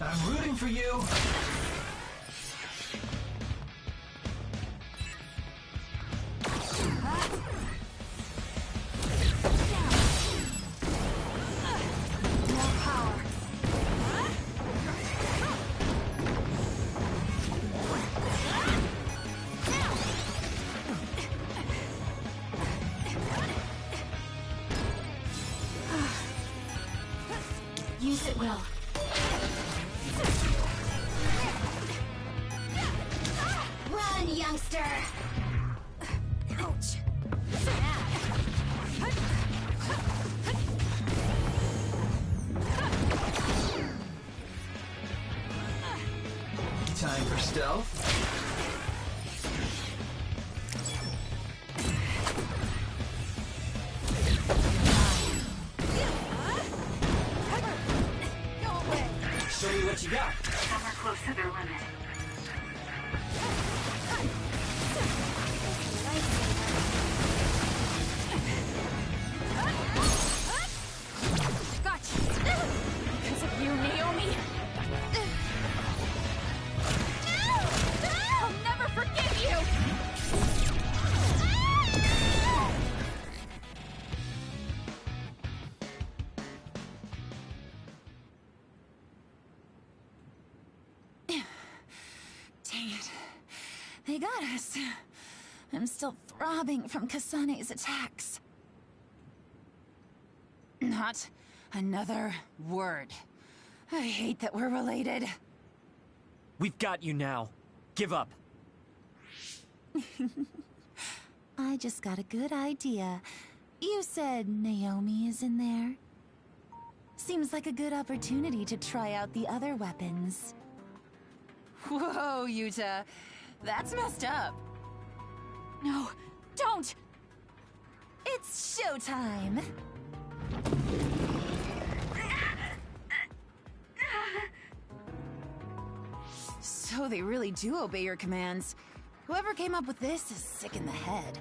I'm rooting for you. Use it well. Run, youngster! Ouch. Time for stealth. Show me what you got. Some are close to their limit. Gotcha. Because of you, Naomi. I'll never forgive you. Dang it. They got us. I'm still throbbing from Kasane's attacks. Not another word. I hate that we're related. We've got you now. Give up. I just got a good idea. You said Naomi is in there? Seems like a good opportunity to try out the other weapons. Whoa, Yuta. That's messed up. No, don't! It's showtime! So they really do obey your commands. Whoever came up with this is sick in the head.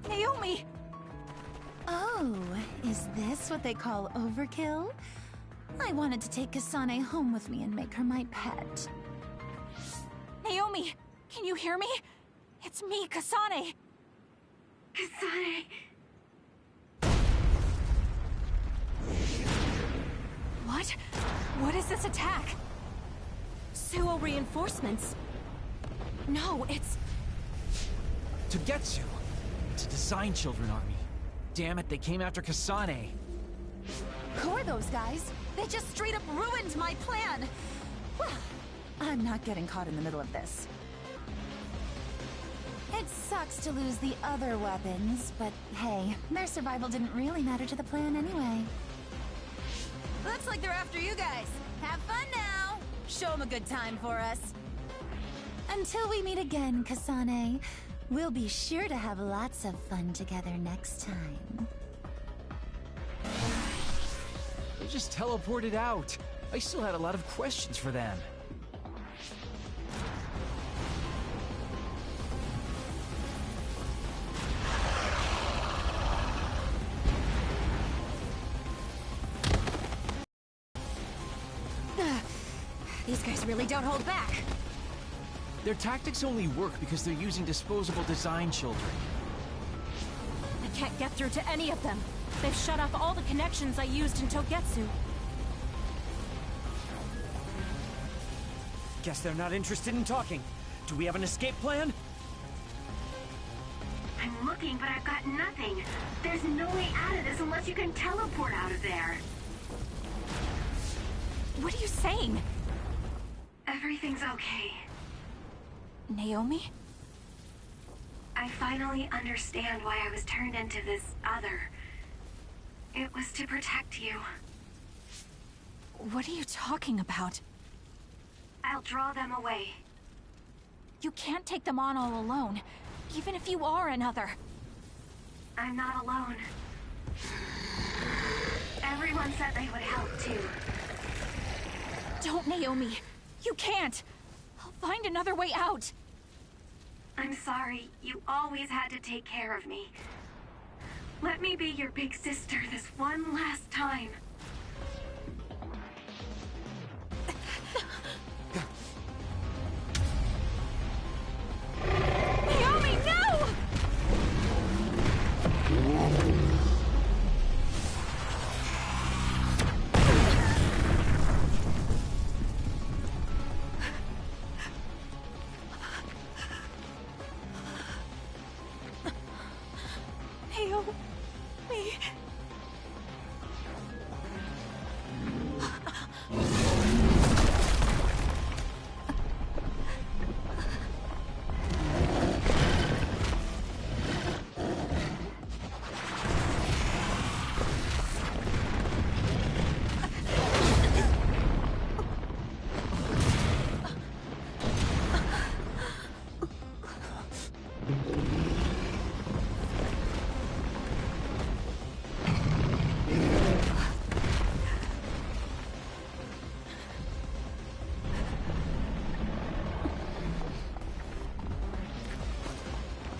Naomi! Oh, is this what they call overkill? I wanted to take Kasane home with me and make her my pet. Naomi! Can you hear me? It's me, Kasane! Kasane! What? What is this attack? Suo reinforcements. No, it's... Togetsu! It's a Design Children army. Damn it, they came after Kasane. Who are those guys? They just straight up ruined my plan! Well, I'm not getting caught in the middle of this. It sucks to lose the other weapons, but hey, their survival didn't really matter to the plan anyway. Looks like they're after you guys. Have fun now! Show them a good time for us. Until we meet again, Kasane, we'll be sure to have lots of fun together next time. They just teleported out. I still had a lot of questions for them. These guys really don't hold back. Their tactics only work because they're using disposable Design Children. I can't get through to any of them. They've shut off all the connections I used in Togetsu. Guess they're not interested in talking. Do we have an escape plan? I'm looking, but I've got nothing. There's no way out of this unless you can teleport out of there. What are you saying? Everything's okay. Naomi? I finally understand why I was turned into this other. It was to protect you. What are you talking about? I'll draw them away. You can't take them on all alone, even if you are another. I'm not alone. Everyone said they would help too. Don't, Naomi. You can't. I'll find another way out. I'm sorry. You always had to take care of me. Let me be your big sister this one last time. Naomi, no! Naomi...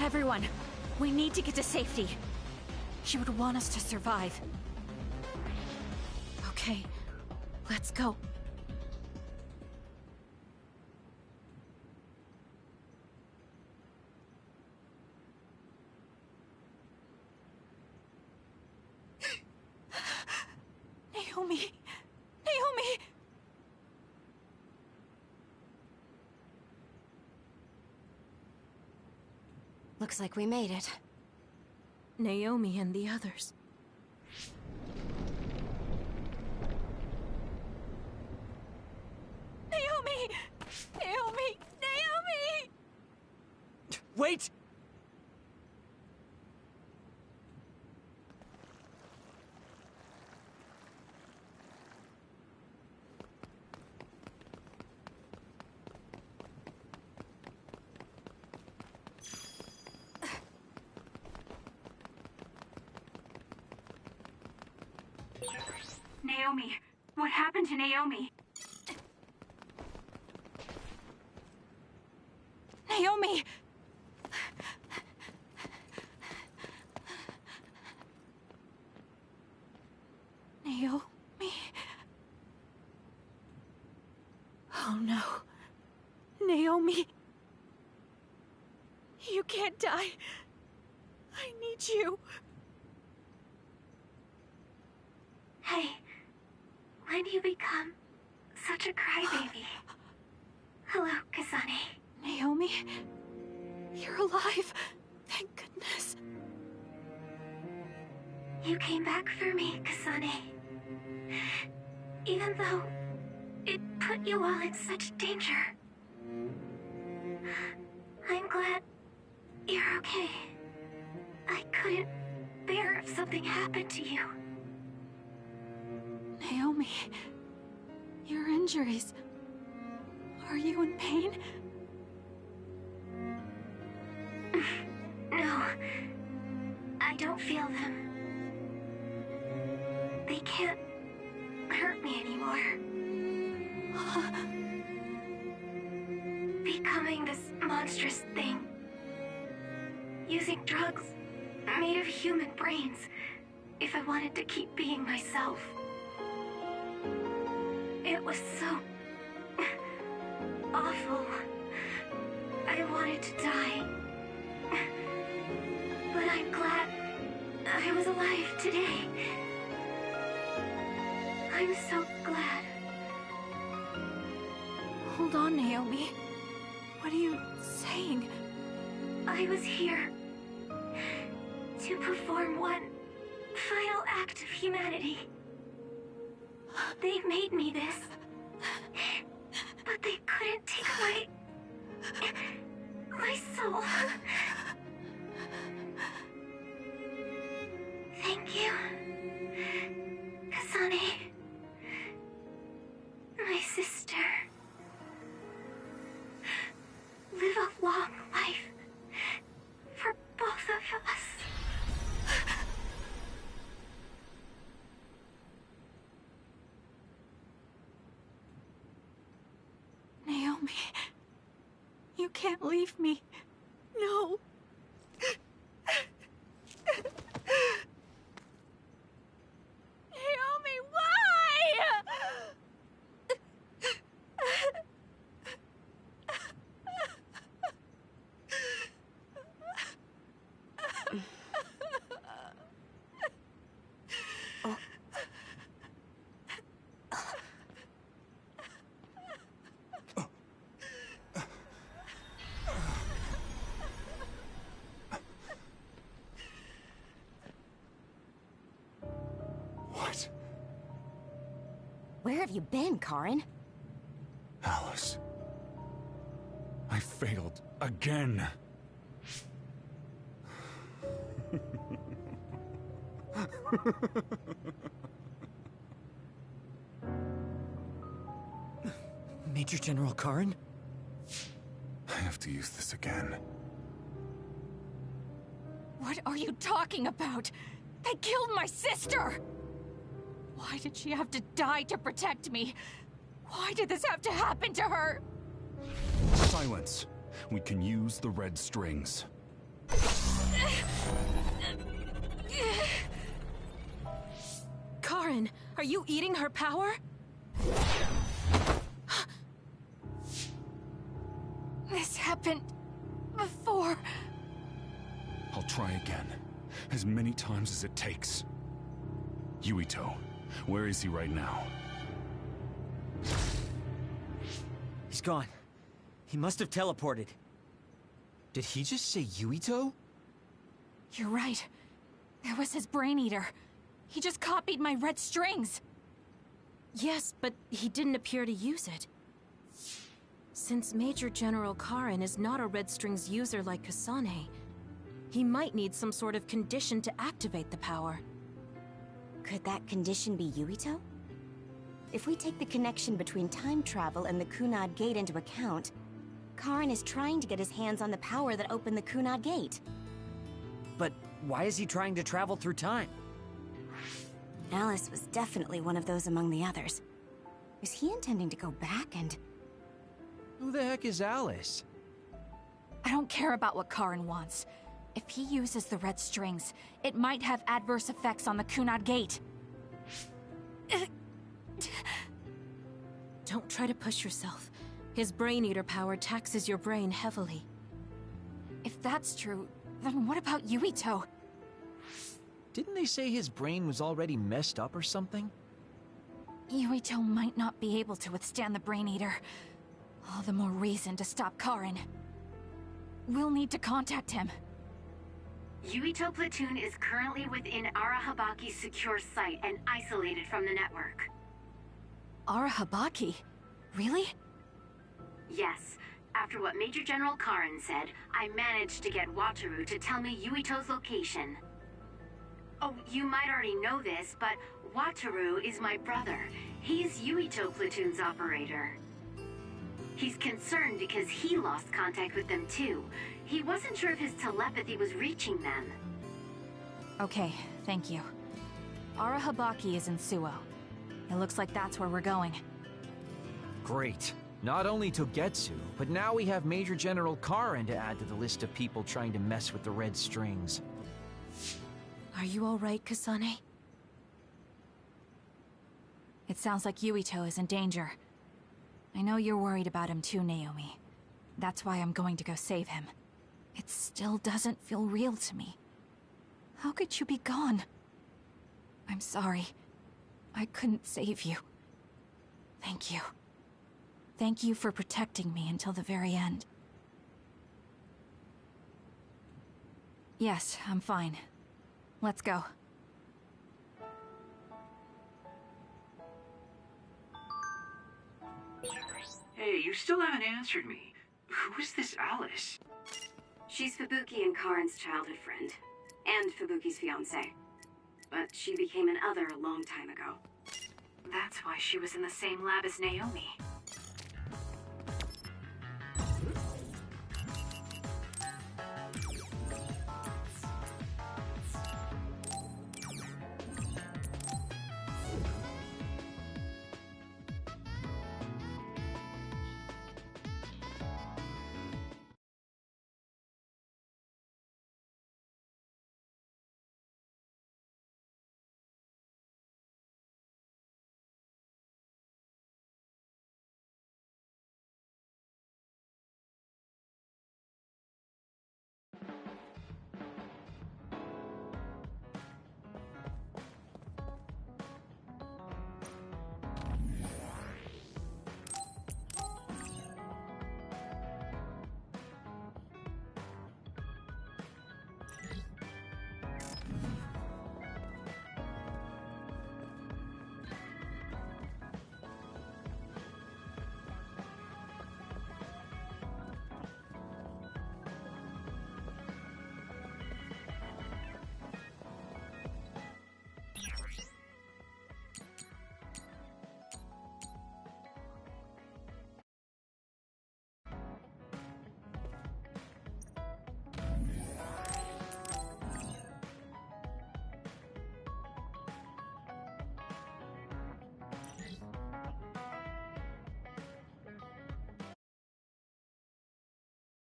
Everyone, we need to get to safety. She would want us to survive. Okay, let's go. Naomi! Naomi! Looks like we made it. Naomi and the others. Naomi! Naomi! Naomi! Wait! Naomi, what happened to Naomi? Naomi! Naomi? Oh no. Naomi. You can't die. I need you. Hey, when do you become such a crybaby? Hello, Kasane. Naomi? You're alive. Thank goodness. You came back for me, Kasane. Even though it put you all in such danger. I'm glad you're okay. I couldn't bear if something happened to you. Naomi, your injuries. Are you in pain? No, I don't feel them. They can't hurt me anymore. Becoming this monstrous thing. Using drugs made of human brains if I wanted to keep being myself. It was so awful. I wanted to die. But I'm glad I was alive today. I'm so glad. Hold on, Naomi. What are you saying? I was here to perform one final act of humanity. They made me this, but they couldn't take away my soul. Thank you, Kasane, my sister. Live a long life for both of us. Naomi, you can't leave me. No. Naomi, why? What? Where have you been, Karin? Alice. I failed again. Major General Karin? I have to use this again. What are you talking about? They killed my sister! Why did she have to die to protect me? Why did this have to happen to her? Silence. We can use the red strings. Karin, are you eating her power? This happened before. I'll try again. As many times as it takes. Yuito, where is he right now? He's gone. He must have teleported. Did he just say Yuito? You're right. There was his brain eater. He just copied my red strings. Yes, but he didn't appear to use it. Since Major General Karin is not a Red Strings user like Kasane, he might need some sort of condition to activate the power. Could that condition be Yuito? If we take the connection between time travel and the Kunad Gate into account, Karin is trying to get his hands on the power that opened the Kunad Gate. But why is he trying to travel through time? Alice was definitely one of those among the others. Is he intending to go back and... Who the heck is Alice? I don't care about what Karin wants. If he uses the red strings, it might have adverse effects on the Kunad Gate. Don't try to push yourself. His Brain Eater power taxes your brain heavily. If that's true, then what about Yuito? Didn't they say his brain was already messed up or something? Yuito might not be able to withstand the Brain Eater. All the more reason to stop Karin. We'll need to contact him. Yuito Platoon is currently within Arahabaki's secure site and isolated from the network. Arahabaki? Really? Yes. After what Major General Karin said, I managed to get Wataru to tell me Yuito's location. Oh, you might already know this, but Wataru is my brother. He's Yuito Platoon's operator. He's concerned because he lost contact with them too. He wasn't sure if his telepathy was reaching them. Okay, thank you. Arahabaki is in Suo. It looks like that's where we're going. Great. Not only Togetsu, but now we have Major General Karin to add to the list of people trying to mess with the red strings. Are you alright, Kasane? It sounds like Yuito is in danger. I know you're worried about him too, Naomi. That's why I'm going to go save him. It still doesn't feel real to me. How could you be gone? I'm sorry. I couldn't save you. Thank you. Thank you for protecting me until the very end. Yes, I'm fine. Let's go. Hey, you still haven't answered me. Who is this Alice? She's Fubuki and Karin's childhood friend, and Fubuki's fiancé. But she became an other a long time ago. That's why she was in the same lab as Naomi.